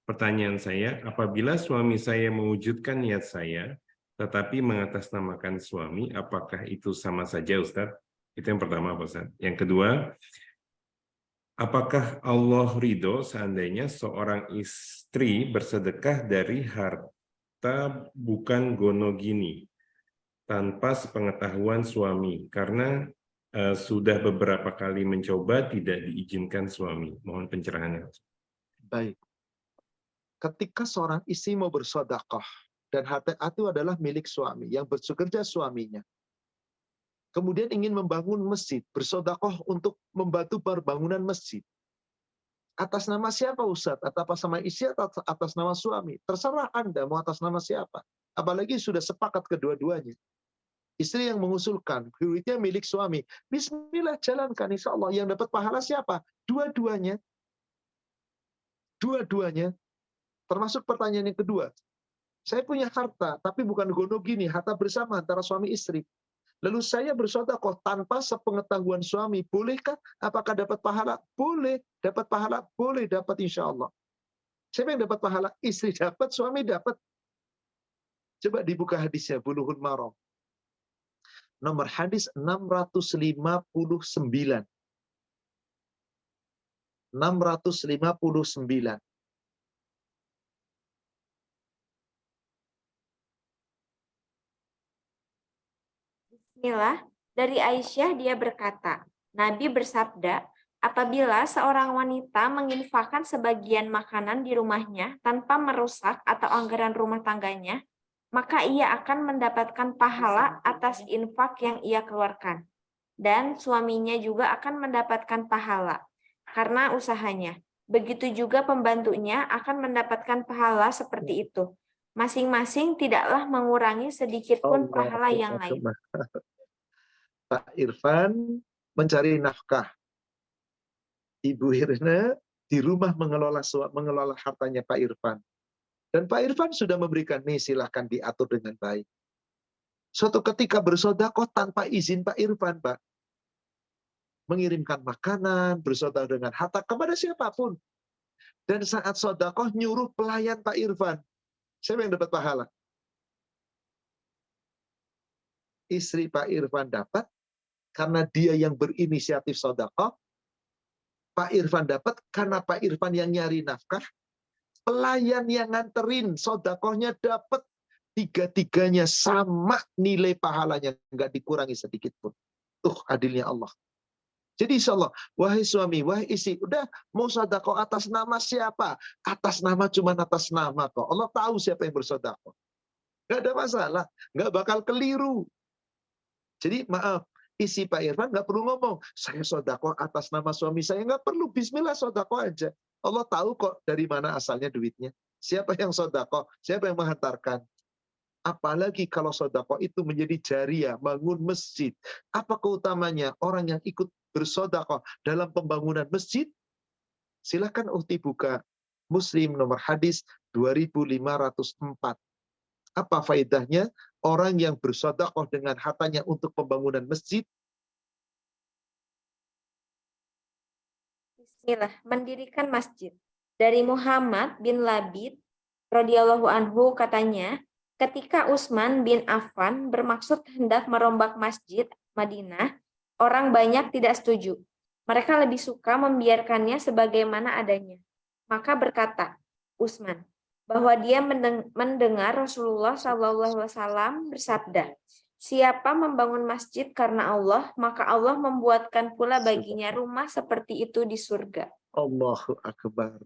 Pertanyaan saya, apabila suami saya mewujudkan niat saya, tetapi mengatasnamakan suami, apakah itu sama saja, Ustadz? Itu yang pertama, Pak Ustadz. Yang kedua, apakah Allah ridho seandainya seorang istri bersedekah dari harta bukan gonogini tanpa sepengetahuan suami karena sudah beberapa kali mencoba tidak diizinkan suami? Mohon pencerahannya. Baik. Ketika seorang istri mau bersedekah dan harta itu adalah milik suami, yang bekerja suaminya, kemudian ingin membangun masjid, bersedekah untuk membantu pembangunan masjid. Atas nama siapa Ustadz? Atas nama istri atau atas nama suami? Terserah Anda mau atas nama siapa. Apalagi sudah sepakat kedua-duanya. Istri yang mengusulkan, duitnya milik suami. Bismillah, jalankan. Insya Allah yang dapat pahala siapa? Dua-duanya. Dua-duanya. Termasuk pertanyaan yang kedua. Saya punya harta, tapi bukan gonogini, harta bersama antara suami istri. Lalu saya bersedekah tanpa sepengetahuan suami, bolehkah? Apakah dapat pahala? Boleh. Dapat pahala? Boleh dapat insya Allah. Siapa yang dapat pahala? Istri dapat, suami dapat. Coba dibuka hadisnya, Bulughul Maram. Nomor hadis 659. 659. Bismillah, dari Aisyah dia berkata, Nabi bersabda, apabila seorang wanita menginfakkan sebagian makanan di rumahnya tanpa merusak atau anggaran rumah tangganya, maka ia akan mendapatkan pahala atas infak yang ia keluarkan. Dan suaminya juga akan mendapatkan pahala karena usahanya. Begitu juga pembantunya akan mendapatkan pahala seperti itu. Masing-masing tidaklah mengurangi sedikit pun pahala yang lain. Pak Irfan mencari nafkah. Ibu Irna di rumah mengelola hartanya Pak Irfan. Dan Pak Irfan sudah memberikan, nih silahkan diatur dengan baik. Suatu ketika bersedekah tanpa izin Pak Irfan, Pak. Mengirimkan makanan, bersedekah dengan harta kepada siapapun. Dan saat sedekah nyuruh pelayan Pak Irfan. Siapa yang dapat pahala? Istri Pak Irfan dapat, karena dia yang berinisiatif sedekah. Pak Irfan dapat karena Pak Irfan yang nyari nafkah. Pelayan yang nganterin sedekahnya dapat. Tiga-tiganya sama nilai pahalanya, nggak dikurangi sedikit pun. Tuh adilnya Allah. Jadi insya Allah, wahai suami, wahai istri, udah mau sedekah atas nama siapa? Atas nama cuma atas nama kok. Allah tahu siapa yang bersedekah. Nggak ada masalah, nggak bakal keliru. Jadi maaf, isi Pak Irfan nggak perlu ngomong, saya sedekah atas nama suami saya, nggak perlu, bismillah sedekah aja. Allah tahu kok dari mana asalnya duitnya. Siapa yang sedekah, siapa yang menghantarkan. Apalagi kalau sedekah itu menjadi jariah, bangun masjid. Apa keutamanya orang yang ikut bersedekah dalam pembangunan masjid? Silakan Uhti buka Muslim nomor hadis 2504. Apa faedahnya orang yang bersedekah dengan hartanya untuk pembangunan masjid? Bismillah, mendirikan masjid. Dari Muhammad bin Labid radhiyallahu anhu katanya, ketika Utsman bin Affan bermaksud hendak merombak masjid Madinah, orang banyak tidak setuju. Mereka lebih suka membiarkannya sebagaimana adanya. Maka berkata Utsman bahwa dia mendengar Rasulullah SAW bersabda, siapa membangun masjid karena Allah, maka Allah membuatkan pula baginya rumah seperti itu di surga. Allahu Akbar.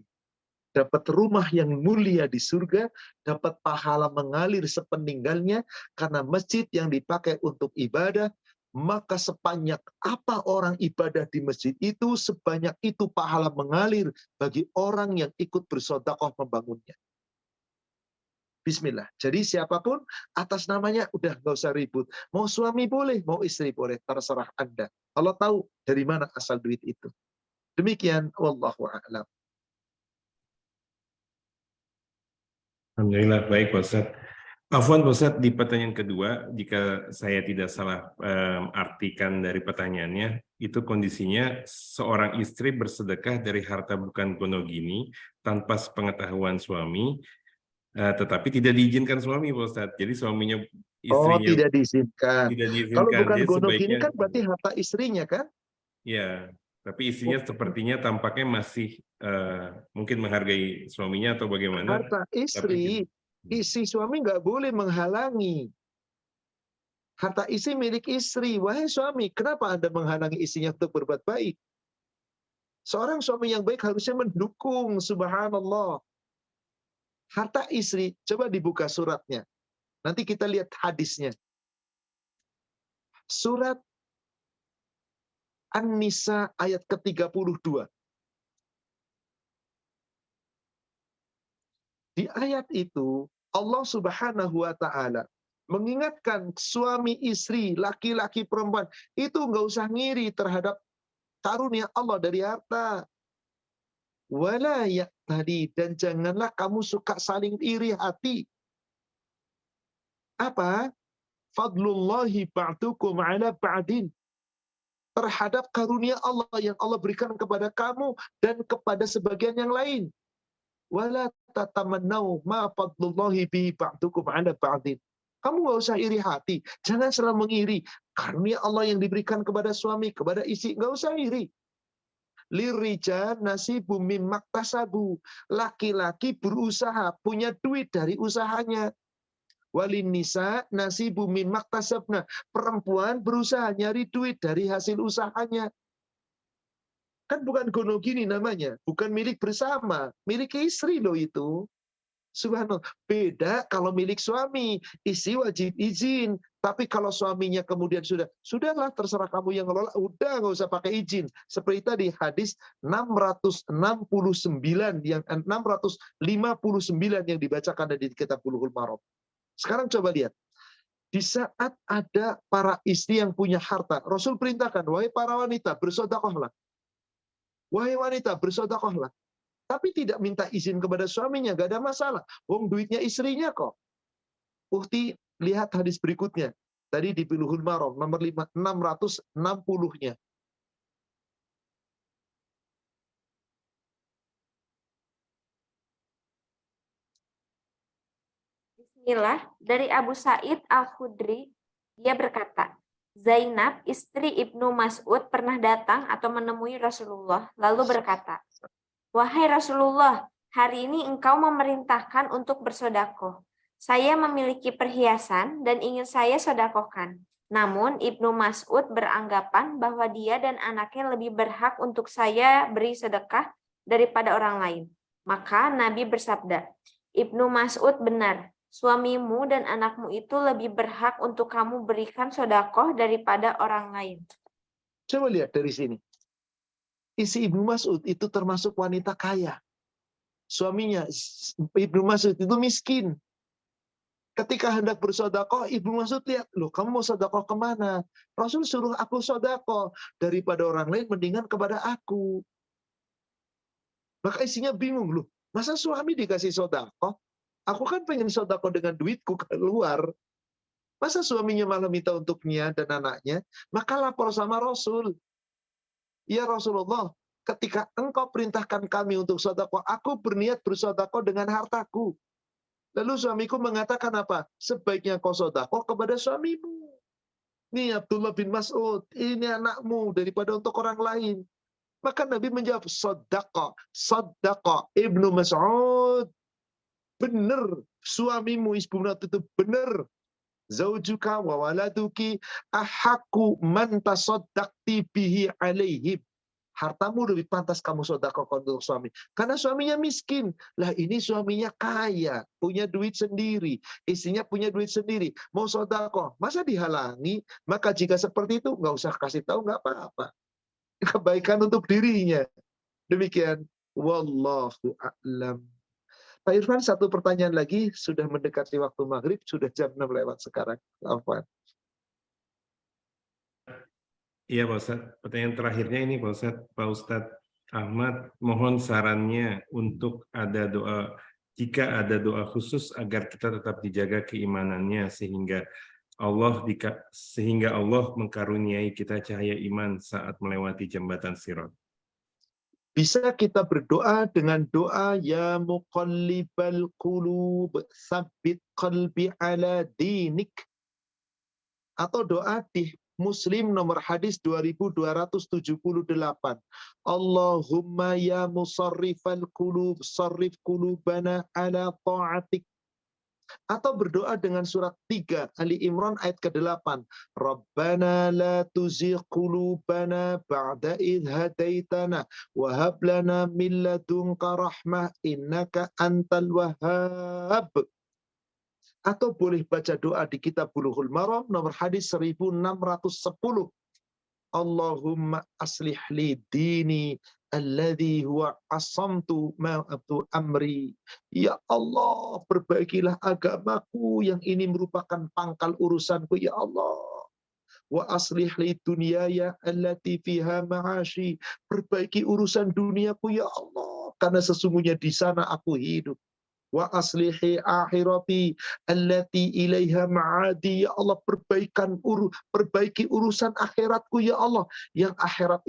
Dapat rumah yang mulia di surga, dapat pahala mengalir sepeninggalnya, karena masjid yang dipakai untuk ibadah, maka sebanyak apa orang ibadah di masjid itu, sebanyak itu pahala mengalir bagi orang yang ikut bersedekah membangunnya. Bismillah. Jadi siapapun atas namanya udah nggak usah ribut. Mau suami boleh, mau istri boleh, terserah Anda. Allah tahu dari mana asal duit itu. Demikian, wallahu a'lam. Alhamdulillah, baik Pak Ustadz. Afwan Pak Ustadz, di pertanyaan kedua, jika saya tidak salah artikan dari pertanyaannya, itu kondisinya seorang istri bersedekah dari harta bukan gonogini tanpa sepengetahuan suami, tetapi tidak diizinkan suami Pak Ustadz. Jadi suaminya, Oh, istrinya tidak diizinkan. tidak Kalau diizinkan, bukan jadi gonogini sebaiknya, kan berarti harta istrinya kan? ya, tapi istrinya sepertinya tampaknya masih mungkin menghargai suaminya atau bagaimana, Harta tapi istri suami nggak boleh menghalangi. Harta istri milik istri. Wahai suami, kenapa Anda menghalangi istrinya untuk berbuat baik? Seorang suami yang baik harusnya mendukung, subhanallah. Harta istri, coba dibuka suratnya. Nanti kita lihat hadisnya. Surat An-Nisa ayat ke-32. Di ayat itu, Allah Subhanahu wa Ta'ala mengingatkan suami istri, laki-laki perempuan, itu nggak usah ngiri terhadap karunia Allah dari harta. Wala tadi, dan janganlah kamu suka saling iri hati. Apa? Fadlullahi ba'dukum ala ba'din. Terhadap karunia Allah yang Allah berikan kepada kamu dan kepada sebagian yang lain. Wala tatamannau ma fadlullahi bi ba'dukum ala ba'din. Kamu nggak usah iri hati. Jangan selalu mengiri. Karunia Allah yang diberikan kepada suami, kepada istri, nggak usah iri. Lirijal nasibum mimma maktasabu. Laki-laki berusaha, punya duit dari usahanya. Walin nisa nasibum mimma maktasabna. Perempuan berusaha nyari duit dari hasil usahanya. Kan bukan gonogini namanya, bukan milik bersama, milik istri loh itu. Subhanallah. Beda kalau milik suami, istri wajib izin. Tapi kalau suaminya kemudian sudahlah terserah kamu yang ngelola, udah nggak usah pakai izin. Seperti tadi hadis 669 yang 659 yang dibacakan dari kitab Bulughul Maram. Sekarang coba lihat. Di saat ada para istri yang punya harta, Rasul perintahkan, wahai para wanita, bersedekahlah. Wahai wanita, bersedekahlah. Tapi tidak minta izin kepada suaminya, gak ada masalah. Wong duitnya istrinya kok. Ukti, lihat hadis berikutnya. Tadi di Bulughul Maram, nomor 660-nya. Bismillah, dari Abu Sa'id Al-Khudri, dia berkata, Zainab, istri Ibnu Mas'ud pernah datang atau menemui Rasulullah, lalu berkata, wahai Rasulullah, hari ini engkau memerintahkan untuk bersedekah. Saya memiliki perhiasan dan ingin saya sedekahkan. Namun Ibnu Mas'ud beranggapan bahwa dia dan anaknya lebih berhak untuk saya beri sedekah daripada orang lain. Maka Nabi bersabda, Ibnu Mas'ud benar, suamimu dan anakmu itu lebih berhak untuk kamu berikan sedekah daripada orang lain. Coba lihat dari sini. Isi Ibnu Mas'ud itu termasuk wanita kaya. Suaminya, Ibnu Mas'ud itu miskin. Ketika hendak bersedekah, Ibnu Mas'ud lihat, loh kamu mau sedekah kemana? Rasul suruh aku sedekah. Daripada orang lain, mendingan kepada aku. Maka isinya bingung, loh masa suami dikasih sedekah? Aku kan pengen sedekah dengan duitku keluar. Masa suaminya malah minta untuknya dan anaknya? Maka lapor sama Rasul. Ya Rasulullah, ketika engkau perintahkan kami untuk sedekah, aku berniat bersedekah dengan hartaku. Lalu suamiku mengatakan apa? Sebaiknya kau sedekah kepada suamimu. Ini Abdullah bin Mas'ud, ini anakmu daripada untuk orang lain. Maka Nabi menjawab, sedekah, sedekah Ibnu Mas'ud. Benar, suamimu Ibnu Mas'ud itu benar. Zaujuka wa waladuki ahaku man tasaddaqti bihi alaihim. Hartamu lebih pantas kamu sedekah untuk suami. Karena suaminya miskin. Lah ini suaminya kaya, punya duit sendiri. Istrinya punya duit sendiri. Mau sedekah, masa dihalangi? Maka jika seperti itu, nggak usah kasih tahu, nggak apa-apa. Kebaikan untuk dirinya. Demikian. Wallahu a'lam. Pak Irfan, satu pertanyaan lagi. Sudah mendekati waktu maghrib, sudah jam 6 lewat sekarang. Afwan. Iya Pak Ustadz, pertanyaan terakhirnya ini Pak Ustadz. Ahmad, mohon sarannya untuk ada doa, jika ada doa khusus agar kita tetap dijaga keimanannya sehingga Allah mengkaruniai kita cahaya iman saat melewati jembatan Sirat. Bisa kita berdoa dengan doa ya muqallibal qulub tsabbit qalbi ala dinik, atau doa di Muslim nomor hadis 2278. Allahumma ya musarrifal qulub sarrif qulubana ala ta'atik. Atau berdoa dengan surat 3 Ali Imran ayat ke-8. Rabbana la tuzigh qulubana ba'da idh hadaitana wa hab lana min ladunka rahmah innaka antal wahhab. Atau boleh baca doa di kitab Bulughul Maram nomor hadis 1610. Allahumma aslih li dini alladhi huwa asamtu ma'atu amri. Ya Allah, perbaikilah agamaku yang ini merupakan pangkal urusanku, ya Allah. Wa aslih li dunyaya allati fiha ma'ashi. Perbaiki urusan duniaku, ya Allah, karena sesungguhnya di sana aku hidup. Wa aslihi akhirati allati ilaiha ma'adi. Ya Allah, perbaiki urusan akhiratku, ya Allah, yang akhirat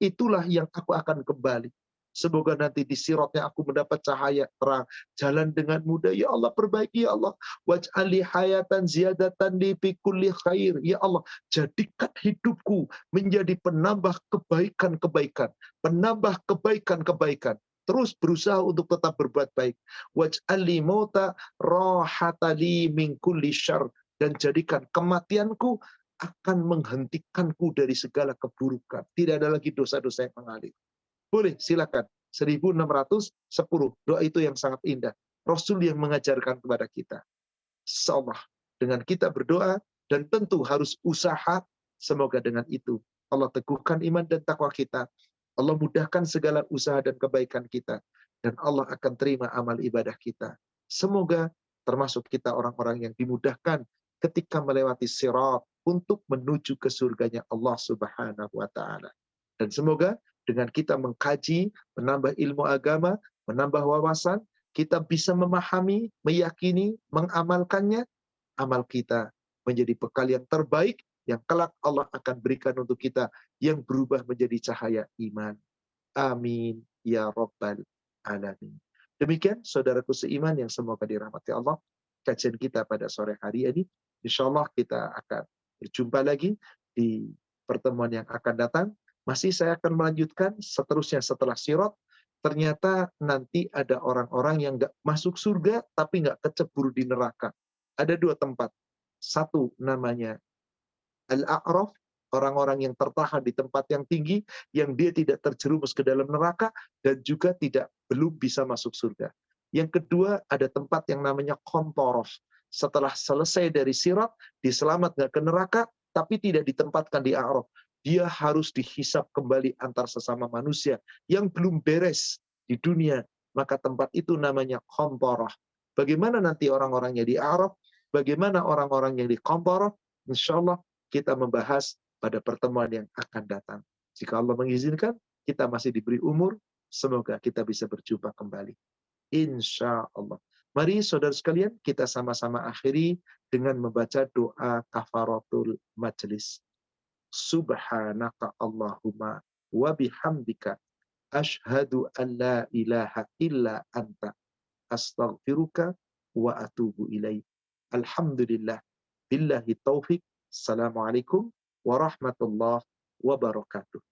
itulah yang aku akan kembali. Semoga nanti di siratnya aku mendapat cahaya terang, jalan dengan mudah. Ya Allah, perbaiki, ya Allah. Waj'ali hayatan ziyadatan li fi kulli khair. Ya Allah, jadikan hidupku menjadi penambah kebaikan-kebaikan, penambah kebaikan-kebaikan. Terus berusaha untuk tetap berbuat baik. Waj'alli mauta rahatali min kulli syarr. Dan jadikan kematianku akan menghentikanku dari segala keburukan. Tidak ada lagi dosa-dosa yang mengalir. Boleh, silakan. 1610. Doa itu yang sangat indah. Rasul yang mengajarkan kepada kita. Insyaallah, dengan kita berdoa, dan tentu harus usaha, semoga dengan itu Allah teguhkan iman dan takwa kita. Allah mudahkan segala usaha dan kebaikan kita. Dan Allah akan terima amal ibadah kita. Semoga termasuk kita orang-orang yang dimudahkan ketika melewati sirat untuk menuju ke surganya Allah Subhanahu wa Ta'ala. Dan semoga dengan kita mengkaji, menambah ilmu agama, menambah wawasan, kita bisa memahami, meyakini, mengamalkannya, amal kita menjadi bekal yang terbaik yang kelak Allah akan berikan untuk kita, yang berubah menjadi cahaya iman. Amin ya rabbal alamin. Demikian saudaraku seiman yang semoga dirahmati Allah, kajian kita pada sore hari ini. Insyaallah kita akan berjumpa lagi di pertemuan yang akan datang. Masih saya akan melanjutkan seterusnya setelah sirat. Ternyata nanti ada orang-orang yang nggak masuk surga tapi nggak kecebur di neraka. Ada 2 tempat. Satu namanya Al-A'raf, orang-orang yang tertahan di tempat yang tinggi, yang dia tidak terjerumus ke dalam neraka, dan juga belum bisa masuk surga. Yang kedua, ada tempat yang namanya Qantharah. Setelah selesai dari sirat, diselamat nggak ke neraka, tapi tidak ditempatkan di A'raf. Dia harus dihisap kembali antar sesama manusia yang belum beres di dunia. Maka tempat itu namanya Qantharah. Bagaimana nanti orang-orangnya di A'raf? Bagaimana orang-orang yang di Qantharah? Insyaallah kita membahas pada pertemuan yang akan datang. Jika Allah mengizinkan, kita masih diberi umur, semoga kita bisa berjumpa kembali. Insya Allah. Mari saudara sekalian, kita sama-sama akhiri dengan membaca doa kafaratul majlis. Subhanaka Allahumma wa bihamdika ashhadu an la ilaha illa anta astaghfiruka wa atubu ilaik. Alhamdulillah. Billahi taufik. Assalamualaikum warahmatullahi wabarakatuh.